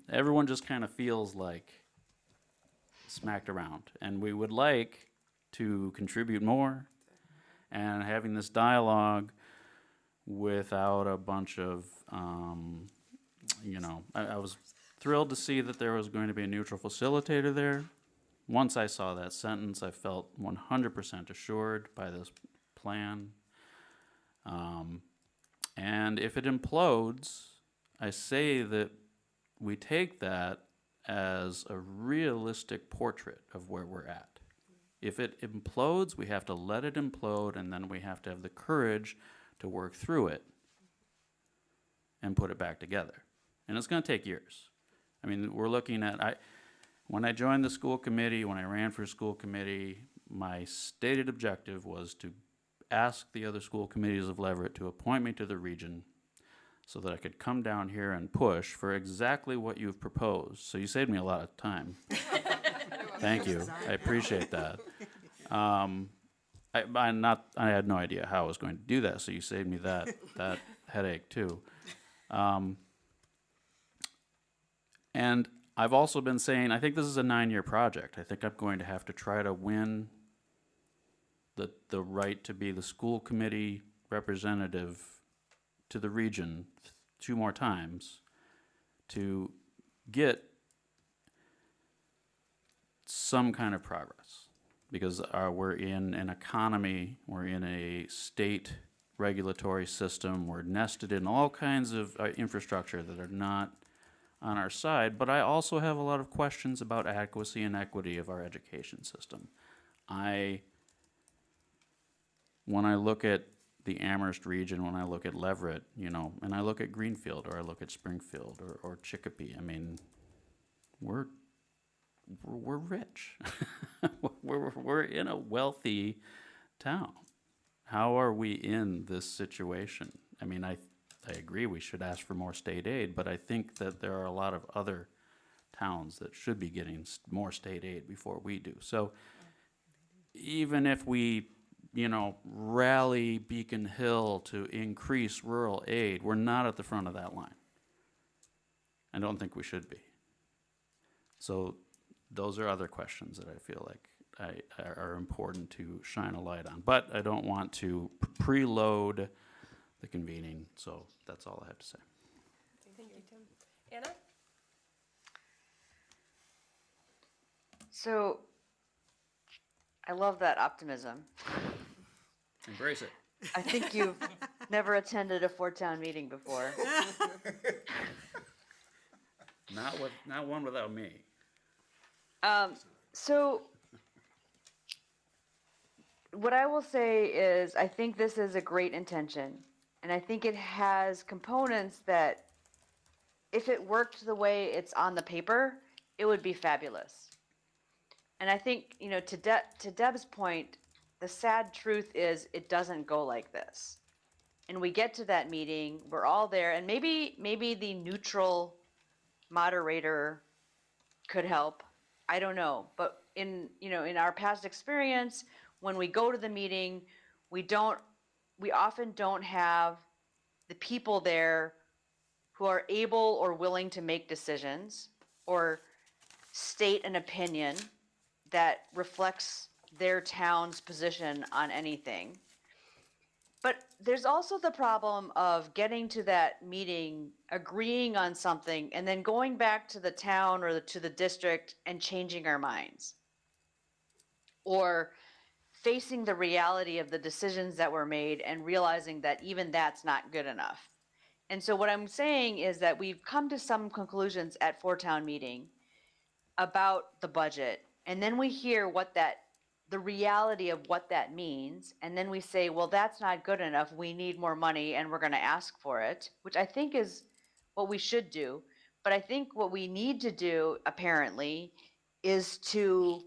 Everyone just kind of feels like smacked around, and we would like to contribute more, and having this dialogue without a bunch of, I was thrilled to see that there was going to be a neutral facilitator there. Once I saw that sentence, I felt 100% assured by this plan. And if it implodes, I say that we take that as a realistic portrait of where we're at. If it implodes, we have to let it implode, and then we have to have the courage to work through it and put it back together. And it's going to take years. I mean, we're looking at, when I joined the school committee, when I ran for school committee, my stated objective was to ask the other school committees of Leverett to appoint me to the region so that I could come down here and push for exactly what you've proposed. So you saved me a lot of time. Thank you. I appreciate that. I had no idea how I was going to do that, so you saved me that headache too. And I've also been saying, I think this is a 9-year project. I think I'm going to have to try to win the right to be the school committee representative to the region 2 more times to get some kind of progress. Because we're in an economy, we're in a state regulatory system, we're nested in all kinds of infrastructure that are not on our side, but I also have a lot of questions about adequacy and equity of our education system. When I look at the Amherst region, when I look at Leverett, and I look at Greenfield, or I look at Springfield, or Chicopee, I mean, we're rich. we're in a wealthy town. How are we in this situation? I mean, I agree we should ask for more state aid, but I think that there are a lot of other towns that should be getting more state aid before we do. So even if we, rally Beacon Hill to increase rural aid, we're not at the front of that line. I don't think we should be. So those are other questions that I feel like are important to shine a light on. But I don't want to preload the convening, so that's all I have to say. Thank you, Tim. Anna? So, I love that optimism. Embrace it. I think you've never attended a 4-town meeting before. Not one without me. So, what I will say is I think this is a great intention, and I think it has components that if it worked the way it's on the paper, it would be fabulous. And I think, you know, to Deb's point, the sad truth is it doesn't go like this. And we get to that meeting, we're all there, and maybe the neutral moderator could help. I don't know, but in our past experience, when we go to the meeting, we often don't have the people there who are able or willing to make decisions or state an opinion that reflects their town's position on anything. But there's also the problem of getting to that meeting, agreeing on something, and then going back to the town or to the district and changing our minds. Or facing the reality of the decisions that were made and realizing that even that's not good enough. And so what I'm saying is that we've come to some conclusions at Town meeting about the budget, and then we hear the reality of what that means, and then we say, well, that's not good enough, we need more money, and we're going to ask for it, which I think is what we should do. But I think what we need to do, apparently, is to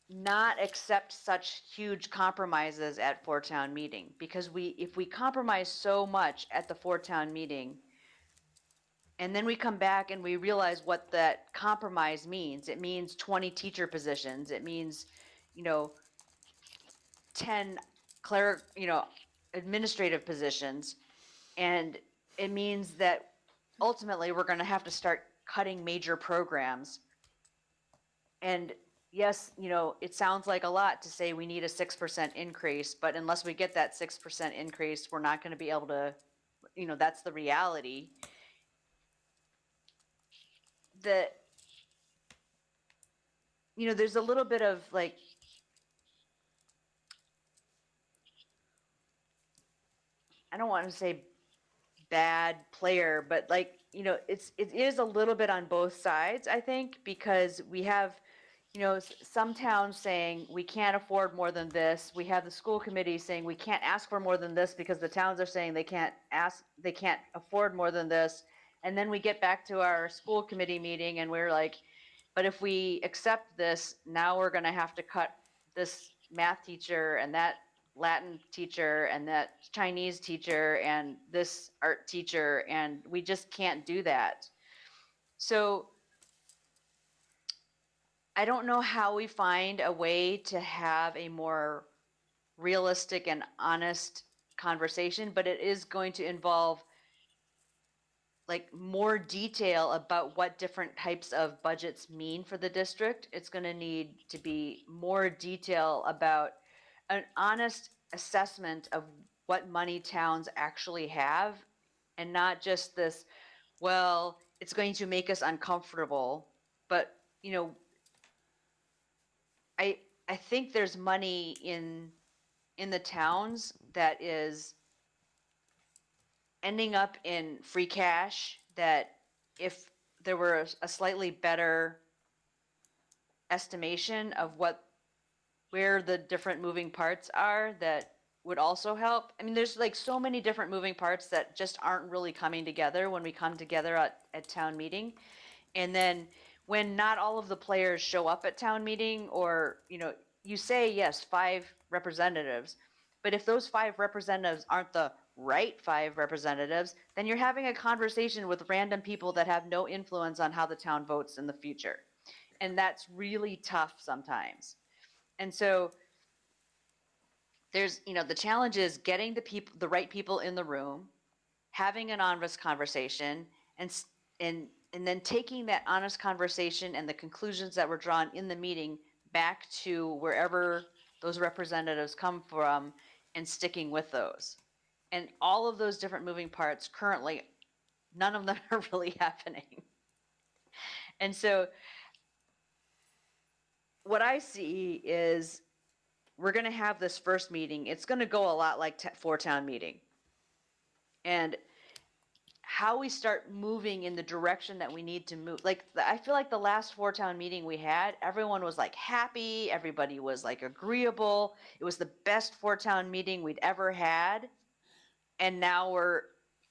not accept such huge compromises at Town meeting, because if we compromise so much at the Town meeting, and then we come back and we realize what that compromise means. It means 20 teacher positions. It means, 10 administrative positions. And it means that ultimately we're going to have to start cutting major programs. And yes, it sounds like a lot to say we need a 6% increase, but unless we get that 6% increase, we're not going to be able to, that's the reality. There's a little bit of like, I don't want to say bad player, but like, it is a little bit on both sides, I think, because we have, some towns saying we can't afford more than this. We have the school committee saying we can't ask for more than this because the towns are saying they can't afford more than this. And then we get back to our school committee meeting and we're like, but if we accept this, now we're going to have to cut this math teacher and that Latin teacher and that Chinese teacher and this art teacher, and we just can't do that. So I don't know how we find a way to have a more realistic and honest conversation, but it is going to involve like more detail about what different types of budgets mean for the district. It's going to need to be more detail about an honest assessment of what money towns actually have, and not just this, well, it's going to make us uncomfortable, but I think there's money in the towns that is ending up in free cash, that if there were a slightly better estimation of where the different moving parts are, that would also help. I mean, there's like so many different moving parts that just aren't really coming together when we come together at town meeting. And then when not all of the players show up at town meeting, or, you say, yes, 5 representatives, but if those 5 representatives aren't the right 5 representatives, then you're having a conversation with random people that have no influence on how the town votes in the future. And that's really tough sometimes. And so there's, the challenge is getting the right people in the room, having an honest conversation, and then taking that honest conversation and the conclusions that were drawn in the meeting back to wherever those representatives come from and sticking with those. And all of those different moving parts currently, none of them are really happening. And so what I see is we're going to have this first meeting. It's going to go a lot like town meeting. And how we start moving in the direction that we need to move. Like, I feel like the last town meeting we had, everyone was like happy. Everybody was like agreeable. It was the best town meeting we'd ever had. And now we're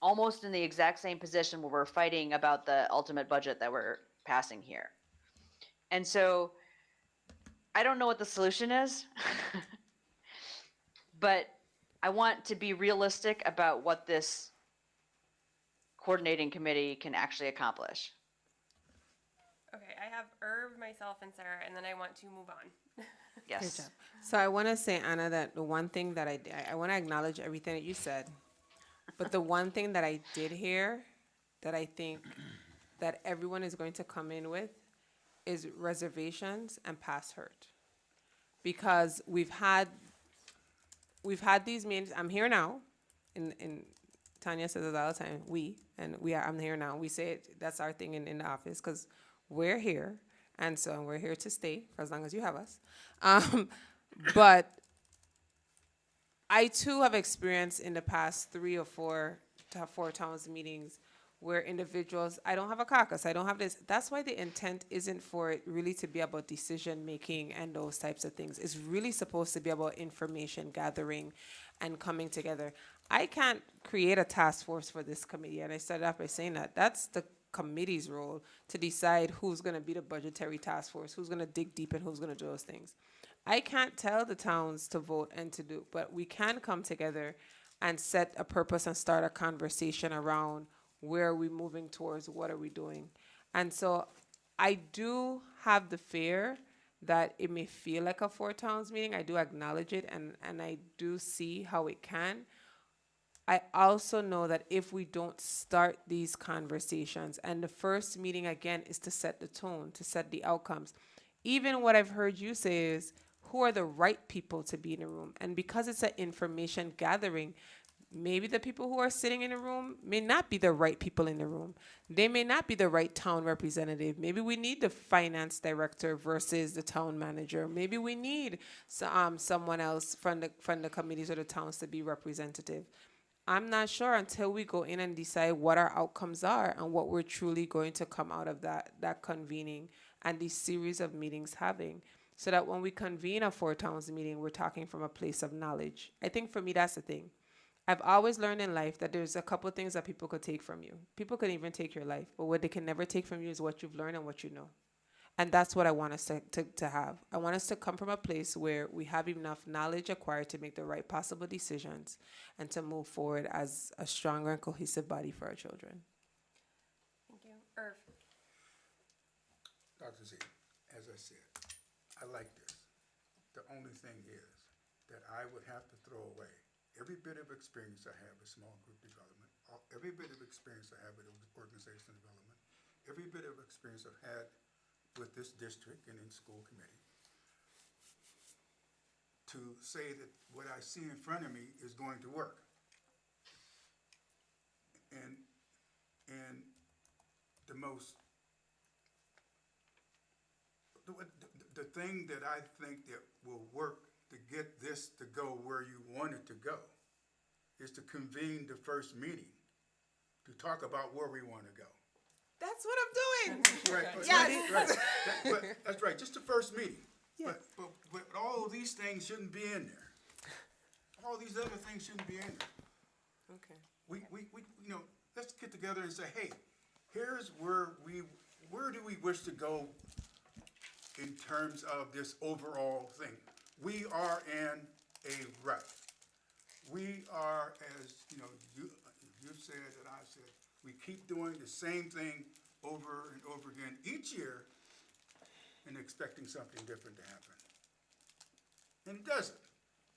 almost in the exact same position where we're fighting about the ultimate budget that we're passing here. And so I don't know what the solution is, but I want to be realistic about what this coordinating committee can actually accomplish. Okay, I have Irv, myself, and Sarah, and then I want to move on. Yes. So I want to say, Anna, that the one thing that I want to acknowledge everything that you said, but the one thing that I did hear that I think that everyone is going to come in with is reservations and past hurt. Because we've had these meetings, I'm here now, and Tanya says it all the time, I'm here now. We say it, that's our thing in the office, because we're here, and so we're here to stay for as long as you have us. But I too have experienced in the past 3 or 4 towns meetings where individuals, I don't have a caucus, I don't have this. That's why the intent isn't for it really to be about decision making and those types of things. It's really supposed to be about information gathering and coming together. I can't create a task force for this committee, and I started off by saying that. That's the committee's role to decide who's going to be the budgetary task force, who's going to dig deep, and who's going to do those things. I can't tell the towns to vote and to do, but we can come together and set a purpose and start a conversation around where are we moving towards, what are we doing. And so I do have the fear that it may feel like a 4 towns meeting. I do acknowledge it, and I do see how it can. I also know that if we don't start these conversations, and the first meeting again is to set the tone, to set the outcomes. Even what I've heard you say is, who are the right people to be in the room? And because it's an information gathering, maybe the people who are sitting in the room may not be the right people in the room. They may not be the right town representative. Maybe we need the finance director versus the town manager. Maybe we need someone else from the committees or the towns to be representative. I'm not sure until we go in and decide what our outcomes are and what we're truly going to come out of that convening and these series of meetings having, so that when we convene a 4 towns meeting, we're talking from a place of knowledge. I think for me, that's the thing. I've always learned in life that there's a couple of things that people could take from you. People can even take your life, but what they can never take from you is what you've learned and what you know. And that's what I want us to have. I want us to come from a place where we have enough knowledge acquired to make the right possible decisions and to move forward as a stronger and cohesive body for our children. Thank you. Irv. Dr. Z, as I said, I like this. The only thing is that I would have to throw away every bit of experience I have with small group development, every bit of experience I have with organizational development, every bit of experience I've had with this district and in school committee, to say that what I see in front of me is going to work. And the thing that I think that will work to get this to go where you want it to go is to convene the first meeting to talk about where we want to go. That's what I'm doing. Right. Yes. Right. That's right. Just the first meeting. Yeah. But all of these things shouldn't be in there. All these other things shouldn't be in there. Okay. We let's get together and say, hey, here's where do we wish to go in terms of this overall thing. We are in a rut. We are, as you've said and I've said, we keep doing the same thing over and over again each year and expecting something different to happen. And it doesn't.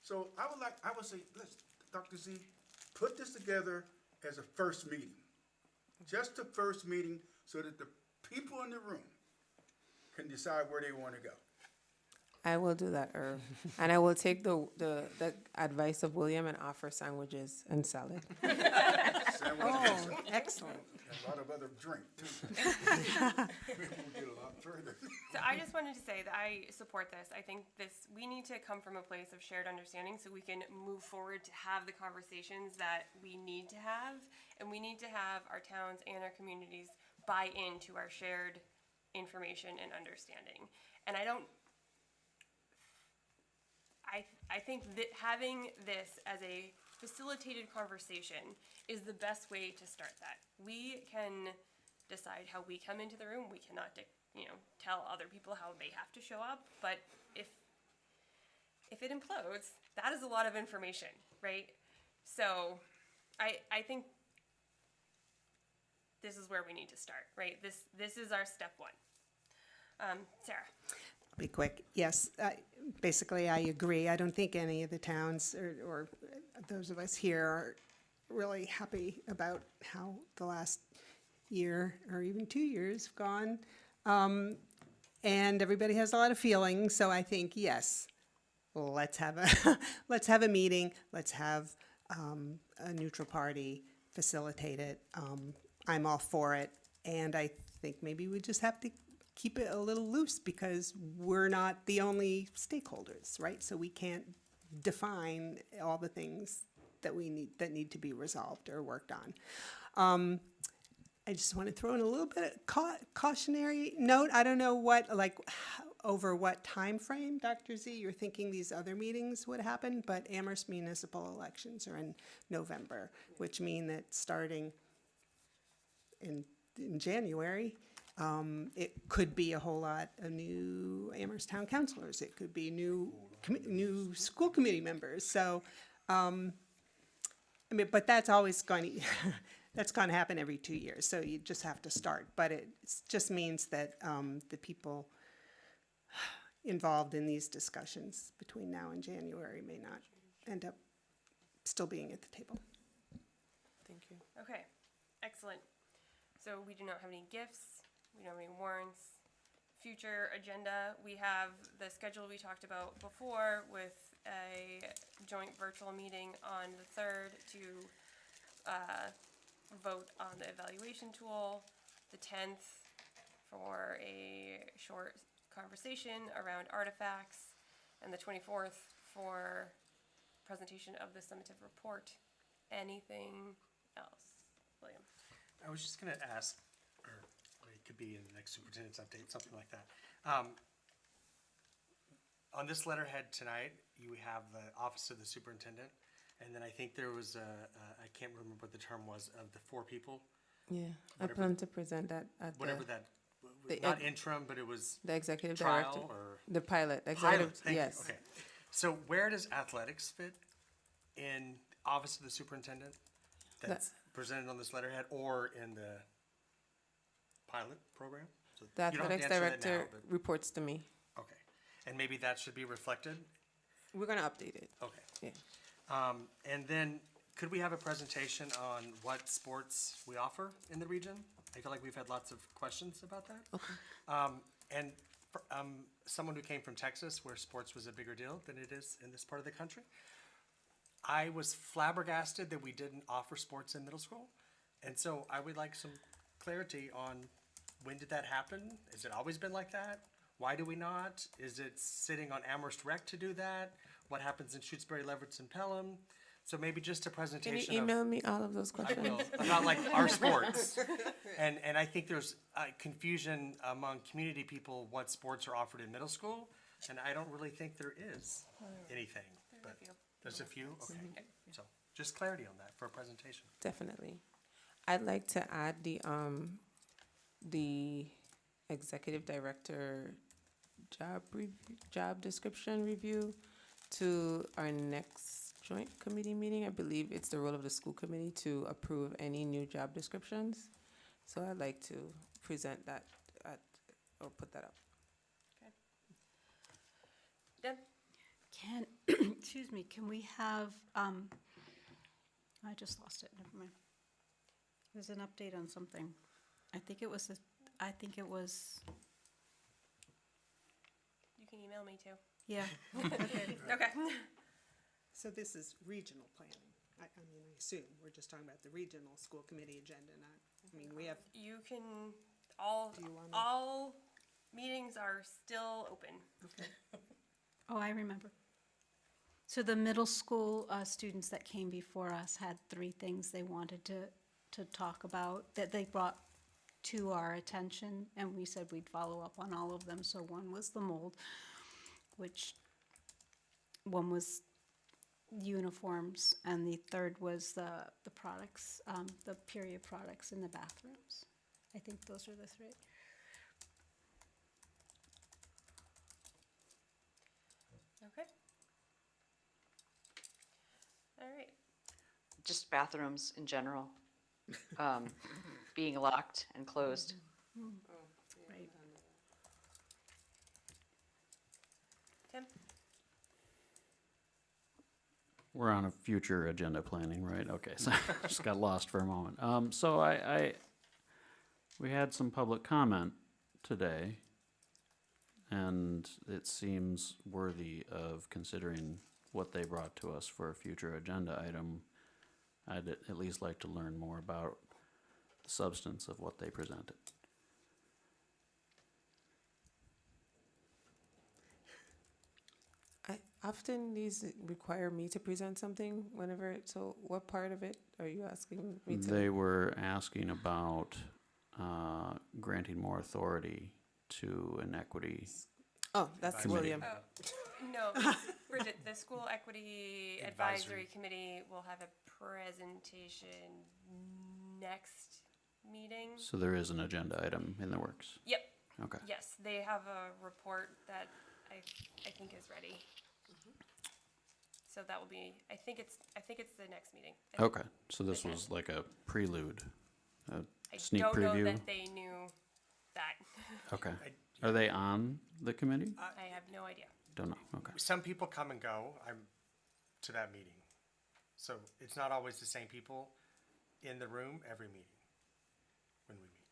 So I would say, let's, Dr. Z, put this together as a first meeting. Just a first meeting so that the people in the room can decide where they want to go. I will do that, Irv. And I will take the advice of William and offer sandwiches and salad. Sandwiches. Excellent. And a lot of other drink, too. Maybe we'll get a lot further. So I just wanted to say that I support this. I think we need to come from a place of shared understanding so we can move forward to have the conversations that we need to have. And we need to have our towns and our communities buy into our shared information and understanding. And I think that having this as a facilitated conversation is the best way to start that. We can decide how we come into the room. We cannot, tell other people how they have to show up. But if it implodes, that is a lot of information, right? So, I think this is where we need to start, right? This is our step one. Sarah. Be quick. Yes, basically I agree. I don't think any of the towns or those of us here are really happy about how the last year or even 2 years have gone. And everybody has a lot of feelings, so I think, yes, let's have a, let's have a meeting, let's have a neutral party facilitate it. I'm all for it, and I think maybe we just have to keep it a little loose because we're not the only stakeholders, right? So we can't define all the things that need to be resolved or worked on. I just want to throw in a little bit of cautionary note. I don't know over what time frame, Dr. Z, you're thinking these other meetings would happen, but Amherst municipal elections are in November, which mean that starting in January, it could be a whole lot of new Amherst town councilors. It could be new school committee members. So, but that's always going to that's going to happen every 2 years. So you just have to start. But it just means that the people involved in these discussions between now and January may not end up still being at the table. Thank you. Okay, excellent. So we do not have any gifts, we don't have any warrants. Future agenda, we have the schedule we talked about before with a joint virtual meeting on the 3rd to vote on the evaluation tool, the 10th for a short conversation around artifacts, and the 24th for presentation of the summative report. Anything else, William? I was just gonna ask, or it could be in the next superintendent's update, something like that. On this letterhead tonight, you have the office of the superintendent, and then I think there was I can't remember what the term was, of the 4 people, Yeah, Whatever- I plan to present that at whatever that, the not ex- interim, but it was the executive director, trial or the pilot, pilot, executive, thank you, yes. okay. So where does athletics fit in office of the superintendent? That's presented on this letterhead or in the pilot program? So The you don't have to athletics answer that now, director reports to me. but- Okay, and maybe that should be reflected? We're gonna update it, Okay. yeah. And then, could we have a presentation on what sports we offer in the region? I feel like we've had lots of questions about that. Okay. And someone who came from Texas, where sports was a bigger deal than it is in this part of the country, I was flabbergasted that we didn't offer sports in middle school. And so I would like some clarity on when did that happen? Has it always been like that? Why do we not? Is it sitting on Amherst Rec to do that? What happens in Shutesbury, Leverett, and Pelham? So maybe just a Can presentation you of. email me all of those I questions? will, about like our sports. And I think there's confusion among community people what sports are offered in middle school, and I don't really think there is anything, but there's a few, okay. So just clarity on that for a presentation. Definitely. I'd like to add the executive director job description review to our next joint committee meeting. I believe it's the role of the school committee to approve any new job descriptions. So I'd like to present that or put that up. Okay. Deb? Can, excuse me, can we have, I just lost it, never mind. There's an update on something. I think it was, You can email me too. yeah. Okay. So this is regional planning. I mean, I assume we're just talking about the regional school committee agenda, not, I mean, we have, You can, Do you wanna- all meetings are still open. Oh, I remember. So the middle school students that came before us had 3 things they wanted to talk about that they brought to our attention, and we said we'd follow up on all of them. So one was the mold, which one was uniforms, and the third was the products, the period products in the bathrooms. I think those are the three. Okay. All right. Just bathrooms in general, being locked and closed. Right. Tim? We're on a future agenda planning, right? Okay, so I just got lost for a moment. So we had some public comment today, and it seems worthy of considering what they brought to us for a future agenda item. I'd at least like to learn more about the substance of what they presented. Often these require me to present something whenever, so what part of it are you asking me to? They were asking about granting more authority to an equity. Oh, that's Committee. William. No, Bridget, the School Equity Advisory Committee will have a presentation next meeting. So there is an agenda item in the works. Yep, Okay. yes, they have a report that I think is ready. So that will be, I think it's the next meeting. Okay. So this Okay. was like a prelude, a I sneak don't know preview. that they knew that. Okay. Are they on the committee? I have no idea. Don't know. Okay. Some people come and go. I'm to that meeting. So it's not always the same people in the room every meeting when we meet.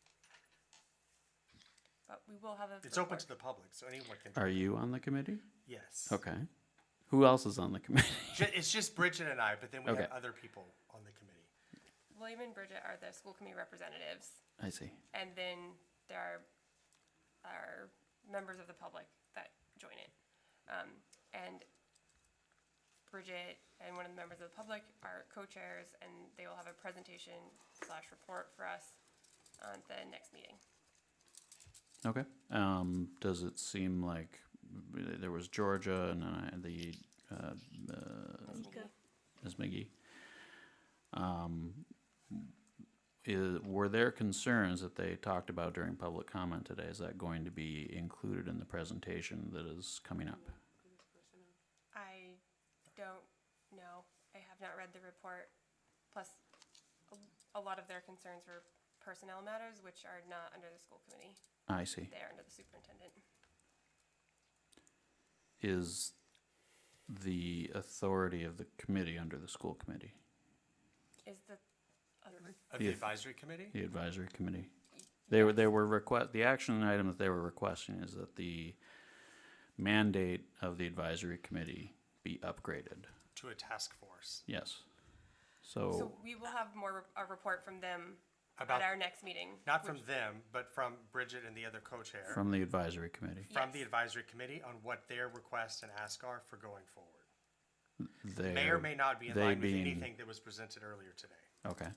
But we will have a. It's open to the public, so anyone can. Are you on the committee? Yes. Okay. Who else is on the committee? It's just Bridget and I, but then we Okay. have other people on the committee. William and Bridget are the school committee representatives, I see. and then there are members of the public that join it. And Bridget and one of the members of the public are co-chairs, and they will have a presentation / report for us on the next meeting. Okay. Does it seem like there was Georgia and Ms. McGee? Were there concerns that they talked about during public comment today? Is that going to be included in the presentation that is coming up? I don't know. I have not read the report. Plus, a lot of their concerns were personnel matters, which are not under the school committee. I see. They are under the superintendent. Is the authority of the committee under the school committee? Is the other, Of the Yeah. advisory committee? The advisory committee. They were the action item that they were requesting is that the mandate of the advisory committee be upgraded. To a task force. Yes. so we will have a report from them About- at our next meeting. Not from them, but from Bridget and the other co-chair. From the advisory committee. From the Yes. advisory committee on what their requests and asks are for going forward. They May or may not be in they line with being- anything that was presented earlier today. Okay.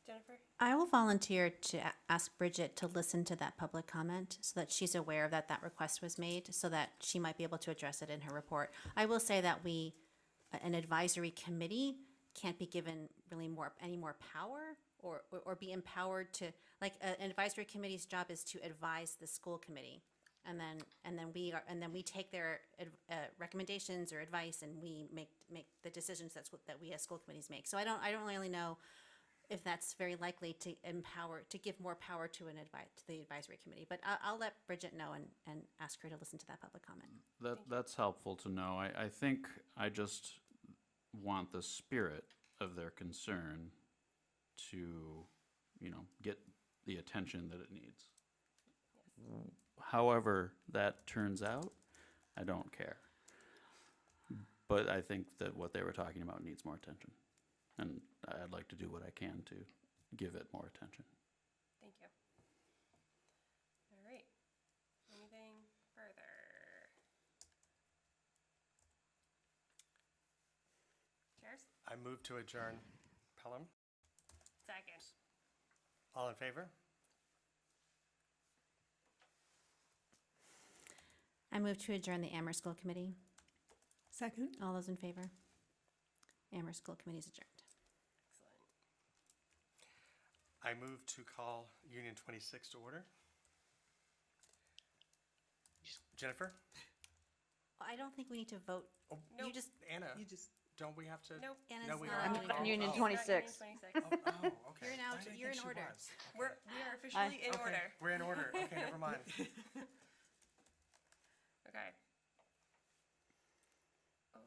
Jennifer? I will volunteer to ask Bridget to listen to that public comment so that she's aware that that request was made, so that she might be able to address it in her report. I will say that an advisory committee can't be given really any more power or be empowered to, like, an advisory committee's job is to advise the school committee. And then we take their recommendations or advice, and we make the decisions that we as school committees make. So I don't really know if that's very likely to give more power to the advisory committee. But I'll let Bridget know and ask her to listen to that public comment. That's helpful to know. I think I just want the spirit of their concern to, get the attention that it needs. However that turns out, I don't care. But I think that what they were talking about needs more attention. And I'd like to do what I can to give it more attention. Thank you. All right. Anything further? Chairs? I move to adjourn. Pelham, Second. all in favor? I move to adjourn the Amherst School Committee. Second? All those in favor? Amherst School Committee is adjourned. Excellent. I move to call Union 26 to order. Jennifer? I don't think we need to vote. Oh, You Nope. just, Anna? You just, Don't we have to? Nope. Anna's No, we not are on to Union call? Union Oh. 26. Not Union 26. Oh, okay. You're now- I didn't you're think in she order. was. We are officially in Okay, order. we're in order. Okay, never mind. Okay. Oh,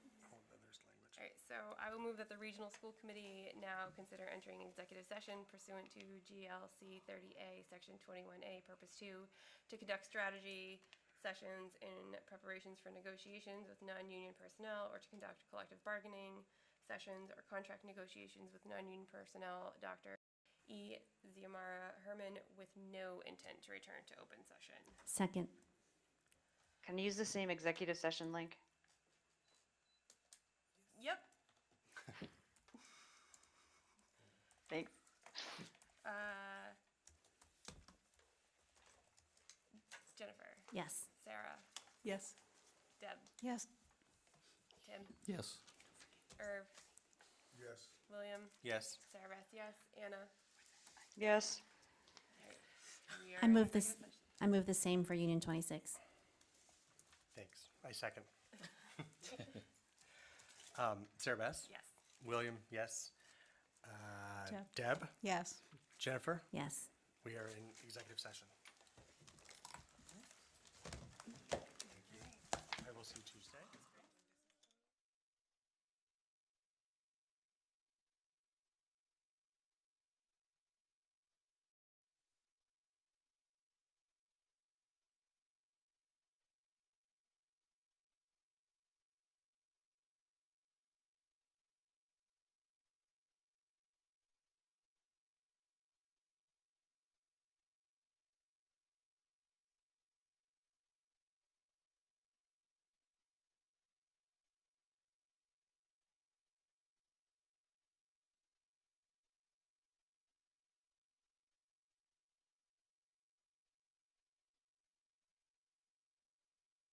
there's language. All right, so I will move that the Regional School Committee now consider entering executive session pursuant to GLC 30A, Section 21A, Purpose 2, to conduct strategy sessions in preparations for negotiations with non-union personnel or to conduct collective bargaining sessions or contract negotiations with non-union personnel. Dr. E. Ziamara Herman, with no intent to return to open session. second. Can I use the same executive session link? Yep. Thanks. Jennifer, Yes. Sarah, Yes. Deb, Yes. Tim, Yes. Irv, Yes. William, Yes. Sarah Beth, yes, Anna. Yes. We are I in move this, executive session. I move the same for Union 26. Thanks. I second. Sarah Beth? Yes. William, yes. Deb. Deb? Yes. Jennifer? Yes. We are in executive session.